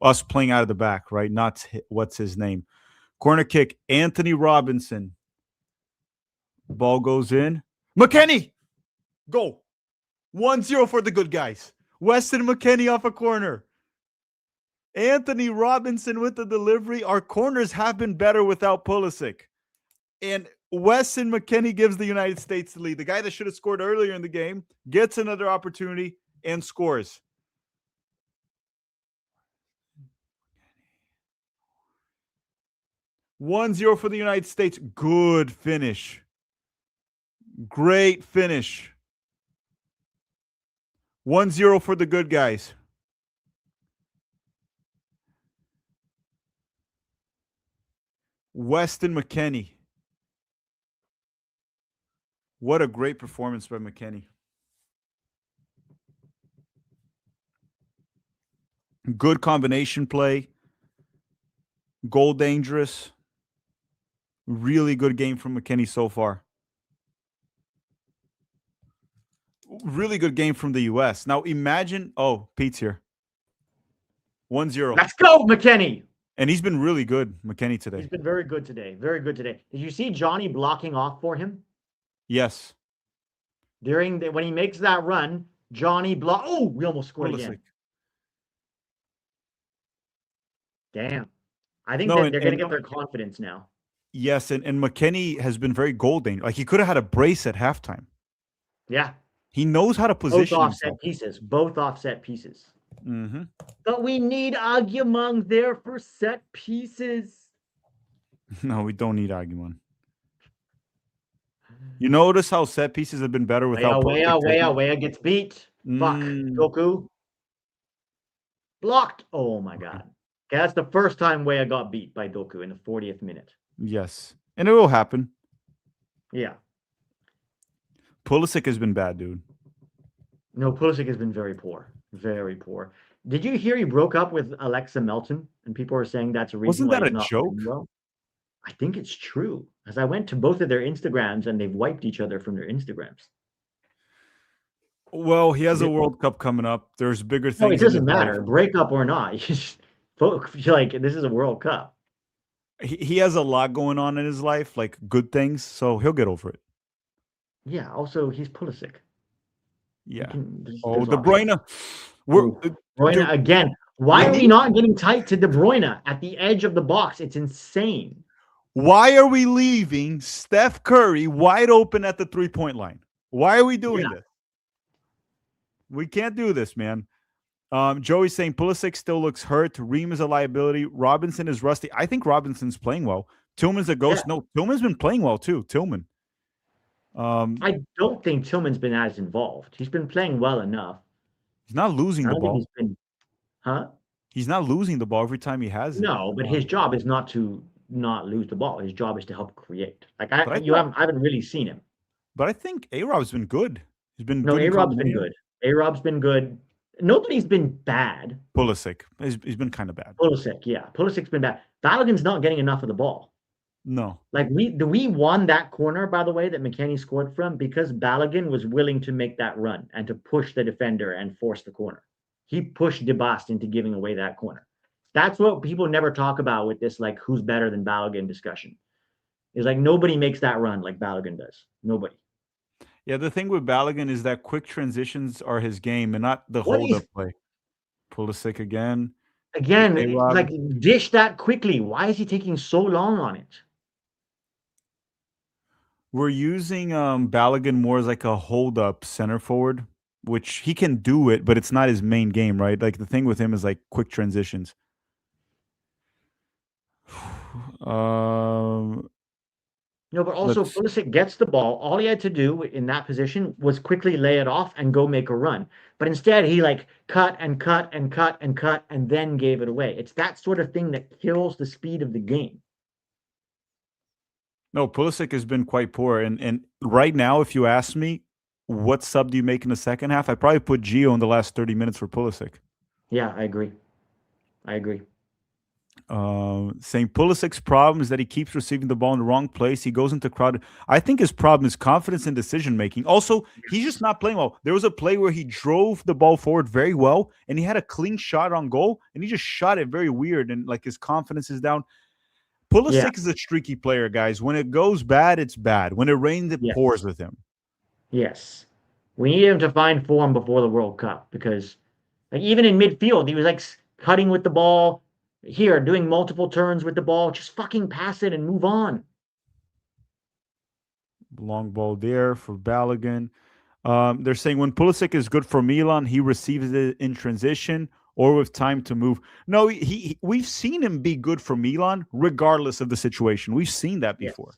Us playing out of the back, right? Not what's his name. Corner kick, Anthony Robinson. Ball goes in. McKennie, go. 1-0 for the good guys. Weston McKennie off a corner. Anthony Robinson with the delivery. Our corners have been better without Pulisic. And Weston McKennie gives the United States the lead. The guy that should have scored earlier in the game gets another opportunity and scores. (1-0) for the United States. Good finish. Great finish. 1-0 for the good guys. Weston McKennie. What a great performance by McKennie. Good combination play. Goal dangerous. Really good game from McKennie so far. Really good game from the U.S. Now imagine, Pete's here. 1-0. Let's go, McKennie. And he's been really good, McKennie, today. He's been very good today. Very good today. Did you see Johnny blocking off for him? Yes. When he makes that run, Johnny block. Oh, we almost scored again. Damn. I think they're going to get their confidence now. Yes, and McKennie has been very goal dangerous. Like, he could have had a brace at halftime. Yeah. He knows how to position both offset pieces. Both offset pieces. Mm-hmm. But we need Aguilar there for set pieces. No, we don't need Aguilar. You notice how set pieces have been better without Weah gets beat. Fuck. Doku. Blocked. Oh my god. Okay, that's the first time Weah got beat by Doku in the 40th minute. Yes. And it will happen. Yeah. Pulisic has been bad, dude. No, Pulisic has been very poor. Very poor. Did you hear he broke up with Alexa Melton? And people are saying that's a reason why. Wasn't that a joke? Well? I think it's true. As I went to both of their Instagrams and they've wiped each other from their Instagrams. Well, he has a World Cup coming up. There's bigger things. No, it doesn't matter. Breakup or not. Like, this is a World Cup. He has a lot going on in his life, like good things, so he'll get over it. Yeah, also he's Pulisic. Yeah. De Bruyne. De Bruyne again. Why are we not getting tight to De Bruyne at the edge of the box? It's insane. Why are we leaving Steph Curry wide open at the three-point line? Why are we doing this? We can't do this, man. Joey's saying Pulisic still looks hurt. Ream is a liability. Robinson is rusty. I think Robinson's playing well. Tillman's a ghost. Yeah. No, Tillman's been playing well too. Tillman. I don't think Tillman's been as involved. He's been playing well enough. He's not losing the ball. He's not losing the ball every time he has it. No, but his job is not to not lose the ball. His job is to help create. Like I haven't really seen him. But I think A-Rob's been good. He's been good. A-Rob's been good. A-Rob's been good. Nobody's been bad. Pulisic. He's been kind of bad. Pulisic, yeah. Pulisic's been bad. Balogun's not getting enough of the ball. No. Like we won that corner, by the way, that McKennie scored from because Balogun was willing to make that run and to push the defender and force the corner. He pushed DeBast into giving away that corner. That's what people never talk about with this, like, who's better than Balogun discussion. It's like nobody makes that run like Balogun does. Nobody. Yeah, the thing with Balogun is that quick transitions are his game and not the hold-up play. Pulisic again. Again, like, dish that quickly. Why is he taking so long on it? We're using Balogun more as like a hold-up center forward, which he can do it, but it's not his main game, right? Like, the thing with him is like quick transitions. No, but also Pulisic gets the ball. All he had to do in that position was quickly lay it off and go make a run. But instead, he like cut and cut and cut and cut and then gave it away. It's that sort of thing that kills the speed of the game. No, Pulisic has been quite poor. And right now, if you ask me, what sub do you make in the second half? I probably put Gio in the last 30 minutes for Pulisic. Yeah, I agree. Saying Pulisic's problem is that he keeps receiving the ball in the wrong place. He goes into crowded. I think his problem is confidence in decision making. Also, he's just not playing well. There was a play where he drove the ball forward very well, and he had a clean shot on goal, and he just shot it very weird, and like his confidence is down. Yeah. Pulisic is a streaky player, guys. When it goes bad, it's bad. When it rains, it pours Yes. with him. Yes. We need him to find form before the World Cup because, like, even in midfield, he was like cutting with the ball here, doing multiple turns with the ball. Just fucking pass it and move on. Long ball there for Balogun. They're saying when Pulisic is good for Milan, he receives it in transition or with time to move. No, we've seen him be good for Milan regardless of the situation. We've seen that before.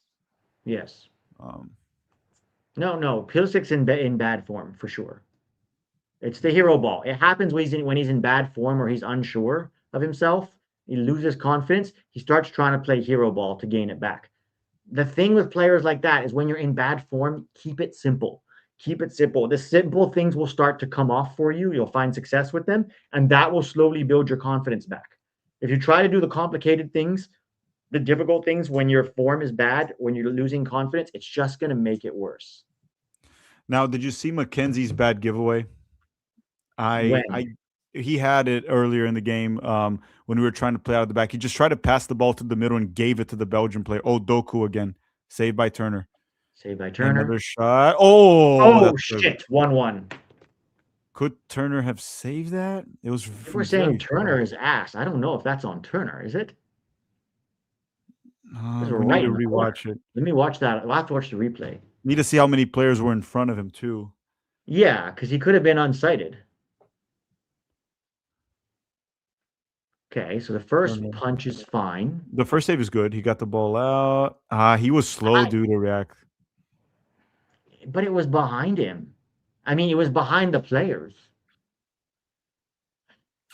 Yes. Yes. Um, No, no. Pulisic's in bad form for sure. It's the hero ball. It happens when he's in bad form or he's unsure of himself. He loses confidence. He starts trying to play hero ball to gain it back. The thing with players like that is when you're in bad form, keep it simple. Keep it simple. The simple things will start to come off for you. You'll find success with them, and that will slowly build your confidence back. If you try to do the complicated things, the difficult things when your form is bad, when you're losing confidence, it's just going to make it worse. Now, did you see McKenzie's bad giveaway? I When? he had it earlier in the game when we were trying to play out of the back. He just tried to pass the ball to the middle and gave it to the Belgian player. Oh, Doku again, saved by Turner. Saved by Another Turner. shot. Oh, Oh, that's good. shit. 1-1. Could Turner have saved that? It was People are from saying very far. Turner is ass. I don't know if that's on Turner, is it? It's We need right to in the corner. rewatch it. Let me watch that. I'll have to watch the replay. Need to see how many players were in front of him too. Yeah, because he could have been unsighted. Okay, so the first Turner. punch is fine. The first save is good. He got the ball out. He was slow, I, due to react. but it was behind him. I mean, it was behind the players.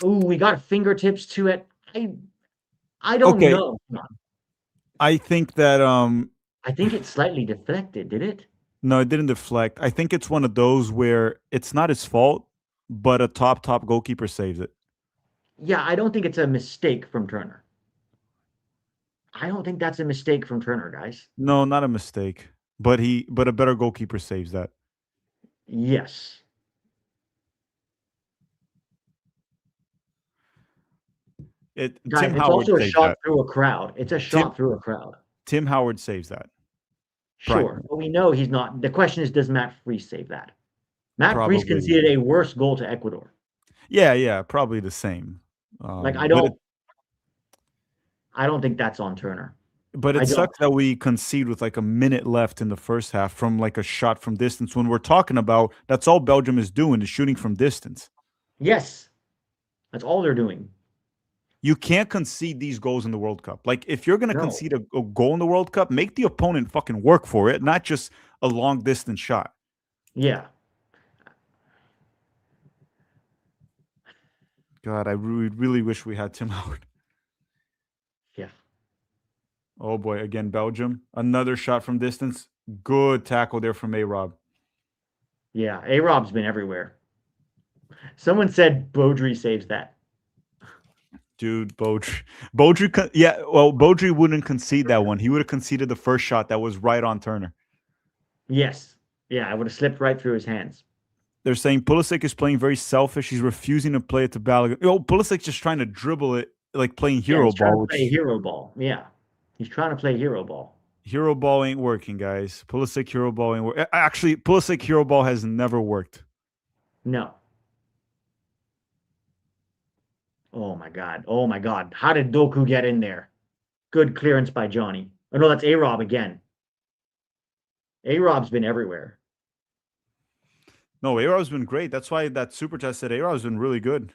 Oh, we got fingertips to it. I don't Okay, know. I think that I think it slightly deflected, did it? no, it didn't deflect. I think it's one of those where it's not his fault, but a top goalkeeper saves it. Yeah, I don't think it's a mistake from Turner. I don't think that's a mistake from Turner, guys. No, not a mistake. But a better goalkeeper saves that. Yes. Tim Guys, it's Howard also a saves shot that. through a crowd. It's a Tim shot through a crowd. Tim Howard saves that. Sure, but we know he's not. The question is, does Matt Freese save that? Matt Freese Probably. conceded a worse goal to Ecuador. Yeah, probably the same. Like But I don't think that's on Turner. but I it don't. sucks that we concede with like a minute left in the first half from like a shot from distance when we're talking about that's all Belgium is doing is shooting from distance. Yes, that's all they're doing. You can't concede these goals in the World Cup. Like if you're gonna No. concede a goal in the World Cup, make the opponent fucking work for it, not just a long distance shot. Yeah. God, I really wish we had Tim Howard. Yeah. Oh boy, again Belgium, another shot from distance. Good tackle there from A-Rob. Yeah. A-Rob's been everywhere. Someone said Baudry saves that. Dude, Beaudry, Beaudry wouldn't concede that one. He would have conceded the first shot that was right on Turner. Yes. Yeah, I would have slipped right through his hands. They're saying Pulisic is playing very selfish. He's refusing to play it to Balogun. Pulisic's just trying to dribble it, like playing Yeah, hero he's trying ball, to play which hero ball. Yeah. He's trying to play hero ball. hero ball ain't working, guys. Pulisic hero ball ain't working. Actually, Pulisic hero ball has never worked. No. Oh my God. Oh my God. How did Doku get in there? Good clearance by Johnny. Oh no, that's A-Rob again. A-Rob's been everywhere. No, A-Rob's been great. That's why that super chat said A-Rob's been really good.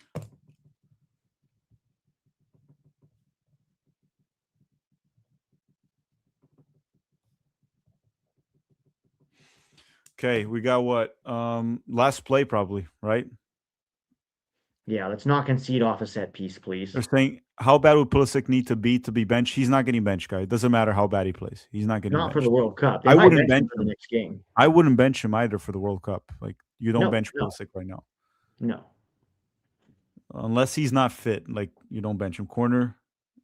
Okay, we got what? Last play probably, right? Yeah, let's not concede off a set piece, please. They're saying, how bad would Pulisic need to be benched? He's not getting benched, guy. It doesn't matter how bad he plays. He's not getting Not for the benched. World Cup. They I might wouldn't bench him bench for the him. next game. I wouldn't bench him either for the World Cup. Like you don't No, bench no, Pulisic right now. no. Unless he's not fit. Like you don't bench him. Corner.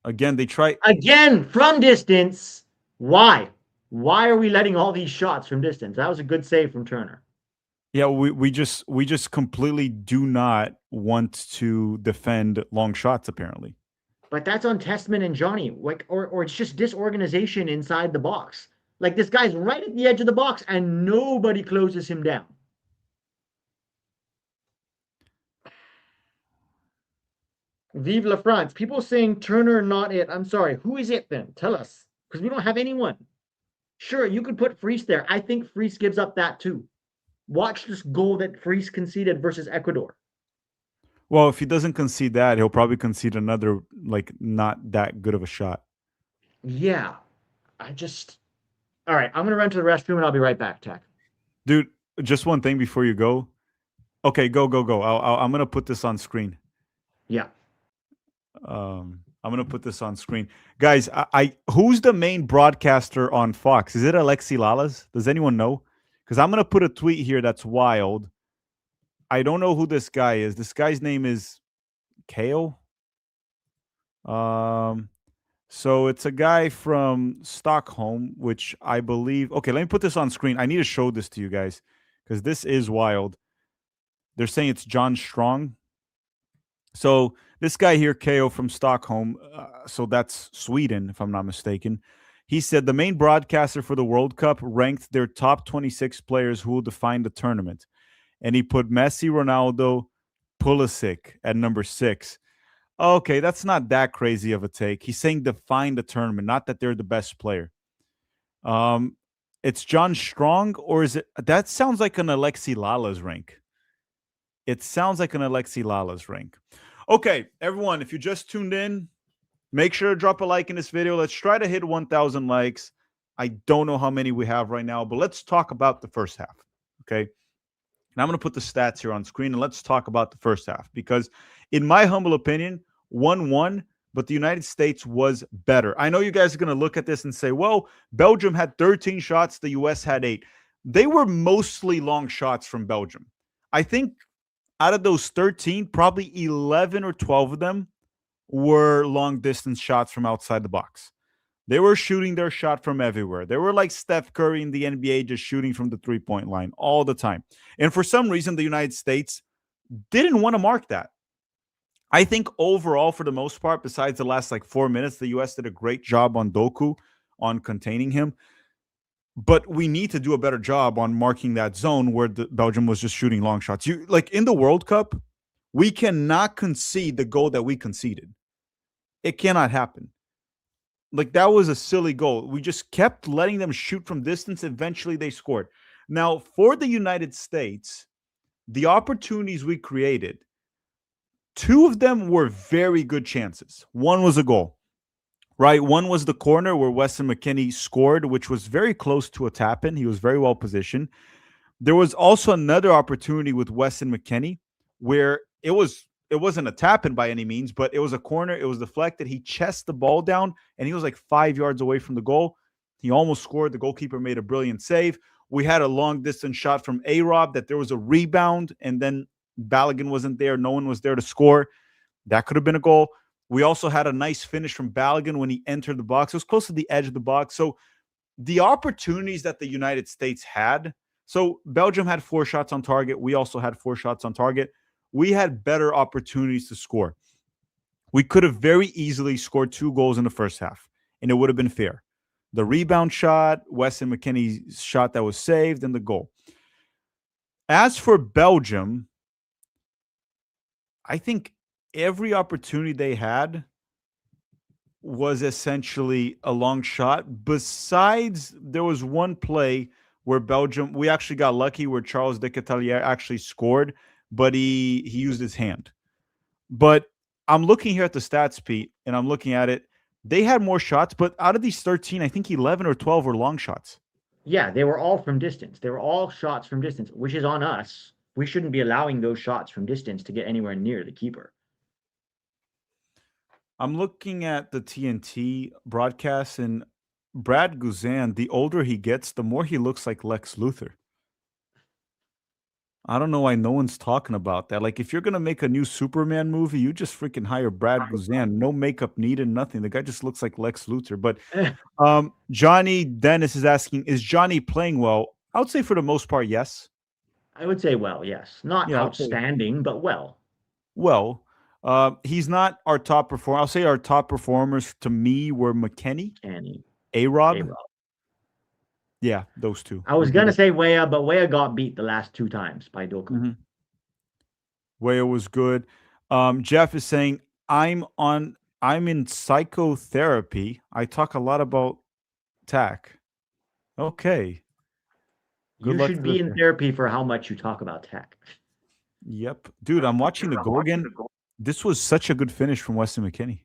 Again, they try Again, from distance. Why? Why are we letting all these shots from distance? That was a good save from Turner. Yeah, we just completely do not want to defend long shots, apparently. But that's on Testament and Johnny, like, or it's just disorganization inside the box. Like this guy's right at the edge of the box and nobody closes him down. Vive la France. People saying Turner not it. I'm sorry. Who is it then? Tell us. Because we don't have anyone. Sure, you could put Freese there. I think Freese gives up that too. Watch this goal that Freese conceded versus Ecuador. Well, if he doesn't concede that, he'll probably concede another like not that good of a shot. Yeah. I just all right. I'm gonna run to the restroom and I'll be right back, Tech. Dude, just one thing before you go. Okay, go. I'm gonna put this on screen. Yeah. I'm gonna put this on screen, guys. I who's the main broadcaster on Fox? Is it Alexi Lalas? Does anyone know? Because I'm gonna put a tweet here that's wild. I don't know who this guy is. This guy's name is Kale. Um, so it's a guy from Stockholm, which I believe. Okay, let me put this on screen. I need to show this to you guys because this is wild. They're saying it's John Strong. So this guy here, KO from Stockholm, so that's Sweden, if I'm not mistaken. He said the main broadcaster for the World Cup ranked their top 26 players who will define the tournament. And he put Messi, Ronaldo, Pulisic at number 6. Okay, that's not that crazy of a take. He's saying define the tournament, not that they're the best player. Um, it's John Strong, or is it? That sounds like an Alexi Lala's rank. It sounds like an Alexi Lala's rank. Okay, everyone, if you just tuned in, make sure to drop a like in this video. Let's try to hit 1,000 likes. I don't know how many we have right now, but let's talk about the first half. Okay. And I'm going to put the stats here on screen and let's talk about the first half because, in my humble opinion, 1-1, but the United States was better. I know you guys are going to look at this and say, well, Belgium had 13 shots, the US had 8. They were mostly long shots from Belgium. I think out of those 13, probably 11 or 12 of them were long distance shots from outside the box. They were shooting their shot from everywhere. They were like Steph Curry in the NBA, just shooting from the 3-point line all the time. And for some reason, the United States didn't want to mark that. I think overall, for the most part, besides the last like 4 minutes, the US did a great job on Doku, on containing him. But we need to do a better job on marking that zone where Belgium was just shooting long shots. You like in the World Cup, we cannot concede the goal that we conceded. It cannot happen. Like that was a silly goal. We just kept letting them shoot from distance. Eventually, they scored. Now, for the United States, the opportunities we created, 2 of them were very good chances. One was a goal. Right. One was the corner where Weston McKennie scored, which was very close to a tap in. He was very well positioned. There was also another opportunity with Weston McKennie where it wasn't a tap in by any means, but it was a corner. It was deflected. He chested the ball down and he was like 5 yards away from the goal. He almost scored. The goalkeeper made a brilliant save. We had a long distance shot from A-Rob that there was a rebound and then Balogun wasn't there. No one was there to score. That could have been a goal. We also had a nice finish from Balogun when he entered the box. It was close to the edge of the box. So the opportunities that the United States had, so Belgium had 4 shots on target. We also had 4 shots on target. We had better opportunities to score. We could have very easily scored 2 goals in the first half, and it would have been fair. The rebound shot, Weston McKennie's shot that was saved, and the goal. As for Belgium, I think every opportunity they had was essentially a long shot. Besides, there was one play where Belgium, we actually got lucky where Charles de Ketelaere actually scored, but he used his hand. But I'm looking here at the stats, Pete, and I'm looking at it. They had more shots, but out of these 13, I think 11 or 12 were long shots. Yeah, they were all from distance. They were all shots from distance, which is on us. We shouldn't be allowing those shots from distance to get anywhere near the keeper. I'm looking at the TNT broadcast, and Brad Guzan, the older he gets, the more he looks like Lex Luthor. I don't know why no one's talking about that. Like, if you're gonna make a new Superman movie, you just freaking hire Brad Guzan. No makeup needed, nothing. The guy just looks like Lex Luthor. But Johnny Dennis is asking, is Johnny playing well? I would say for the most part, yes. I would say well, yes. Not Yeah, I would say outstanding, but well. well. He's not our top performer. I'll say our top performers to me were McKenny, Kenny, A-Rob. A-Rob. Yeah, those two I was would be gonna the. say Weah, but Weah got beat the last two times by Doku. Mhm. Whale was good. Jeff is saying I'm in psychotherapy. I talk a lot about tech. Okay. Good You luck should to the be in fair. therapy for how much you talk about tech. Yep. Dude, I'm watching the goal again. This was such a good finish from Weston McKinney.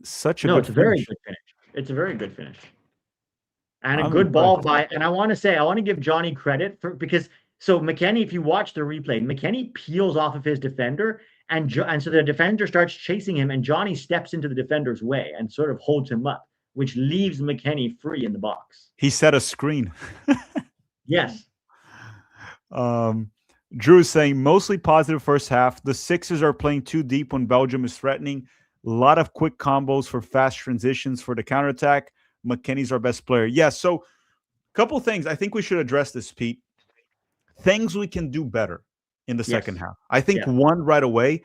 Such a No, good it's a very finish. good finish. It's a very good finish. And a I'm good ball impressed. by, and I want to say, I want to give Johnny credit for because so McKenny, if you watch the replay, McKenny peels off of his defender, and so the defender starts chasing him, and Johnny steps into the defender's way and sort of holds him up, which leaves McKenny free in the box. He set a screen. Yes. Um, Drew is saying mostly positive first half. The Sixers are playing too deep when Belgium is threatening. A lot of quick combos for fast transitions for the counterattack. McKenny's our best player. Yes. Yeah, so, a couple things. I think we should address this, Pete. Things we can do better in the second Yes. half. I think Yeah. one right away.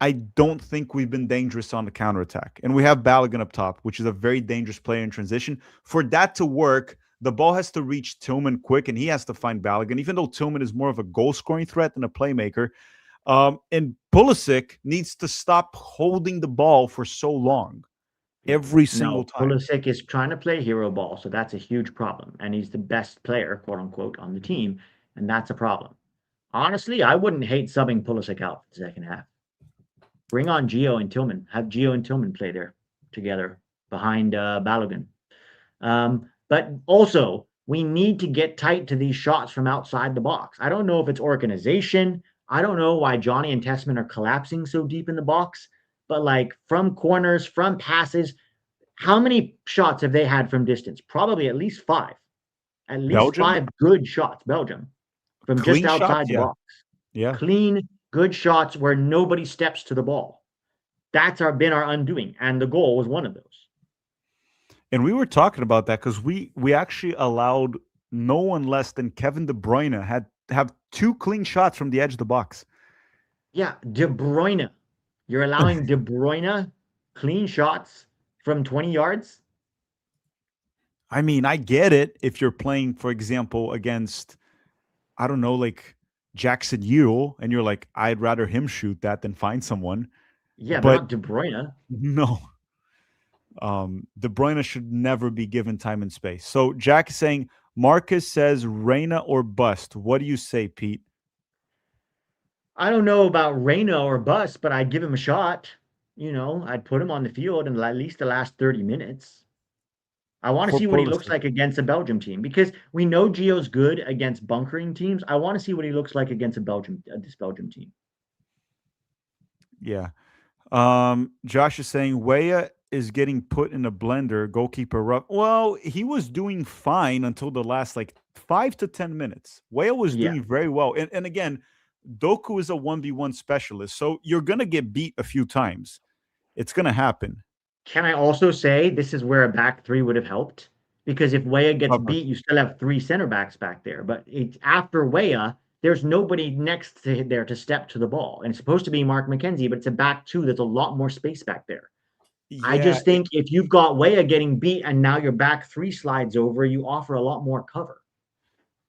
I don't think we've been dangerous on the counterattack. And we have Balogun up top, which is a very dangerous player in transition. For that to work, the ball has to reach Tillman quick, and he has to find Balogun, even though Tillman is more of a goal-scoring threat than a playmaker. And Pulisic needs to stop holding the ball for so long every single No, time. Pulisic is trying to play hero ball, so that's a huge problem. And he's the best player, quote unquote, on the team, and that's a problem. Honestly, I wouldn't hate subbing Pulisic out for the second half. Bring on Gio and Tillman. Have Gio and Tillman play there together behind Balogun. But also, we need to get tight to these shots from outside the box. I don't know if it's organization. I don't know why Johnny and Tessman are collapsing so deep in the box, but like from corners, from passes, how many shots have they had from distance? Probably at least five. At least Belgium, five good shots, Belgium, from just clean shots. outside the Yeah. box. Yeah. Clean, good shots where nobody steps to the ball. That's been our undoing, and the goal was one of those. And we were talking about that because we actually allowed no one less than Kevin De Bruyne had have two clean shots from the edge of the box. Yeah, De Bruyne. You're allowing De Bruyne clean shots from 20 yards? I mean, I get it if you're playing, for example, against, I don't know, like Jackson Yule, and you're like, I'd rather him shoot that than find someone. Yeah, but But not De Bruyne. no, De Bruyne should never be given time and space. So Jack is saying, Marcus says Reina or bust. What do you say, Pete? I don't know about Reyna or Bus, but I'd give him a shot. I'd put him on the field in at least the last 30 minutes. I want to For see what he looks Pulisic. like against a Belgium team because we know Gio's good against bunkering teams. I want to see what he looks like against this Belgium team. Yeah. Josh is saying Weah is getting put in a blender. Goalkeeper rough. Well, he was doing fine until the last like 5 to 10 minutes. Weah was Yeah. doing very well. And again, Doku is a 1v1 specialist. So you're gonna get beat a few times. It's gonna happen. Can I also say this is where a back three would have helped? Because if Weah gets Cover. beat, you still have three center backs back there. But it's after Weah, there's nobody next to there to step to the ball. And it's supposed to be Mark McKenzie, but it's a back two. There's a lot more space back there. I Yeah, just think if you've got Weah getting beat and now your back three slides over, you offer a lot more cover.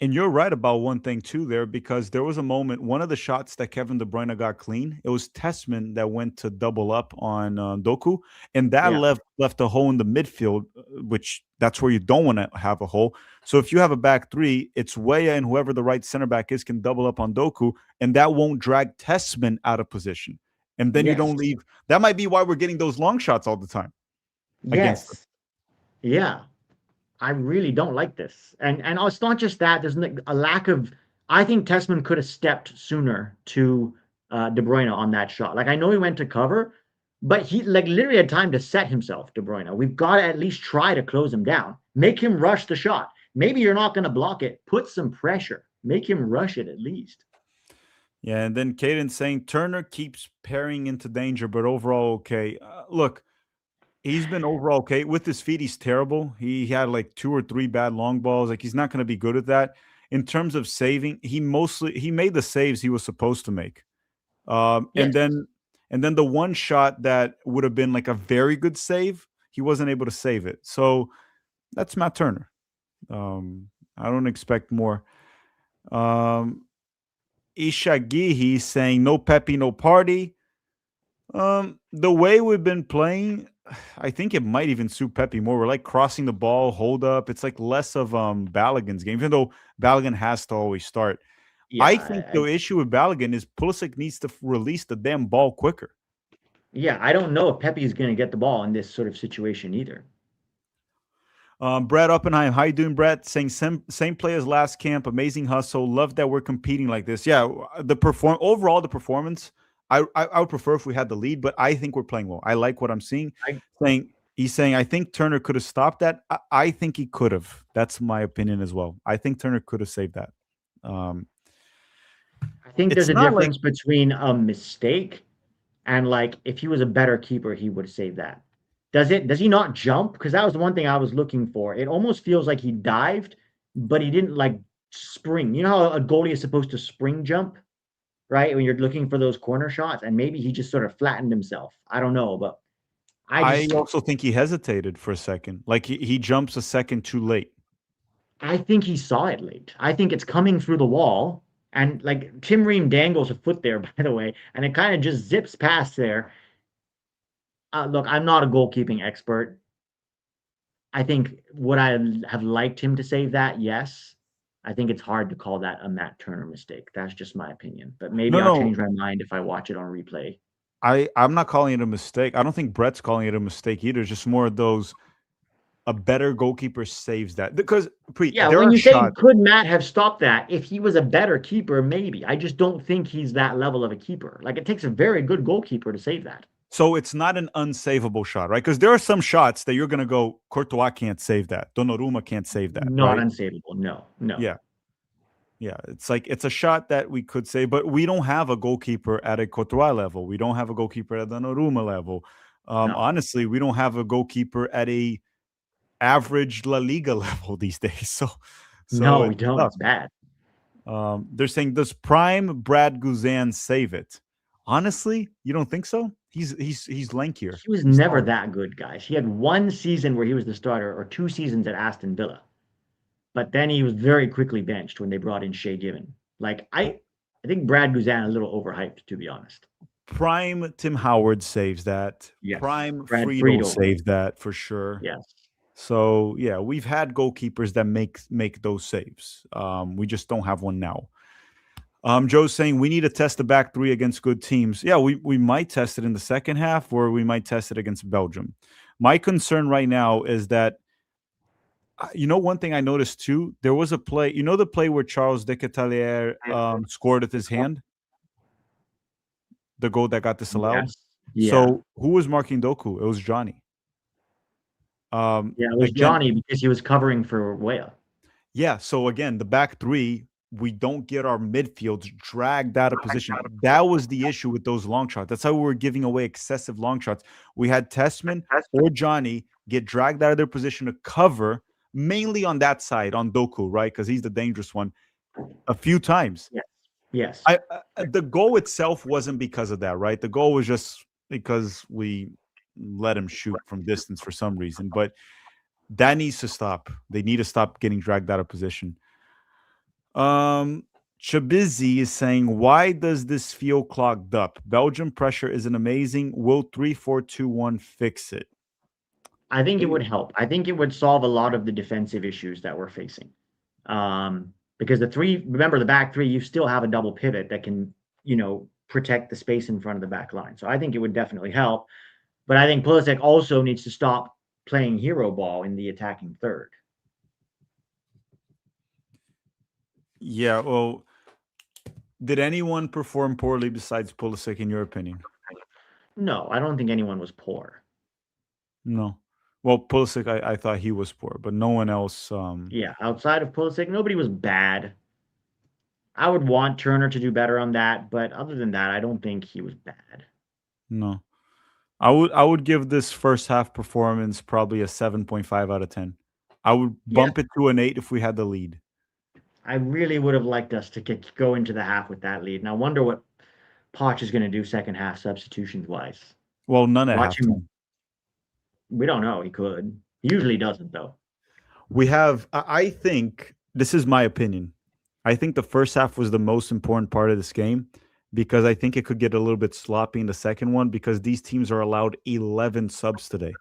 and you're right about one thing too there, because there was a moment, one of the shots that Kevin De Bruyne got clean, it was Tessman that went to double up on Doku, and that Yeah. left a hole in the midfield, which that's where you don't want to have a hole. So if you have a back three, it's Weah and whoever the right center back is can double up on Doku, and that won't drag Tessman out of position. And then you don't Yes. leave. That might be why we're getting those long shots all the time against them. Yes. Yeah. I really don't like this. And it's not just that. There's a lack of. I think Tessman could have stepped sooner to De Bruyne on that shot. Like I know he went to cover, but he like literally had time to set himself. De Bruyne. We've got to at least try to close him down. Make him rush the shot. Maybe you're not going to block it. Put some pressure. Make him rush it at least. Yeah, and then Caden saying Turner keeps pairing into danger, but overall okay. Look, he's been overall okay with his feet. He's terrible. He had like two or three bad long balls. Like he's not going to be good at that. In terms of saving, he made the saves he was supposed to make. Um, and Yes. then and then the one shot that would have been like a very good save, he wasn't able to save it. So that's Matt Turner. I don't expect more. Um, Ishagihi saying no Pepe, no party. The way we've been playing, I think it might even suit Pepe more. We're like crossing the ball, hold up. It's like less of Balogun's game, even though Balogun has to always start. Yeah, I think the issue with Balogun is Pulisic needs to release the damn ball quicker. yeah, I don't know if Pepe is going to get the ball in this sort of situation either. Brett Oppenheim, how you doing, Brett? Saying same play as last camp, amazing hustle. Love that we're competing like this. Yeah, the performance. I would prefer if we had the lead, but I think we're playing well. I like what I'm seeing. I He's saying I think Turner could have stopped that. I think he could have. That's my opinion as well. I think Turner could have saved that. Um, I think there's it's a not like difference between a mistake and like if he was a better keeper, he would save that. Does he not jump? Because that was the one thing I was looking for. It almost feels like he dived, but he didn't like spring. You know how a goalie is supposed to spring jump, right? When you're looking for those corner shots, and maybe he just sort of flattened himself. I don't know, but I I just also think he hesitated for a second. Like he jumps a second too late. I think he saw it late. I think it's coming through the wall. And like Tim Ream dangles a foot there, by the way, and it kind of just zips past there. Look, I'm not a goalkeeping expert. I think would I have liked him to save that? Yes. I think it's hard to call that a Matt Turner mistake. That's just my opinion. But maybe No, I'll no, change my mind if I watch it on replay. I'm not calling it a mistake. I don't think Brett's calling it a mistake either. It's just more of those a better goalkeeper saves that because Yeah, there when are you say shots. could Matt have stopped that, if he was a better keeper, maybe. I just don't think he's that level of a keeper. Like it takes a very good goalkeeper to save that. So it's not an unsavable shot, right? Because there are some shots that you're gonna go, Courtois can't save that, Donnarumma can't save that, Not right? unsavable. No, no, Yeah, yeah. It's like it's a shot that we could save, but we don't have a goalkeeper at a Courtois level. We don't have a goalkeeper at the Donnarumma level. no, Honestly, we don't have a goalkeeper at a average La Liga level these days. So no, we it's don't. tough. It's bad. They're saying, does prime Brad Guzan save it? Honestly, you don't think so? He's lankier. He was He's never taller. that good, guys. He had one season where he was the starter, or 2 seasons at Aston Villa. But then he was very quickly benched when they brought in Shea Given. Like I think Brad Guzan a little overhyped, to be honest. Prime Tim Howard saves that. Yes, Prime Brad Friedel Friedel. saves that for sure. Yes, So yeah, we've had goalkeepers that make those saves. We just don't have one now. Joe's saying we need to test the back three against good teams. Yeah, we might test it in the second half, or we might test it against Belgium. My concern right now is that one thing I noticed too. There was a play. You know the play where Charles de Ketelaere scored with his hand, the goal that got disallowed. yes, yeah, So who was marking Doku? It was Johnny. yeah. It was Again, Johnny because he was covering for Whale. yeah. So again, the back three, we don't get our midfields dragged out of position. That was the issue with those long shots. That's how we were giving away excessive long shots. We had Tessman or Johnny get dragged out of their position to cover, mainly on that side, on Doku, right? Because he's the dangerous one, a few times. Yes, yes. The goal itself wasn't because of that, right? The goal was just because we let him shoot from distance for some reason. But that needs to stop. They need to stop getting dragged out of position. Chabizi is saying, why does this feel clogged up? Belgium pressure isn't amazing. Will 3-4-2-1 fix it? I think it would help. I think it would solve a lot of the defensive issues that we're facing. Because remember the back three, you still have a double pivot that can, protect the space in front of the back line. So I think it would definitely help. But I think Pulisic also needs to stop playing hero ball in the attacking third. Yeah, well, did anyone perform poorly besides Pulisic, in your opinion? No, I don't think anyone was poor. No. Well, Pulisic, I thought he was poor, but no one else. Yeah, outside of Pulisic, nobody was bad. I would want Turner to do better on that, but other than that, I don't think he was bad. No. I would give this first half performance probably a 7.5 out of 10. I would Yeah, bump it to an 8 if we had the lead. I really would have liked us to go into the half with that lead. And I wonder what Poch is going to do second half substitutions wise. Well, none at Watch halftime. him. We don't know. He could. He usually doesn't though. We have, I think, this is my opinion. I think the first half was the most important part of this game because I think it could get a little bit sloppy in the second one because these teams are allowed 11 subs today.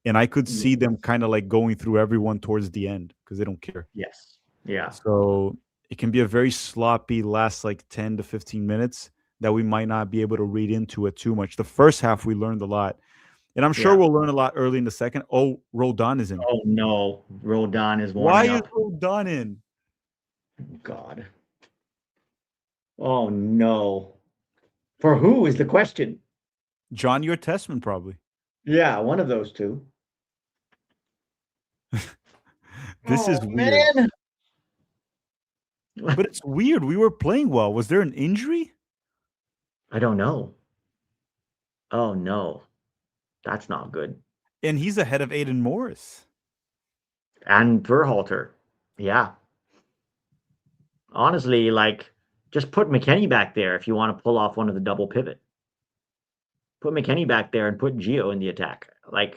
And I could see them kind of like going through everyone towards the end because they don't care. Yes. Yeah. So it can be a very sloppy last like 10 to 15 minutes that we might not be able to read into it too much. The first half, we learned a lot. And I'm sure Yeah. we'll learn a lot early in the second. Oh, Roldan is in. Oh no. Roldan is Why warming is up. Roldan in? God. Oh no. For who is the question? John, your Testament, probably. Yeah, one of those two. This is Oh weird. man. But it's weird. We were playing well. Was there an injury? I don't know. Oh no. That's not good. And he's ahead of Aiden Morris. And Verhalter. Yeah. Honestly, like just put McKennie back there if you want to pull off one of the double pivot. Put McKennie back there and put Gio in the attack. Like,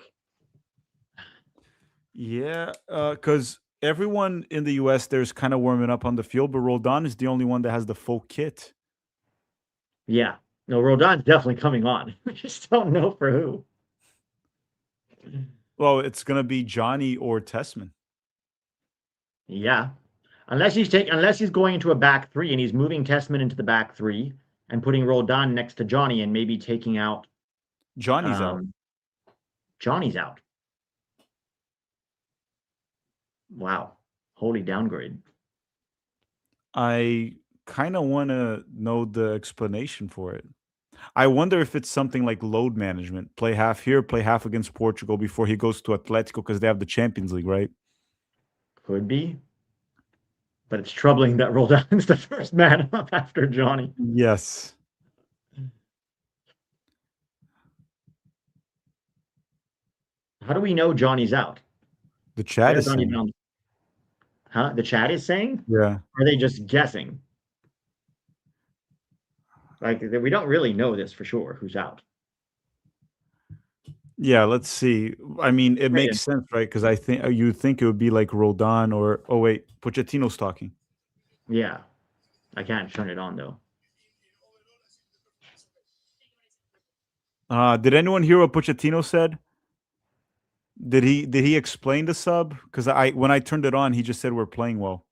Yeah, because everyone in the US there's kind of warming up on the field, but Roldan is the only one that has the full kit. yeah. No, Rodon's definitely coming on. We just don't know for who. Well, it's gonna be Johnny or Testament. Yeah. Unless he's going into a back three and he's moving Testament into the back three and putting Roldan next to Johnny and maybe taking out Johnny's out. Johnny's out. Wow. Holy downgrade. I kind of want to know the explanation for it. I wonder if it's something like load management. Play half here, play half against Portugal before he goes to Atletico because they have the Champions League, right? Could be. But it's troubling that Roldan's the first man up after Johnny. Yes. How do we know Johnny's out? The chat They're is not even saying. on. Huh? The chat is saying? Yeah. Or are they just guessing? Like we don't really know this for sure who's out. Yeah, let's see. I mean, it Right. makes sense, right? Because I think you think it would be like Roldan or oh wait, Pochettino's talking. Yeah. I can't turn it on though. Did anyone hear what Pochettino said? Did he explain the sub? Because I when I turned it on, he just said we're playing well.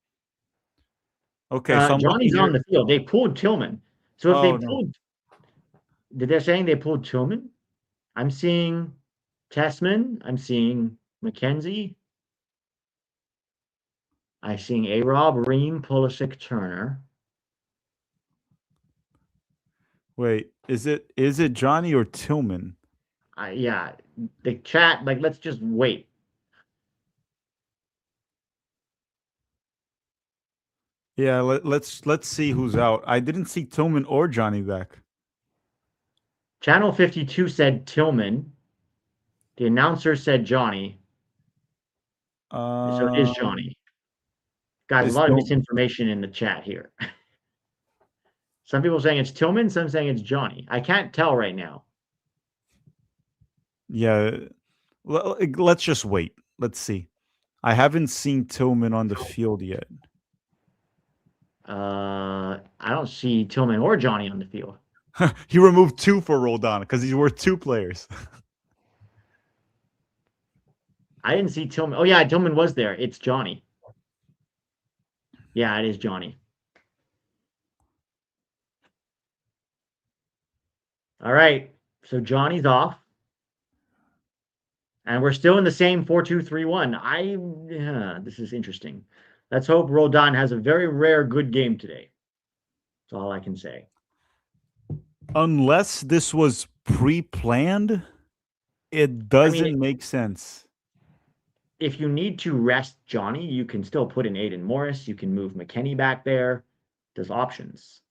Okay, so I'm looking Johnny's on here. the field. They pulled Tillman. So if they Oh no. pulled, did they're saying they pulled Tillman? I'm seeing Tessman. I'm seeing McKenzie. I'm seeing A Rob, Ream, Pulisic, Turner. Wait, is it Johnny or Tillman? Yeah, the chat, like, let's just wait. Yeah, let's see who's out. I didn't see Tillman or Johnny back. Channel 52 said Tillman. The announcer said Johnny. So it is Um, Johnny. Guys, a is lot of Till- misinformation in the chat here. Some people saying it's Tillman, some saying it's Johnny. I can't tell right now. yeah. Let's just wait. Let's see. I haven't seen Tillman on the field yet. I don't see Tillman or Johnny on the field. He removed two for Roldan because he's worth two players. I didn't see Tillman. Oh yeah, Tillman was there. It's Johnny. Yeah, it is Johnny. All right. So Johnny's off. And we're still in the same 4-2-3-1. This is interesting. Let's hope Roldan has a very rare good game today. That's all I can say. Unless this was pre-planned, it doesn't make sense. If you need to rest Johnny, you can still put in Aiden Morris. You can move McKennie back there. There's options.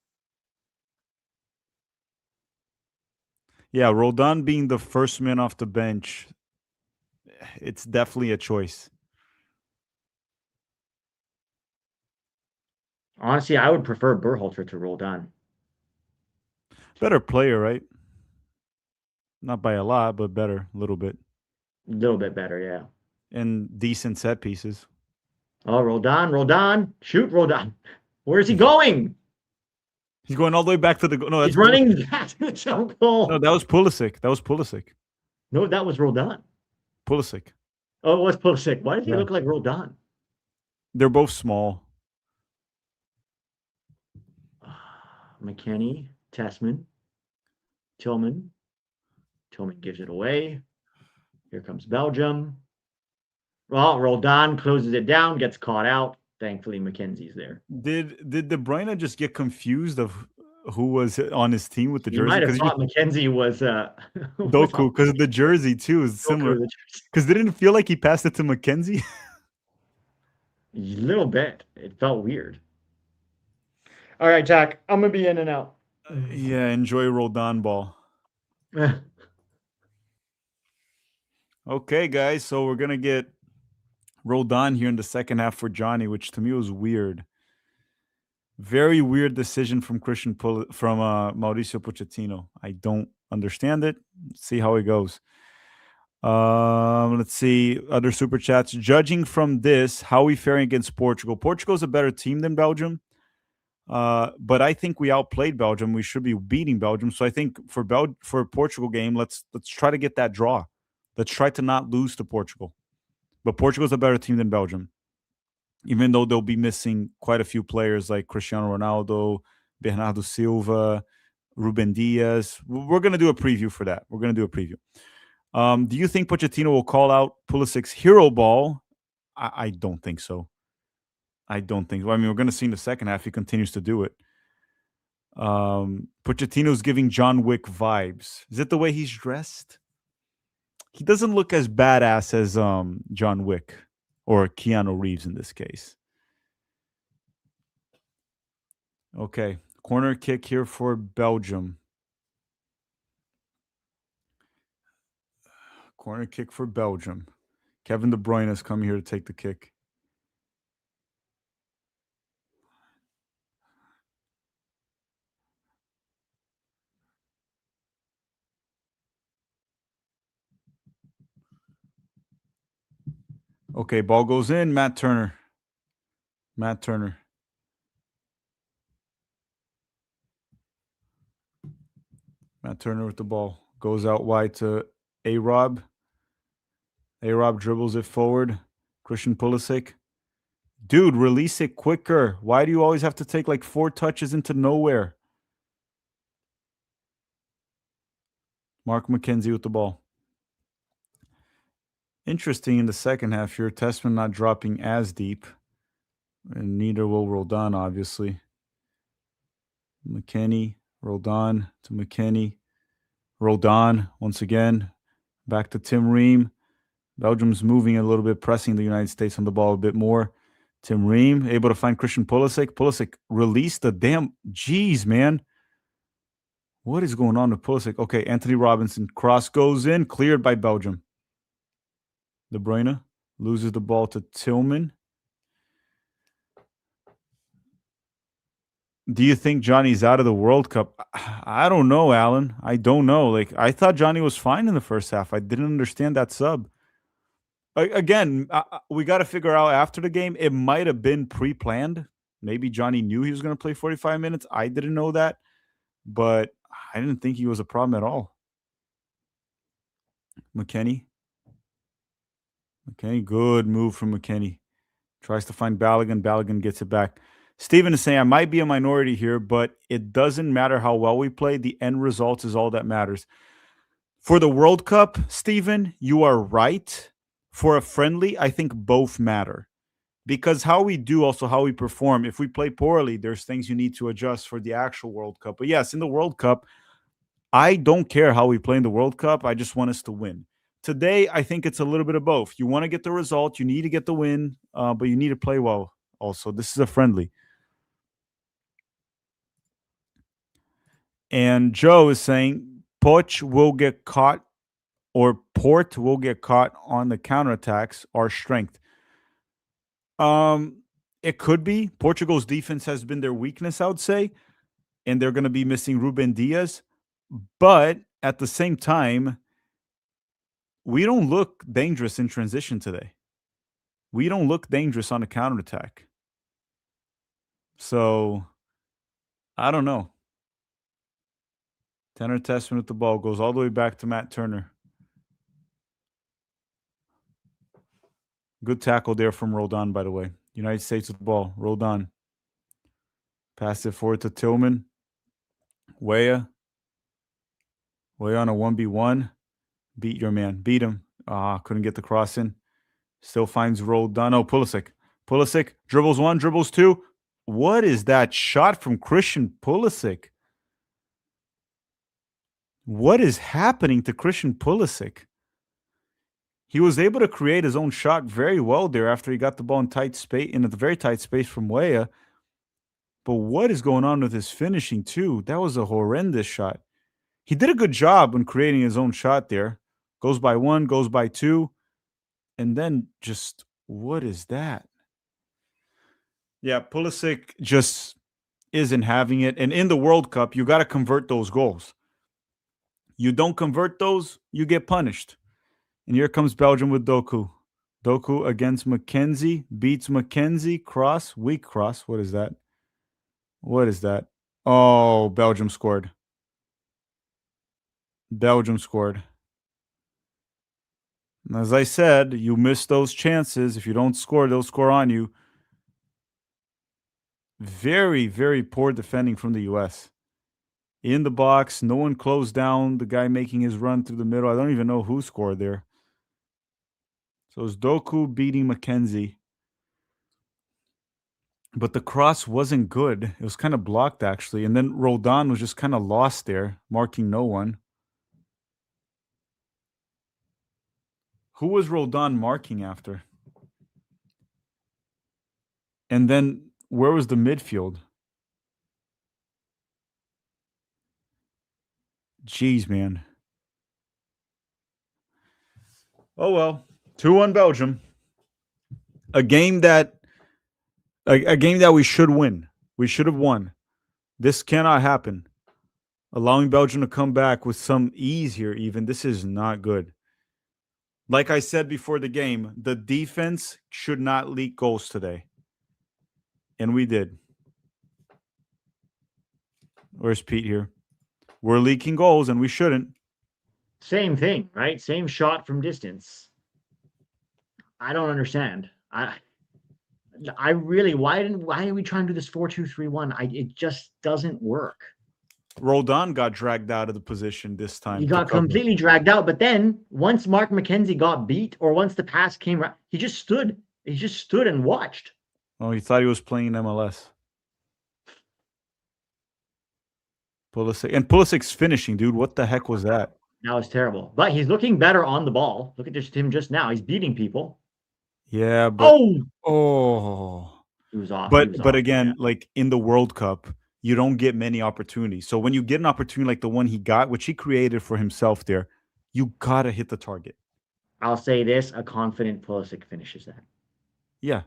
Yeah, Roldan being the first man off the bench, it's definitely a choice. Honestly, I would prefer Berhalter to Roldan. Better player, right? Not by a lot, but better, a little bit. A little bit better, yeah. And decent set pieces. Oh, Roldan, shoot, Roldan. Where's he going? He's going all the way back to the goal. No, that's He's Pulisic. running back to the own No, goal. that was Pulisic. That was Pulisic. No, that was Roldan. Pulisic. Oh, it was Pulisic. Why did he Yeah. look like Roldan? They're both small. McKennie, Tessman, Tillman. Tillman gives it away. Here comes Belgium. Well, Roldan closes it down, gets caught out. Thankfully, McKenzie's there. Did De Bruyne just get confused of who was on his team with the He jersey? might have Because thought McKenzie was Doku, because the jersey too is similar. Because didn't it feel like he passed it to McKenzie? A little bit. It felt weird. All right, Jack. I'm gonna be in and out. Yeah, enjoy Roldan ball. Okay, guys, so we're gonna get Roldan here in the second half for Johnny, which to me was weird. Very weird decision from Mauricio Pochettino. I don't understand it. Let's see how it goes. Let's see other super chats. Judging from this, how are we faring against Portugal? Portugal's a better team than Belgium, but I think we outplayed Belgium. We should be beating Belgium. So I think for Portugal game, let's try to get that draw. Let's try to not lose to Portugal. But Portugal's a better team than Belgium, even though they'll be missing quite a few players like Cristiano Ronaldo, Bernardo Silva, Ruben Diaz. We're going to do a preview for that. We're going to do a preview. Do you think Pochettino will call out Pulisic's hero ball? I don't think so. I don't think so. I mean, we're going to see in the second half he continues to do it. Pochettino's giving John Wick vibes. Is it the way he's dressed? He doesn't look as badass as John Wick or Keanu Reeves in this case. Okay, corner kick here for Belgium. Corner kick for Belgium. Kevin De Bruyne is coming here to take the kick. Okay, ball goes in. Matt Turner. Matt Turner. Matt Turner with the ball. Goes out wide to A-Rob. A-Rob dribbles it forward. Christian Pulisic. Dude, release it quicker. Why do you always have to take like 4 touches into nowhere? Mark McKenzie with the ball. Interesting in the second half here. Tessman not dropping as deep. And neither will Roldan, obviously. McKennie. Roldan to McKennie. Roldan once again. Back to Tim Ream. Belgium's moving a little bit, pressing the United States on the ball a bit more. Tim Ream able to find Christian Pulisic. Pulisic released the damn... Jeez, man. What is going on with Pulisic? Okay, Anthony Robinson. Cross goes in. Cleared by Belgium. De Bruyne loses the ball to Tillman. Do you think Johnny's out of the World Cup? I don't know, Alan. I don't know. Like, I thought Johnny was fine in the first half. I didn't understand that sub. Again, we got to figure out after the game. It might have been pre-planned. Maybe Johnny knew he was going to play 45 minutes. I didn't know that. But I didn't think he was a problem at all. McKennie. Okay, good move from McKennie. Tries to find Balogun. Balogun gets it back. Steven is saying, I might be a minority here, but it doesn't matter how well we play. The end result is all that matters. For the World Cup, Steven, you are right. For a friendly, I think both matter. Because how we do, also how we perform. If we play poorly, there's things you need to adjust for the actual World Cup. But yes, in the World Cup, I don't care how we play in the World Cup. I just want us to win. Today, I think it's a little bit of both. You want to get the result. You need to get the win, but you need to play well also. This is a friendly. And Joe is saying Poch will get caught or Port will get caught on the counterattacks, our strength. It could be. Portugal's defense has been their weakness, I would say. and they're going to be missing Ruben Diaz. But at the same time, we don't look dangerous in transition today. We don't look dangerous on a counterattack. So I don't know. Tanner Tessman with the ball goes all the way back to Matt Turner. Good tackle there from Roldan, by the way. United States with the ball. Roldan. Pass it forward to Tillman. Weah. Weah on a 1v1. Beat your man. Beat him. Couldn't get the cross in. Still finds Roldan. Oh, Pulisic. Pulisic dribbles one, dribbles two. What is that shot from Christian Pulisic? What is happening to Christian Pulisic? He was able to create his own shot very well there after he got the ball in tight space, in a very tight space from Weah. But what is going on with his finishing too? That was a horrendous shot. He did a good job when creating his own shot there. Goes by one, goes by two, and then just what is that? Yeah, Pulisic just isn't having it. And in the World Cup, you got to convert those goals. You don't convert those, you get punished. And here comes Belgium with Doku. Doku against McKenzie, beats McKenzie, cross, weak cross. What is that? What is that? Oh, Belgium scored. Belgium scored. And as I said, you miss those chances. If you don't score, they'll score on you. Very, very poor defending from the U.S. In the box, no one closed down the guy making his run through the middle. I don't even know who scored there. So it's Doku beating McKenzie. But the cross wasn't good. It was kind of blocked, actually. And then Roldan was just kind of lost there, marking no one. Who was Roldan marking after? And then where was the midfield? Jeez, man. Oh, well. 2-1 Belgium. A game that we should win. We should have won. This cannot happen. Allowing Belgium to come back with some ease here, even. This is not good. Like I said before the game, the defense should not leak goals today. And we did. Where's Pete here? We're leaking goals and we shouldn't. Same thing, right? Same shot from distance. I don't understand. I really, why are we trying to do this 4-2-3-1? It just doesn't work. Roldan got dragged out of the position this time. He got completely dragged out, but then once Mark McKenzie got beat, or once the pass came, he just stood. He just stood and watched. Oh, he thought he was playing MLS. Pulisic. And Pulisic's finishing, dude. What the heck was that? That was terrible. But he's looking better on the ball. Look at him just now. He's beating people. Yeah, but he was off. But again, like in the World Cup, you don't get many opportunities. So when you get an opportunity like the one he got, which he created for himself there, you gotta hit the target. I'll say this: a confident Pulisic finishes that. Yeah,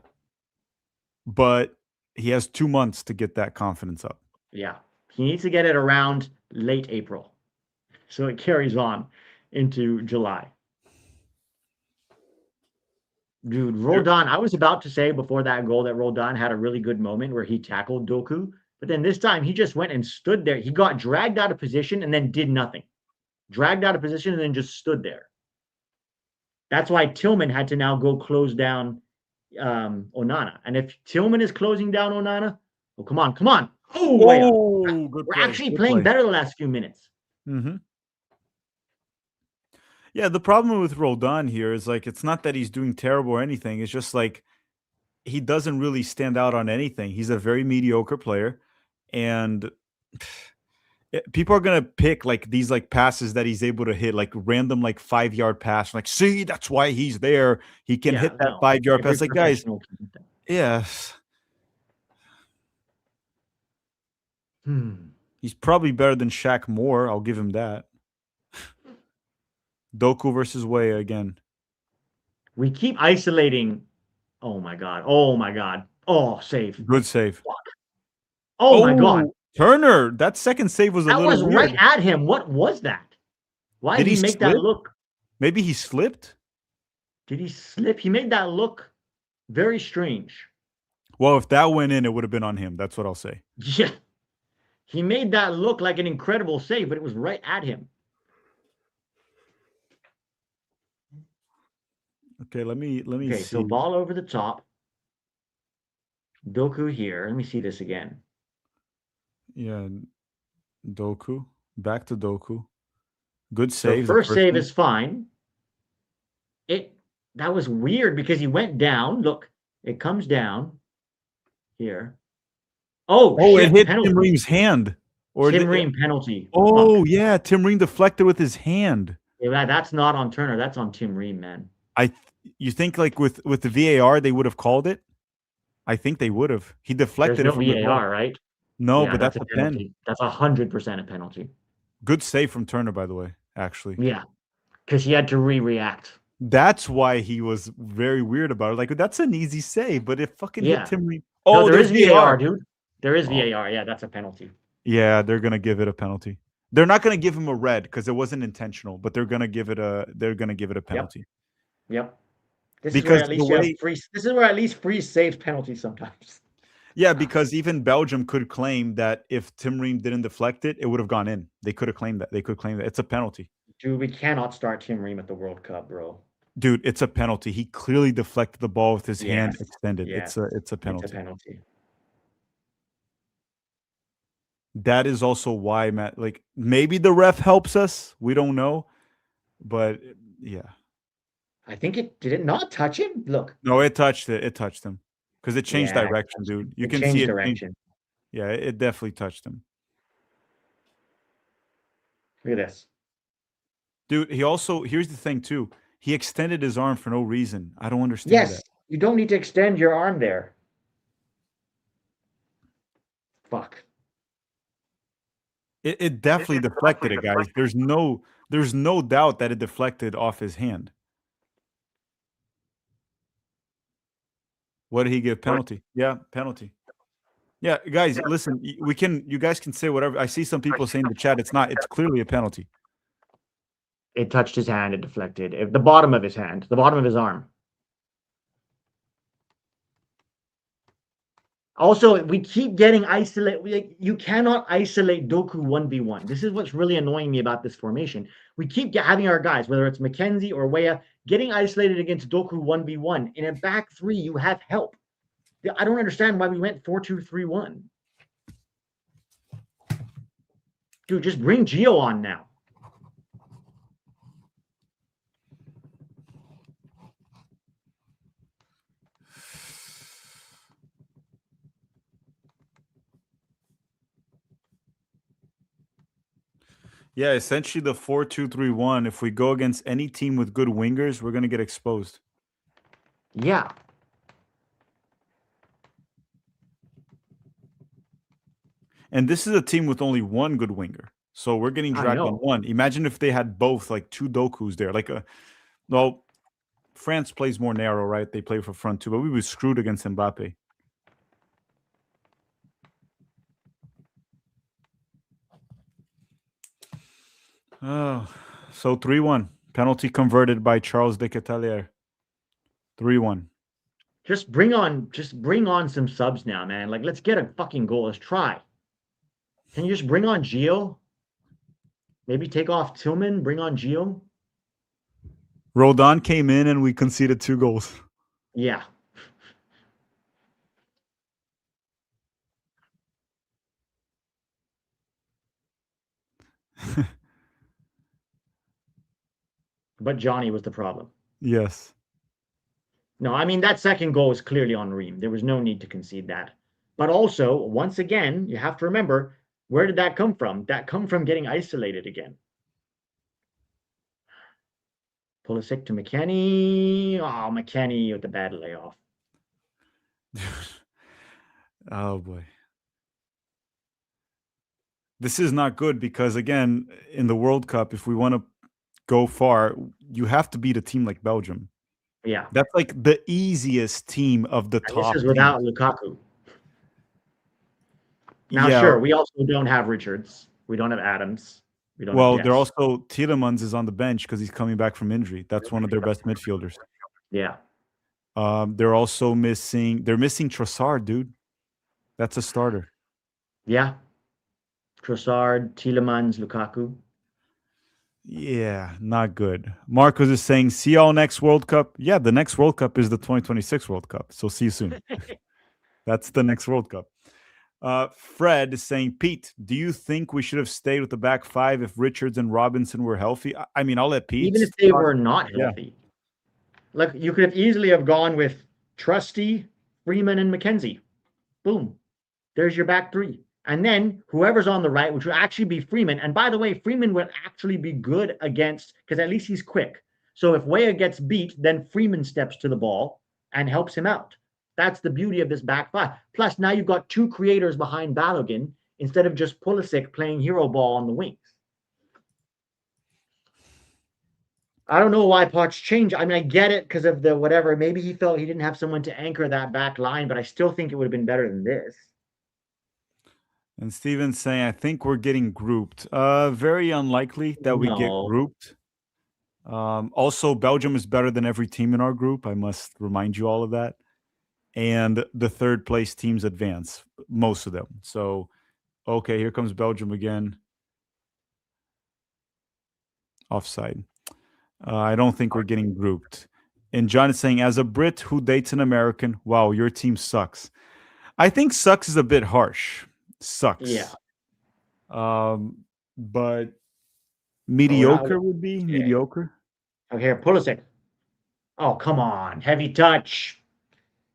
but he has 2 months to get that confidence up. Yeah, he needs to get it around late April, so it carries on into July. Dude, Roldan, I was about to say before that goal that Roldan had a really good moment where he tackled Doku, but then this time he just went and stood there. He got dragged out of position and then did nothing. Dragged out of position and then just stood there. That's why Tillman had to now go close down Onana. And if Tillman is closing down Onana, oh, come on. Oh, good we're play. actually playing better the last few minutes. Mm-hmm. Yeah, the problem with Roldan here is like it's not that he's doing terrible or anything. It's just like he doesn't really stand out on anything. He's a very mediocre player, and people are gonna pick like these like passes that he's able to hit, like random like 5-yard pass. Like, see, that's why he's there. He can hit that 5-yard pass. Like, guys, yes. He's probably better than Shaq Moore. I'll give him that. Doku versus Weah again. We keep isolating. Oh my god. Oh, save. Good save. Oh my god. Turner, that second save was a That little was right weird. at him. What was that? Why Did did he he make that slip? look? Maybe he slipped. Did he slip? He made that look very strange. Well, if that went in, it would have been on him. That's what I'll say. Yeah. He made that look like an incredible save, but it was right at him. Okay, let me Okay, so see. ball over the top. Doku here. Let me see this again. Yeah, Doku. Back to Doku. Good So save. The first first save one. is fine. That was weird because he went down. Look, it comes down here. Oh Oh, it shit! hit Tim Penalty. Ream's hand. Or Tim the, Ream penalty. oh Fuck. yeah, Tim Ream deflected with his hand. Yeah, that's not on Turner. That's on Tim Ream, man. You think like with the VAR they would have called it? I think they would have. He There's deflected it no from the glove. VAR, right? No, Yeah, but that's that's a a pen. penalty. That's 100% a penalty. Good save from Turner, by the way. Actually, Yeah, because he had to react. that's why he was very weird about it. Like that's an easy save, but it fucking hit Yeah. Tim Ream. No, Oh, there there's is VAR, VAR. dude. There is Oh, VAR. Yeah, that's a penalty. yeah, they're gonna give it a penalty. They're not gonna give him a red because it wasn't intentional, but they're gonna give it a Yep. penalty Yep. This is where because at the least you have way free. This is where at least free saves penalties sometimes. yeah, because even Belgium could claim that if Tim Ream didn't deflect it, it would have gone in. They could have claimed that. They could claim that it's a penalty. Dude, we cannot start Tim Ream at the World Cup, bro. Dude, it's a penalty. He clearly deflected the ball with his hand Yes. extended. Yes. It's a It's a penalty. penalty. That is also why Matt like maybe the ref helps us. We don't know. But yeah. I think it did it not touch him? Look. No, it touched it. It touched him. Because it changed Yeah, it direction, touched dude. him. You It can see changed it change. direction. Yeah, it definitely touched him. Look at this. Dude, he also here's the thing too. He extended his arm for no reason. I don't understand that. Yes, you don't need to extend your arm there. Fuck. It definitely deflected it, guys. There's no doubt that it deflected off his hand. What did he give? Penalty. Yeah, penalty. Yeah, guys, listen, you guys can say whatever. I see some people saying in the chat it's not. It's clearly a penalty. It touched his hand, it deflected. The bottom of his hand, the bottom of his arm. Also, we keep getting isolated. You cannot isolate Doku 1v1. This is what's really annoying me about this formation. We keep having our guys, whether it's McKenzie or Weah, getting isolated against Doku 1v1. In a back three, you have help. I don't understand why we went 4-2-3-1. Dude, just bring Gio on now. Yeah, essentially the 4-2-3-1. If we go against any team with good wingers, we're gonna get exposed. Yeah. And this is a team with only one good winger. So we're getting dragged on one. Imagine if they had both, like two Dokus there. Well, France plays more narrow, right? They play for front two, but we were screwed against Mbappe. Oh, so 3-1. Penalty converted by Charles de Ketelaere. 3-1. Just bring on some subs now, man. Like, let's get a fucking goal. Let's try. Can you just bring on Gio? Maybe take off Tillman, bring on Gio? Roldan came in and we conceded 2 goals. Yeah. But Johnny was the problem. Yes. No, I mean, that second goal was clearly on Ream. There was no need to concede that. But also, once again, you have to remember, where did that come from? That come from getting isolated again. Pulisic to McKennie. Oh, McKennie with the bad layoff. Oh, boy. This is not good because, again, in the World Cup, if we want to go far, you have to beat a team like Belgium. Yeah. That's like the easiest team of the And top. this is without Lukaku. Now, Yeah. sure, we also don't have Richards. We don't have Adams. We don't have Well, they're Dest. also Tielemans is on the bench because he's coming back from injury. That's one of their best midfielders. Yeah. They're also missing. They're missing Trossard, dude. That's a starter. Yeah. Trossard, Tielemans, Lukaku. Yeah, not good. Marcos is saying, "See y'all next World Cup." Yeah, the next World Cup is the 2026 World Cup. So see you soon. That's the next World Cup. Fred is saying, Pete, do you think we should have stayed with the back five if Richards and Robinson were healthy? I mean, I'll let Pete. Even if they were not Yeah. healthy. Like you could have easily have gone with Trusty, Freeman, and McKenzie. Boom. There's your back three. And then whoever's on the right, which will actually be Freeman. And by the way, Freeman would actually be good against, because at least he's quick. So if Weah gets beat, then Freeman steps to the ball and helps him out. That's the beauty of this back five. Plus, now you've got two creators behind Balogun instead of just Pulisic playing hero ball on the wings. I don't know why Potts changed. I mean, I get it because of the whatever. Maybe he felt he didn't have someone to anchor that back line, but I still think it would have been better than this. And Steven's saying, I think we're getting grouped. Very unlikely that we get No. grouped. Also, Belgium is better than every team in our group. I must remind you all of that. And the third place teams advance, most of them. So, okay, here comes Belgium again. Offside. I don't think we're getting grouped. And John is saying, as a Brit who dates an American, wow, your team sucks. I think sucks is a bit harsh. Sucks. Yeah. But mediocre would be mediocre. Okay, Pulisic. Oh, come on. Heavy touch.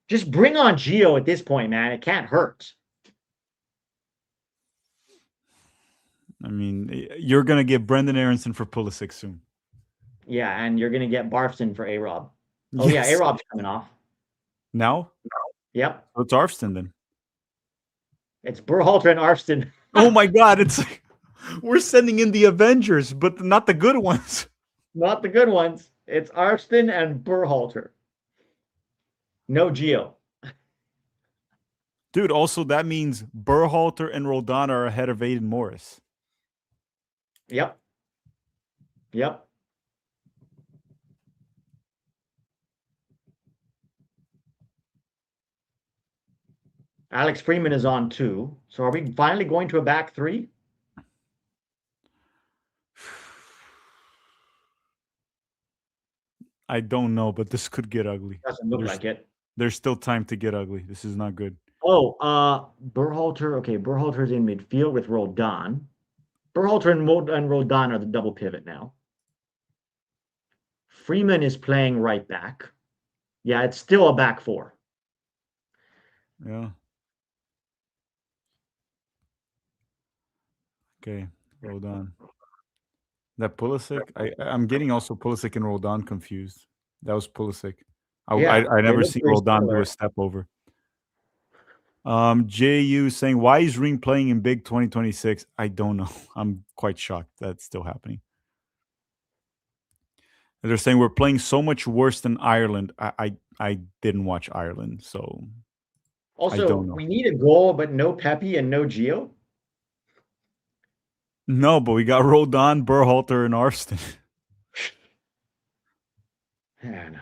Just bring on Gio at this point, man. It can't hurt. I mean, you're going to get Brendan Aronson for Pulisic soon. Yeah, and you're going to get Barfson for A-Rob. Oh, yes. Yeah, A-Rob's coming off. Now? Yep. So it's Arfston then. It's Berhalter and Arfston. Oh, my God. It's like we're sending in the Avengers, but not the good ones. Not the good ones. It's Arfston and Berhalter. No Gio. Dude, also that means Berhalter and Roldan are ahead of Aiden Morris. Yep. Yep. Alex Freeman is on 2. So are we finally going to a back 3? I don't know, but this could get ugly. Doesn't look like it. There's still time to get ugly. This is not good. Oh, Berhalter. Okay, Berhalter's in midfield with Roldan. Berhalter and Roldan are the double pivot now. Freeman is playing right back. Yeah, it's still a back 4. Yeah. Okay, Roldan. That Pulisic? I'm getting also Pulisic and Roldan confused. That was Pulisic. I never seen Roldan do a step over. JU saying, why is Ring playing in Big 2026? I don't know. I'm quite shocked that's still happening. And they're saying we're playing so much worse than Ireland. I didn't watch Ireland, so also I don't know. We need a goal, but no Pepe and no Gio. No, but we got Roldan, Berhalter, and Arfston. Yeah, no.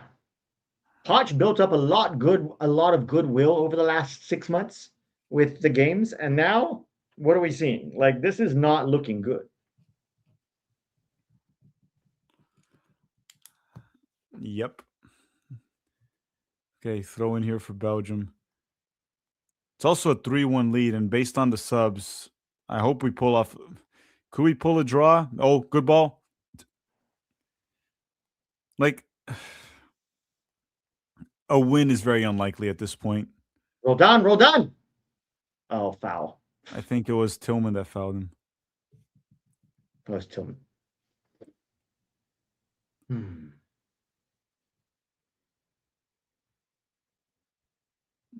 Hodge built up a lot of goodwill over the last 6 months with the games, and now what are we seeing? Like, this is not looking good. Yep. Okay, throw in here for Belgium. It's also a 3-1 lead, and based on the subs, I hope we pull off. Could we pull a draw? Oh, good ball. Like, a win is very unlikely at this point. Roldan. Oh, foul. I think it was Tillman that fouled him. It was Tillman.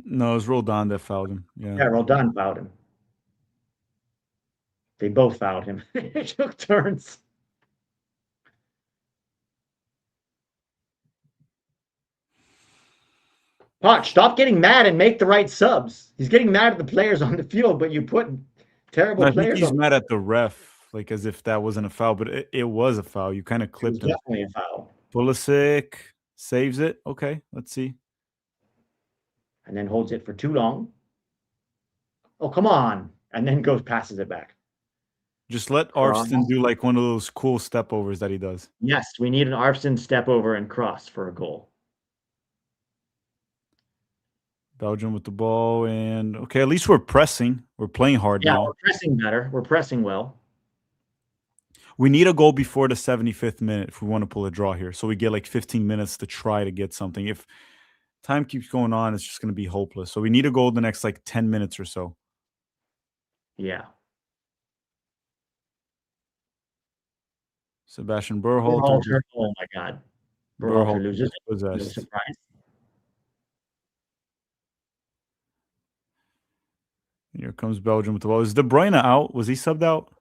No, it was Roldan that fouled him. Yeah, Roldan fouled him. They both fouled him. It took turns. Potch, stop getting mad and make the right subs. He's getting mad at the players on the field, but you put terrible I think players he's on. mad at the ref, like as if that wasn't a foul, but it was a foul. You kind of It was clipped him. definitely a foul. Pulisic saves it. Okay, let's see. And then holds it for too long. Oh, come on. And then passes it back. Just let Cross. Arfston do like one of those cool step overs that he does. Yes, we need an Arfston step over and cross for a goal. Belgium with the ball, and okay, at least we're pressing. We're playing hard Yeah, now. we're pressing better. We're pressing well. We need a goal before the 75th minute if we want to pull a draw here. So we get like 15 minutes to try to get something. If time keeps going on, it's just going to be hopeless. So we need a goal the next like 10 minutes or so. Yeah. Sebastian Berhalter. Oh my God. Berhalter loses it. No Possessed. surprise. Here comes Belgium with the ball. Is De Bruyne out? Was he subbed out?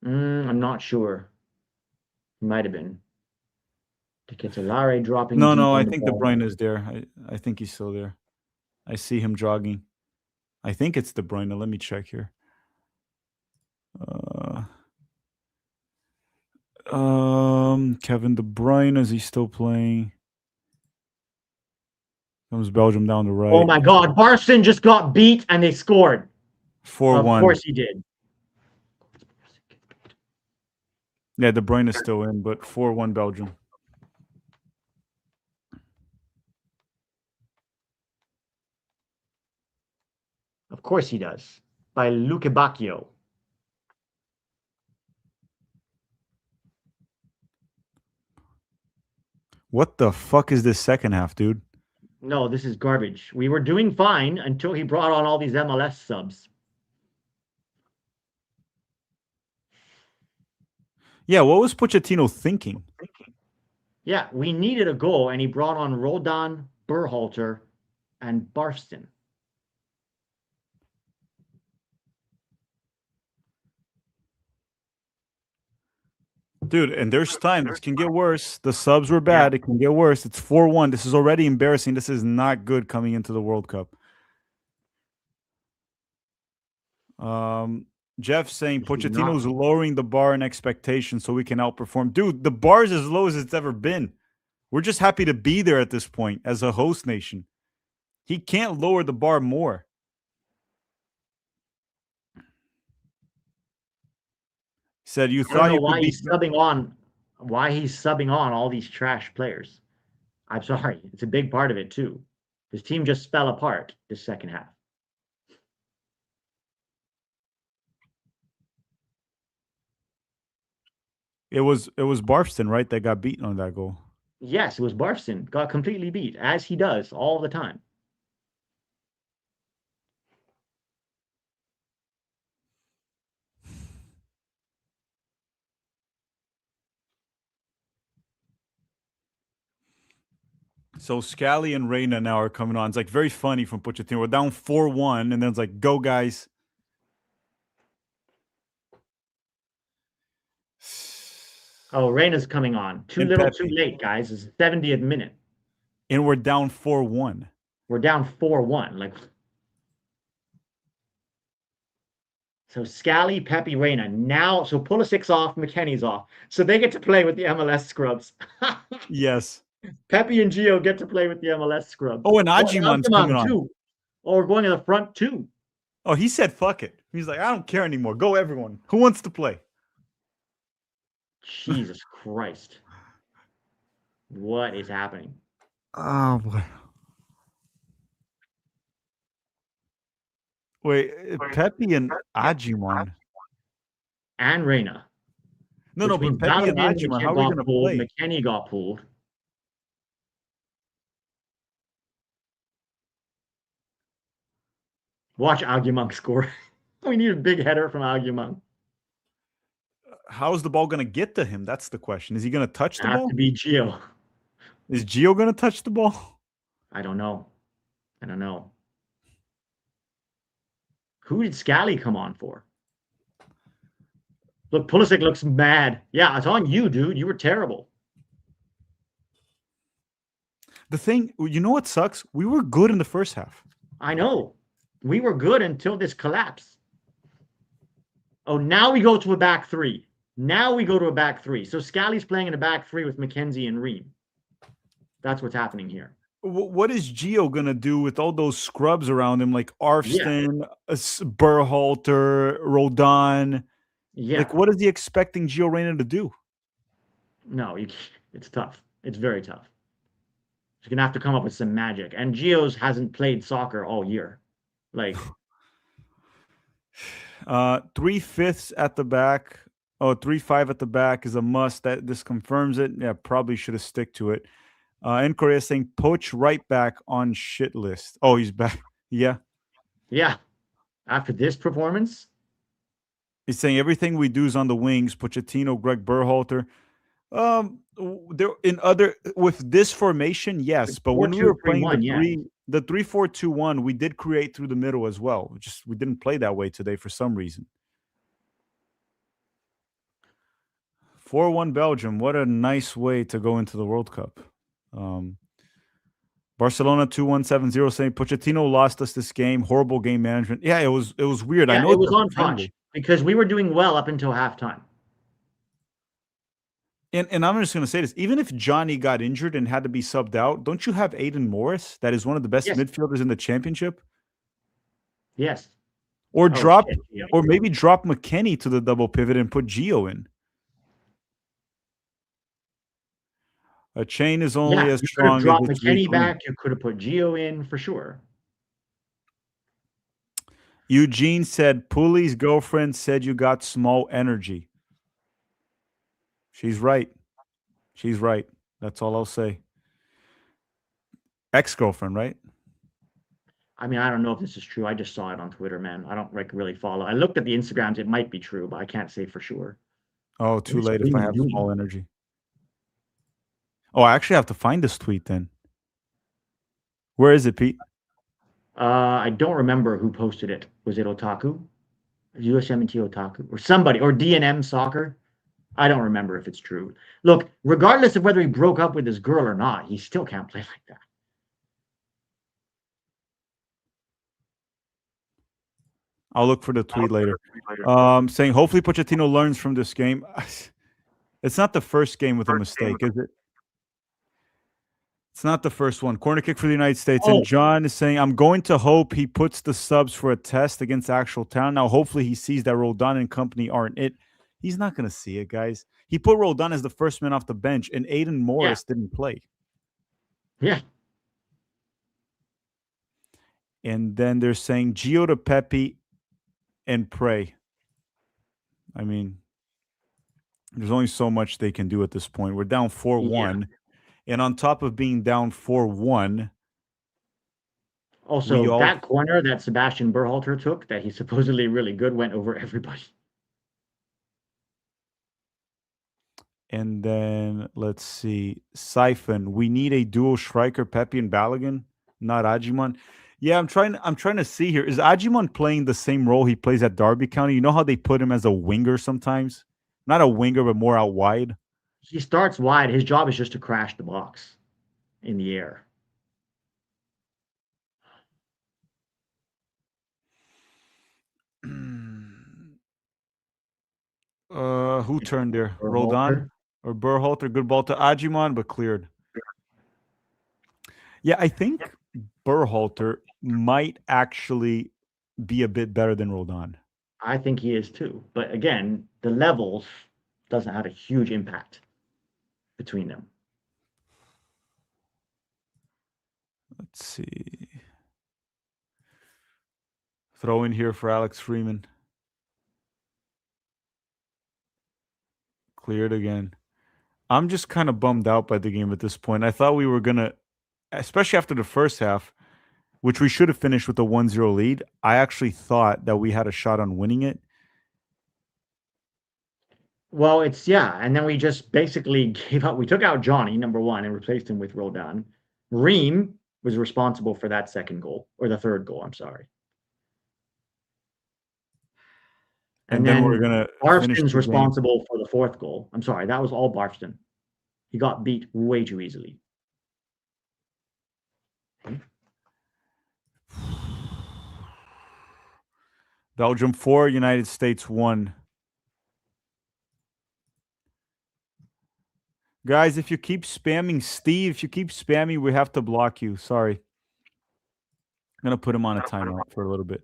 I'm not sure. He might have been. Larry dropping No, deep no, on I the think De ball. Bruyne is there. I think he's still there. I see him jogging. I think it's De Bruyne. Let me check here. Kevin De Bruyne, is he still playing? Comes Belgium down the right. Oh my God. Barston just got beat and they scored. 4-1. Of course he did. Yeah, De Bruyne is still in, but 4-1 Belgium. Of course he does. By Luke Bacchio. What the fuck is this second half, dude? No, this is garbage. We were doing fine until he brought on all these MLS subs. Yeah, what was Pochettino thinking? Yeah, we needed a goal, and he brought on Roldan, Berhalter, and Barston. Dude, and there's time. This can get worse. The subs were bad. It can get worse. It's 4-1. This is already embarrassing. This is not good coming into the World Cup. Jeff saying Pochettino's lowering the bar and expectations so we can outperform. Dude, the bar's as low as it's ever been. We're just happy to be there at this point as a host nation. He can't lower the bar more. Said you thought you could be why he's subbing on all these trash players. I'm sorry, it's a big part of it too. His team just fell apart this second half. It was Barfston, right, that got beaten on that goal. Yes, it was Barston. Got completely beat, as he does all the time. So Scally and Reyna now are coming on. It's like very funny from Pochettino. We're down 4-1, and then it's like, go guys. Oh, Reyna's coming on. Too late, guys. It's the 70th minute. And we're down 4-1. We're down 4-1. Like, so Scally, Pepe, Reyna. Now, so Pulisic's off, McKennie's off. So they get to play with the MLS scrubs. Yes. Pepe and Gio get to play with the MLS scrubs. Oh, and Ajiman's coming on. Too. Oh, we're going to the front too. Oh, he said, fuck it. He's like, I don't care anymore. Go everyone. Who wants to play? Jesus Christ. What is happening? Oh, boy. Wait, Pepe and Ajiman. And Reyna. No, but Pepe and Ajiman, how are we going to play? McKennie got pulled. Watch Aguimang score. We need a big header from Aguimang. How's the ball going to get to him? That's the question. Is he going to touch the ball? Have to be Gio. Is Gio going to touch the ball? I don't know. Who did Scally come on for? Look, Pulisic looks mad. Yeah, it's on you, dude. You were terrible. The thing, you know what sucks? We were good in the first half. I know. We were good until this collapse. Oh, now we go to a back three. Now we go to a back three. So Scally's playing in a back three with McKenzie and Ream. That's what's happening here. What is Gio gonna do with all those scrubs around him, like Yeah. Arfston, Berhalter, Rodon? Yeah. Like, what is he expecting Gio Reyna to do? No, it's tough. It's very tough. He's gonna have to come up with some magic. And Gio's hasn't played soccer all year. Like 3/5 at the back. Oh, 3-5 at the back is a must. That this confirms it. Yeah, probably should have stick to it. And Korea saying poach right back on shit list. Oh, he's back. Yeah. yeah. After this performance, He's saying everything we do is on the wings. Pochettino, Greg Berhalter. There in other with this formation, yes, but when we were playing 4-2-3-1, yeah. the 3-4-2-1, we did create through the middle as well. Just we didn't play that way today for some reason. 4-1 Belgium. What a nice way to go into the World Cup. Barcelona 2-1-7-0 saying Pochettino lost us this game. Horrible game management. Yeah, it was weird. Yeah, I know it was it's on friendly. touch because we were doing well up until halftime. And I'm just going to say this. Even if Johnny got injured and had to be subbed out, don't you have Aiden Morris? That is one of the best Yes. midfielders in the championship. Yes. Or drop, shit, yeah. or maybe drop McKennie to the double pivot and put Gio in. A chain is only as you could have strong as dropped its McKennie weak link. back. You could have put Gio in for sure. Eugene said, Pooley's girlfriend said you got small energy. She's right. She's right. That's all I'll say. Ex-girlfriend, right? I mean, I don't know if this is true. I just saw it on Twitter, man. I don't like really follow. I looked at the Instagrams. It might be true, but I can't say for sure. Oh, too What is late if I Freeman have doing? small energy. Oh, I actually have to find this tweet then. Where is it, Pete? I don't remember who posted it. Was it Otaku? USMNT Otaku? Or somebody? Or DNM Soccer? I don't remember if it's true. Look, regardless of whether he broke up with his girl or not, he still can't play like that. I'll look for the tweet later. Saying hopefully Pochettino learns from this game. It's not the first game with a mistake, is it? It's not the first one. Corner kick for the United States. Oh. And John is saying, I'm going to hope he puts the subs for a test against actual town. Now, hopefully he sees that Roldan and company aren't it. He's not going to see it, guys. He put Roldan as the first man off the bench, and Aiden Morris didn't play. Yeah. And then they're saying Gio to Pepe and pray. I mean, there's only so much they can do at this point. We're down 4-1. And on top of being down 4-1, also that corner that Sebastian Berhalter took, that he's supposedly really good, went over everybody. And then let's see, Siphon. We need a dual striker, Pepe and Balogun, not Agimon. Yeah, I'm trying to see here. Is Agimon playing the same role he plays at Derby County? You know how they put him as a winger sometimes? Not a winger, but more out wide. He starts wide. His job is just to crash the box in the air. Who turned there? Roldan or Berhalter? Good ball to Agimon, but cleared. Yeah, I think Berhalter might actually be a bit better than Roldan. I think he is too. But again, the levels doesn't have a huge impact between them. Let's see. Throw in here for Alex Freeman. Cleared again. I'm just kind of bummed out by the game at this point. I thought we were going to, especially after the first half, which we should have finished with a 1-0 lead. I actually thought that we had a shot on winning it. Well, and then we just basically gave up. We took out Johnny, number one, and replaced him with Roldan. Ream was responsible for that second goal, or the third goal, I'm sorry. And then we're going to Barfston's responsible for the fourth goal. I'm sorry, that was all Barfston. He got beat way too easily. Belgium 4, United States 1. Guys, if you keep spamming Steve, if you keep spamming, we have to block you. Sorry. I'm going to put him on a timeout for a little bit.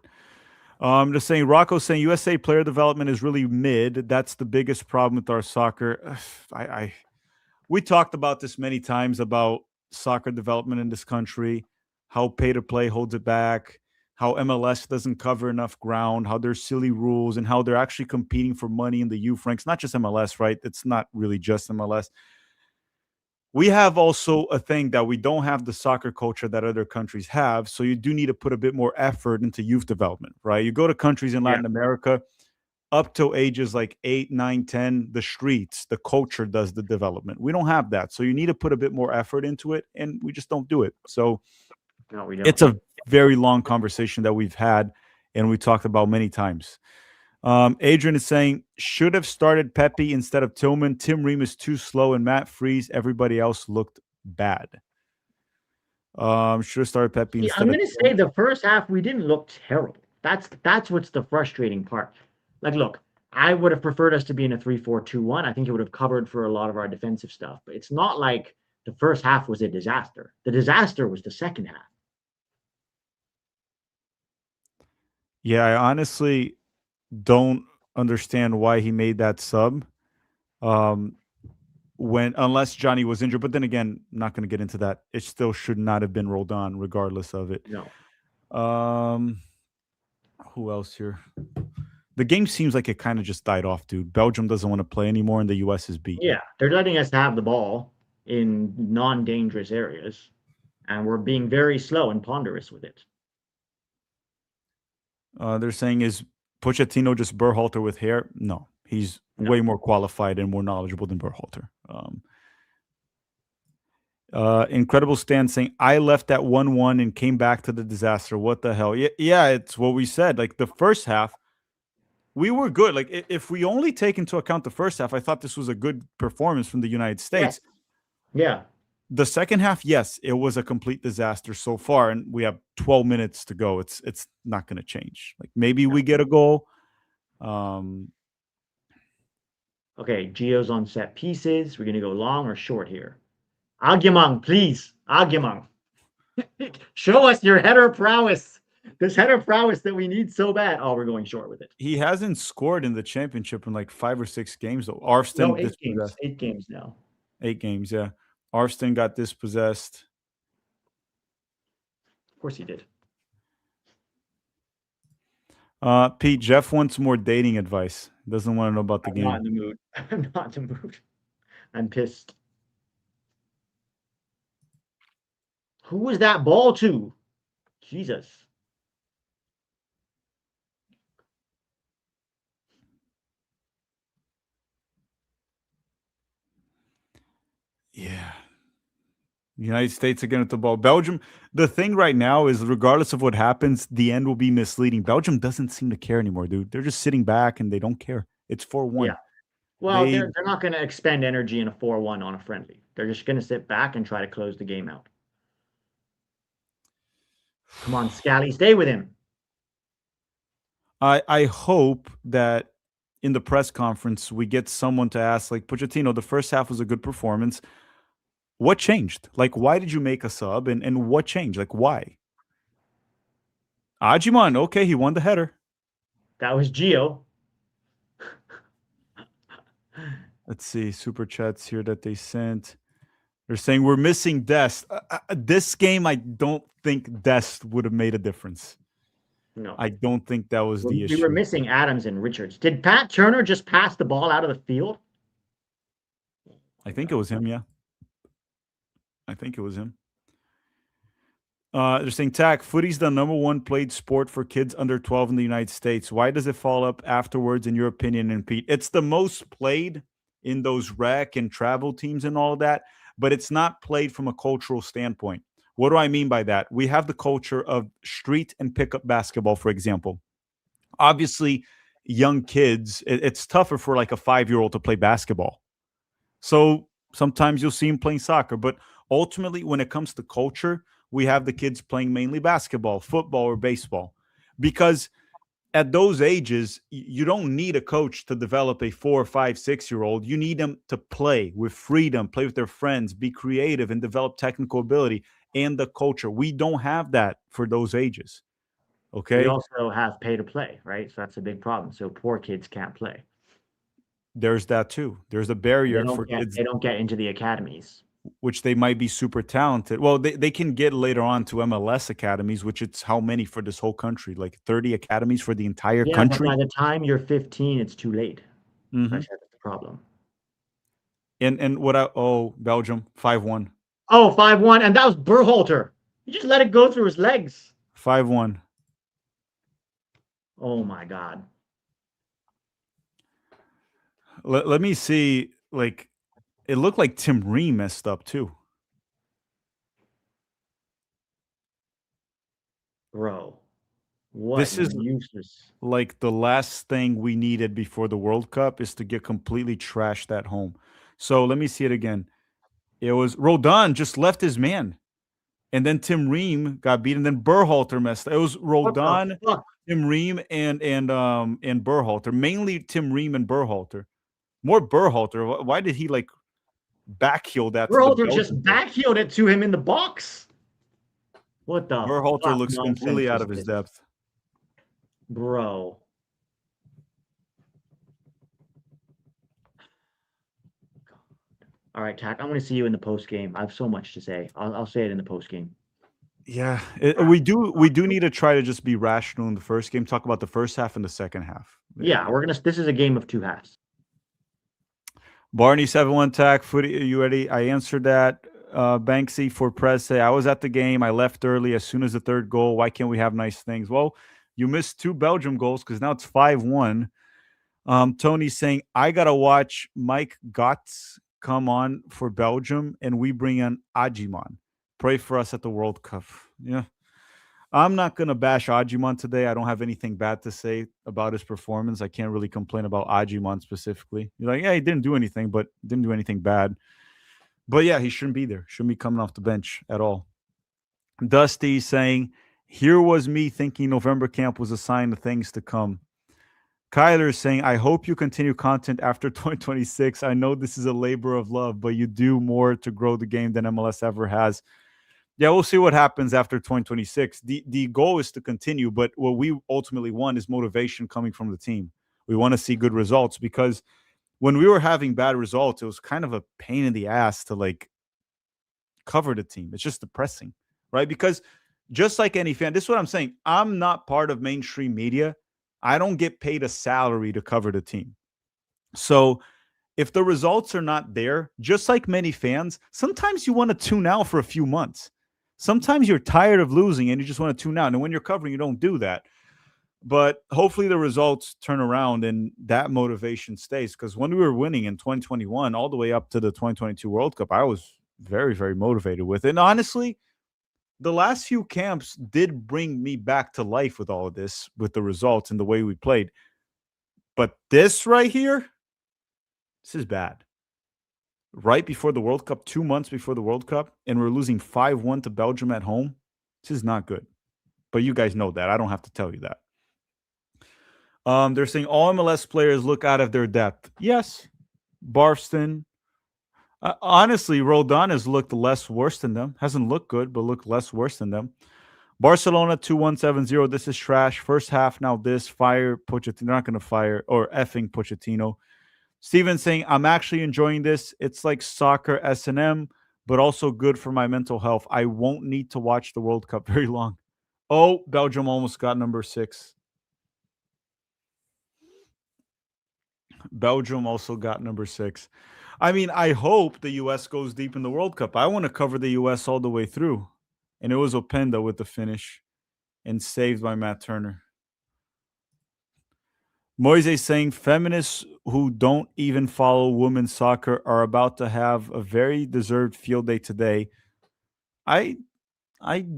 Just saying, Rocco's saying USA player development is really mid. That's the biggest problem with our soccer. We talked about this many times about soccer development in this country, how pay to play holds it back, how MLS doesn't cover enough ground, how there's silly rules, and how they're actually competing for money in the youth ranks. Not just MLS, right? It's not really just MLS. We have also a thing that we don't have the soccer culture that other countries have. So you do need to put a bit more effort into youth development, right? You go to countries in Latin America, up to ages like 8, 9, 10, the streets, the culture does the development. We don't have that. So you need to put a bit more effort into it, and we just don't do it. So No, we don't. it's a very long conversation that we've had and we talked about many times. Adrian is saying, should have started Pepe instead of Tillman. Tim Ream is too slow and Matt Freeze. Everybody else looked bad. Should have started Pepe instead I'm of going to say the first half, we didn't look terrible. That's what's the frustrating part. Like, look, I would have preferred us to be in a 3-4-2-1. I think it would have covered for a lot of our defensive stuff. But it's not like the first half was a disaster. The disaster was the second half. Yeah, I honestly don't understand why he made that sub. When unless Johnny was injured, but then again, not going to get into that. It still should not have been rolled on, regardless of it. No. Who else here? The game seems like it kind of just died off, dude. Belgium doesn't want to play anymore, and the U.S. is beat. Yeah, they're letting us have the ball in non-dangerous areas, and we're being very slow and ponderous with it. They're saying, is Pochettino just Berhalter with hair? No, he's way more qualified and more knowledgeable than Berhalter. Incredible Stan saying, I left at 1-1 and came back to the disaster. What the hell? Yeah, it's what we said. Like the first half, we were good. Like if we only take into account the first half, I thought this was a good performance from the United States. Yeah. The second half, yes, it was a complete disaster so far, and we have 12 minutes to go. It's not going to change. Like maybe we get a goal. Okay, Gio's on set pieces. We're going to go long or short here. Agyemang, please. Agyemang. Show us your header prowess. This header prowess that we need so bad. Oh, we're going short with it. He hasn't scored in the championship in like 5 or 6 games, though. Arfston, no, 8 games. 8 games now. 8 games, yeah. Arfston got dispossessed. Of course he did. Pete, Jeff wants more dating advice. Doesn't want to know about the game. I'm not in the mood. I'm not in the mood. I'm pissed. Who was that ball to? Jesus. Yeah. United States are getting the ball. Belgium, the thing right now is regardless of what happens, the end will be misleading. Belgium doesn't seem to care anymore, dude. They're just sitting back and they don't care. It's 4-1. Yeah. Well, they're not going to expend energy in a 4-1 on a friendly. They're just going to sit back and try to close the game out. Come on, Scally, stay with him. I hope that in the press conference we get someone to ask, like, Pochettino, the first half was a good performance. What changed? Like, why did you make a sub? And what changed? Like, why? Ajiman, okay, he won the header. That was Gio. Let's see, super chats here that they sent. They're saying we're missing Dest. This game, I don't think Dest would have made a difference. No. I don't think that was the issue. We were missing Adams and Richards. Did Pat Turner just pass the ball out of the field? I think it was him, yeah. I think it was him. They're saying, Tack, footy's the number 1 played sport for kids under 12 in the United States. Why does it fall up afterwards, in your opinion? And Pete, it's the most played in those rec and travel teams and all of that, but it's not played from a cultural standpoint. What do I mean by that? We have the culture of street and pickup basketball, for example. Obviously, young kids, it's tougher for like a 5-year-old to play basketball. So sometimes you'll see him playing soccer, but ultimately, when it comes to culture, we have the kids playing mainly basketball, football, or baseball. Because at those ages, you don't need a coach to develop a 4, 5, 6 year old. You need them to play with freedom, play with their friends, be creative, and develop technical ability and the culture. We don't have that for those ages. We Okay. also have pay to play, right? So that's a big problem. So poor kids can't play. There's that too. There's a They barrier for don't get kids they don't get into the academies. which they might be super talented. Well, they can get later on to MLS academies, which it's how many for this whole country? Like 30 academies for the entire Yeah, but country. by the time you're 15, it's too late. Hmm. That's the problem. And what I Belgium 5-1. Oh, 5-1, and that was Berhalter. He just let it go through his legs. 5-1. Oh my God. Let me see. Like it looked like Tim Ream messed up too. Bro, what This is useless. like the last thing we needed before the World Cup is to get completely trashed at home. So let me see it again. It was Rodon just left his man. And then Tim Ream got beat, and then Berhalter messed. It was What the Rodon, fuck? Tim Ream, and Berhalter. Mainly Tim Ream and Berhalter. More Berhalter. Why did he like backheel that to the Berhalter just Belgian goal? backheeled it to him in the box. What the Berhalter fuck looks completely nonsense out is of his this? depth. Bro. All right, Tack, I'm going to see you in the post game. I have so much to say. I'll say it in the post game. Yeah, we do need to try to just be rational in the first game. Talk about the first half and the second half. Yeah, this is a game of two halves. Barney 7-1 tack. Footy, you ready? I answered that. Banksy for Press. I was at the game. I left early as soon as the third goal. Why can't we have nice things? Well, you missed 2 Belgium goals because now it's 5-1. Tony's saying I gotta watch Mike Gotts come on for Belgium, and we bring in Ajiman. Pray for us at the World Cup. Yeah. I'm not going to bash Ajiman today. I don't have anything bad to say about his performance. I can't really complain about Ajiman specifically. You're like, yeah, he didn't do anything, but didn't do anything bad. But yeah, he shouldn't be there. Shouldn't be coming off the bench at all. Dusty saying, here was me thinking November camp was a sign of things to come. Kyler is saying, I hope you continue content after 2026. I know this is a labor of love, but you do more to grow the game than MLS ever has. Yeah, we'll see what happens after 2026. The goal is to continue, but what we ultimately want is motivation coming from the team. We want to see good results because when we were having bad results, it was kind of a pain in the ass to like cover the team. It's just depressing, right? Because just like any fan, this is what I'm saying. I'm not part of mainstream media. I don't get paid a salary to cover the team. So if the results are not there, just like many fans, sometimes you want to tune out for a few months. Sometimes you're tired of losing and you just want to tune out. And when you're covering, you don't do that. But hopefully the results turn around and that motivation stays. Because when we were winning in 2021, all the way up to the 2022 World Cup, I was very, very motivated with it. And honestly, the last few camps did bring me back to life with all of this, with the results and the way we played. But this right here, this is bad. Right before the World Cup, 2 months before the World Cup, and we're losing 5-1 to Belgium at home. This is not good. But you guys know that. I don't have to tell you that. They're saying all MLS players look out of their depth. Yes. Barston. Honestly, Roldan has looked less worse than them. Hasn't looked good, but looked less worse than them. Barcelona 2170. This is trash. First half, now this. Fire Pochettino. They're not going to fire or effing Pochettino. Steven saying, I'm actually enjoying this. It's like soccer S&M, but also good for my mental health. I won't need to watch the World Cup very long. Oh, Belgium almost got number 6. Belgium also got number 6. I mean, I hope the U.S. goes deep in the World Cup. I want to cover the U.S. all the way through. And it was Openda with the finish and saved by Matt Turner. Moise saying feminists who don't even follow women's soccer are about to have a very deserved field day today. I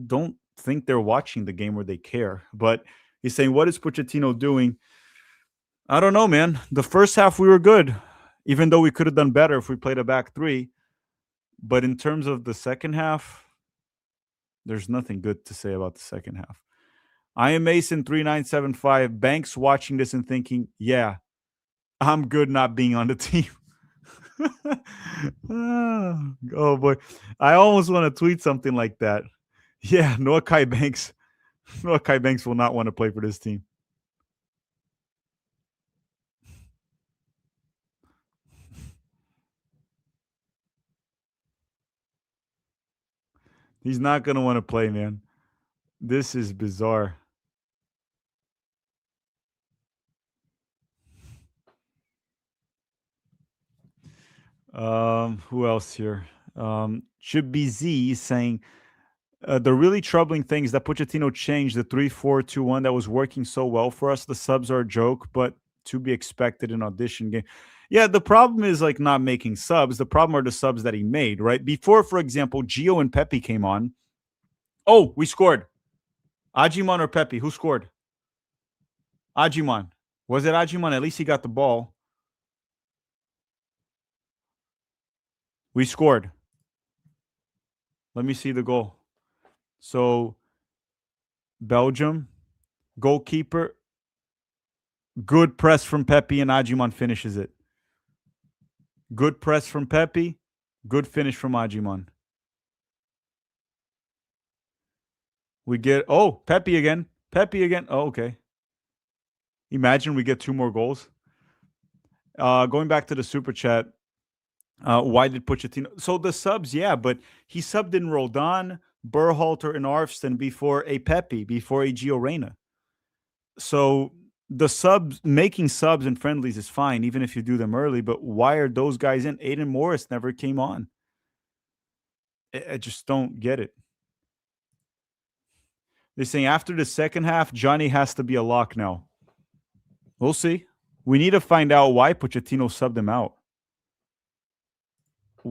don't think they're watching the game where they care. But he's saying, what is Pochettino doing? I don't know, man. The first half we were good, even though we could have done better if we played a back 3. But in terms of the second half, There's nothing good to say about the second half. I am Mason 3975. Banks watching this and thinking, yeah, I'm good not being on the team. Oh boy. I almost want to tweet something like that. Yeah, Noakai Banks. Noakai Banks will not want to play for this team. He's not going to want to play, man. This is bizarre. Who else here? Should be Z saying the really troubling thing is that Pochettino changed the 3-4-2-1 that was working so well for us. The subs are a joke, but to be expected in audition game. Yeah, the problem is like not making subs. The problem are the subs that he made, right? Before, for example, Gio and Pepe came on. Oh, we scored. Ajiman or Pepe? Who scored? Ajiman. Was it Ajiman? At least he got the ball. We scored. Let me see the goal. So, Belgium, goalkeeper, good press from Pepe, and Ajiman finishes it. Good press from Pepe, good finish from Ajiman. We get, oh, Pepe again. Pepe again. Oh, okay. Imagine we get 2 more goals. Going back to the super chat, why did Pochettino? So the subs, yeah, but he subbed in Roldan, Berhalter, and Arfston before a Pepe, before a Gio Reyna. So the subs, making subs and friendlies is fine, even if you do them early. But why are those guys in? Aiden Morris never came on. I just don't get it. They're saying after the second half, Johnny has to be a lock now. We'll see. We need to find out why Pochettino subbed him out.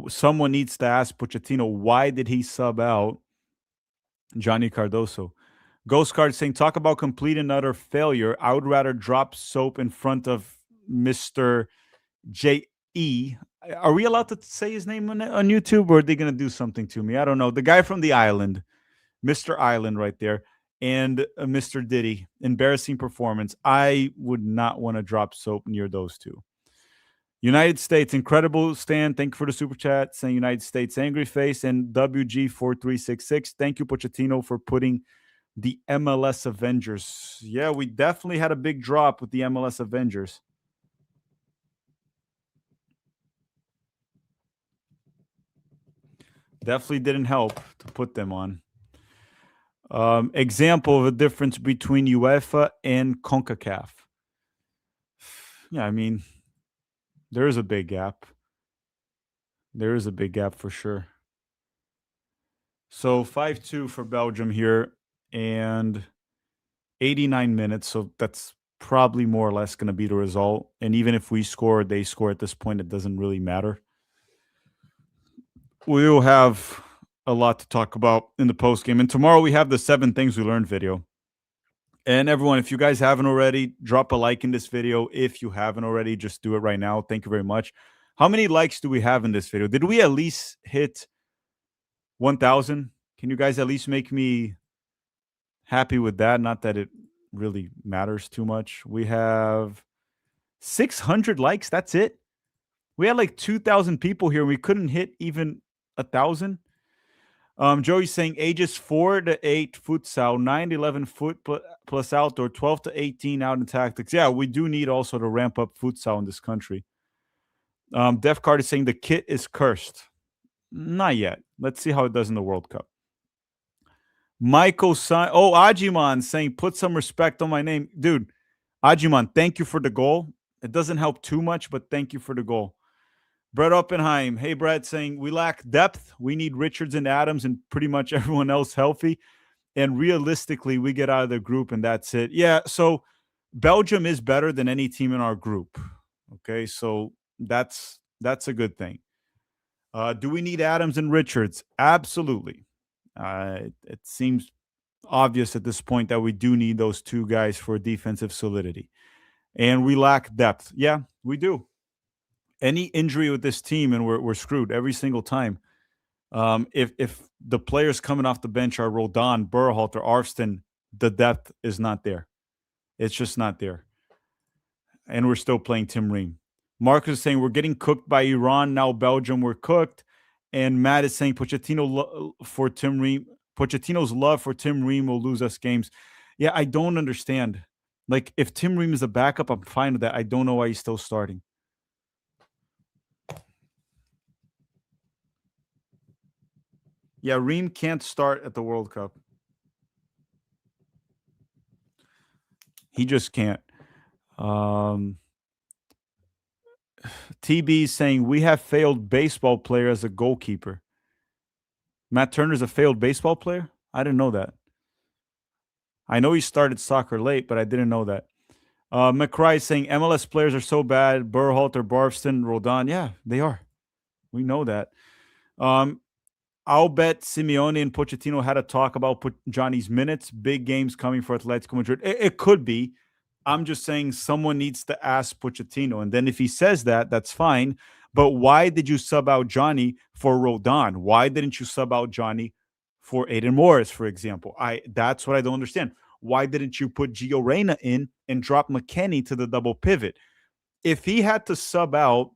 Someone needs to ask Pochettino, why did he sub out Johnny Cardoso? Ghost Card saying, talk about complete and utter failure. I would rather drop soap in front of Mr. J.E. Are we allowed to say his name on YouTube, or are they going to do something to me? I don't know. The guy from the island, Mr. Island right there, and Mr. Diddy. Embarrassing performance. I would not want to drop soap near those two. United States, incredible Stan. Thank you for the super chat. Saying United States, angry face, and WG4366. Thank you, Pochettino, for putting the MLS Avengers. Yeah, we definitely had a big drop with the MLS Avengers. Definitely didn't help to put them on. Example of a difference between UEFA and CONCACAF. Yeah, I mean, there is a big gap. There is a big gap for sure. So 5-2 for Belgium here and 89 minutes. So that's probably more or less going to be the result. And even if we score, they score at this point, it doesn't really matter. We will have a lot to talk about in the post game. And tomorrow we have the 7 things we learned video. And everyone, if you guys haven't already, drop a like in this video. If you haven't already, just do it right now. Thank you very much. How many likes do we have in this video? Did we at least hit 1,000? Can you guys at least make me happy with that? Not that it really matters too much. We have 600 likes. That's it. We had like 2,000 people here. We couldn't hit even 1,000. Joey's saying ages 4 to 8 futsal, 9 to 11 foot plus outdoor, 12 to 18 out in tactics. Yeah, we do need also to ramp up futsal in this country. Def Card is saying the kit is cursed. Not yet. Let's see how it does in the World Cup. Michael Ajiman saying put some respect on my name. Dude, Ajiman, thank you for the goal. It doesn't help too much, but thank you for the goal. Brett Oppenheim. Hey, Brett, saying we lack depth. We need Richards and Adams and pretty much everyone else healthy. And realistically, we get out of the group and that's it. Yeah, so Belgium is better than any team in our group. Okay, so that's a good thing. Do we need Adams and Richards? Absolutely. It seems obvious at this point that we do need those 2 guys for defensive solidity. And we lack depth. Yeah, we do. Any injury with this team and we're screwed every single time. If the players coming off the bench are Roldan, Berhalter, Arfston, the depth is not there. It's just not there. And we're still playing Tim Ream. Marcus is saying we're getting cooked by Iran. Now Belgium, we're cooked. And Matt is saying for Tim Ream, Pochettino's love for Tim Ream will lose us games. Yeah, I don't understand. Like, if Tim Ream is a backup, I'm fine with that. I don't know why he's still starting. Yeah, Ream can't start at the World Cup. He just can't. TB is saying we have failed baseball player as a goalkeeper. Matt Turner's a failed baseball player? I didn't know that. I know he started soccer late, but I didn't know that. McCry is saying MLS players are so bad. Berhalter, Barfston, Roldan. Yeah, they are. We know that. I'll bet Simeone and Pochettino had a talk about Johnny's minutes. Big games coming for Atletico Madrid. It could be. I'm just saying someone needs to ask Pochettino. And then if he says that, that's fine. But why did you sub out Johnny for Roldan? Why didn't you sub out Johnny for Aiden Morris, for example? That's what I don't understand. Why didn't you put Gio Reyna in and drop McKennie to the double pivot? If he had to sub out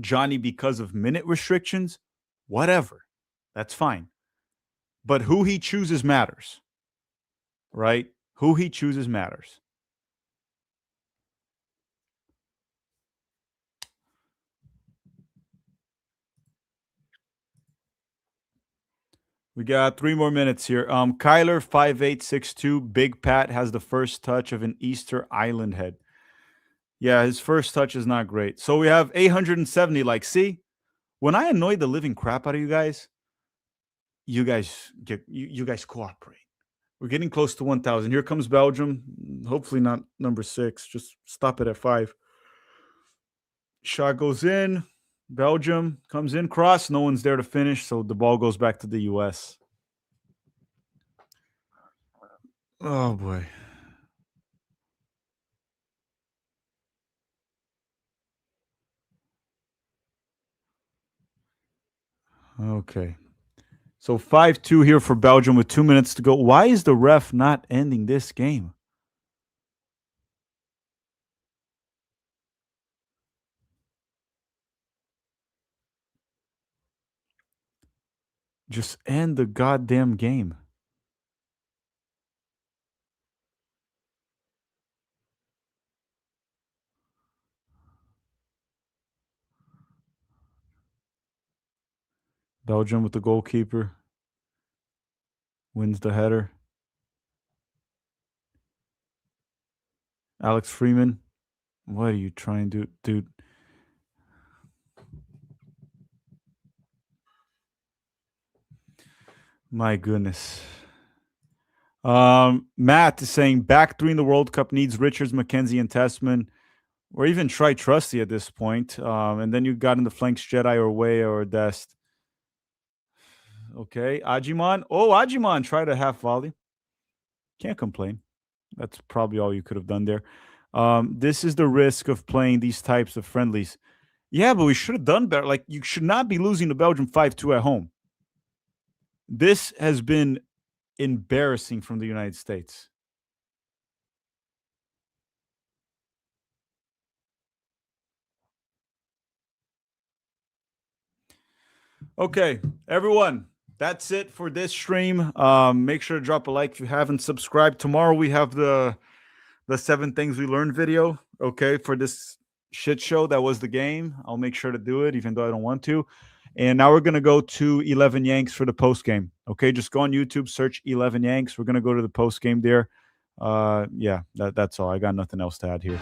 Johnny because of minute restrictions, whatever. That's fine. But who he chooses matters, right? Who he chooses matters. We got 3 more minutes here. Kyler 5862, Big Pat has the first touch of an Easter Island head. Yeah, his first touch is not great. So we have 870 likes. See, when I annoy the living crap out of you guys cooperate. We're getting close to 1,000. Here comes Belgium. Hopefully not number 6. Just stop it at 5. Shot goes in. Belgium comes in, cross. No one's there to finish, so the ball goes back to the U.S. Oh, boy. Okay. So 5-2 here for Belgium with 2 minutes to go. Why is the ref not ending this game? Just end the goddamn game. Belgium with the goalkeeper. Wins the header. Alex Freeman. What are you trying to do, dude? My goodness. Matt is saying back 3 in the World Cup needs Richards, McKenzie, and Tessman, or even try Trusty at this point. And then you got in the flanks Jedi or Way or Dest. Okay, Ajimon. Oh, Ajimon tried a half volley. Can't complain. That's probably all you could have done there. This is the risk of playing these types of friendlies. Yeah, but we should have done better. Like, you should not be losing to Belgium 5-2 at home. This has been embarrassing from the United States. Okay, everyone, that's it for this stream. Make sure to drop a like if you haven't subscribed. Tomorrow we have the 7 things we learned video, okay, for this shit show that was the game. I'll make sure to do it, even though I don't want to. And now we're going to go to 11 Yanks for the post game. Okay, just go on YouTube, search 11 Yanks. We're going to go to the post game there. Yeah, that's all. I got nothing else to add here.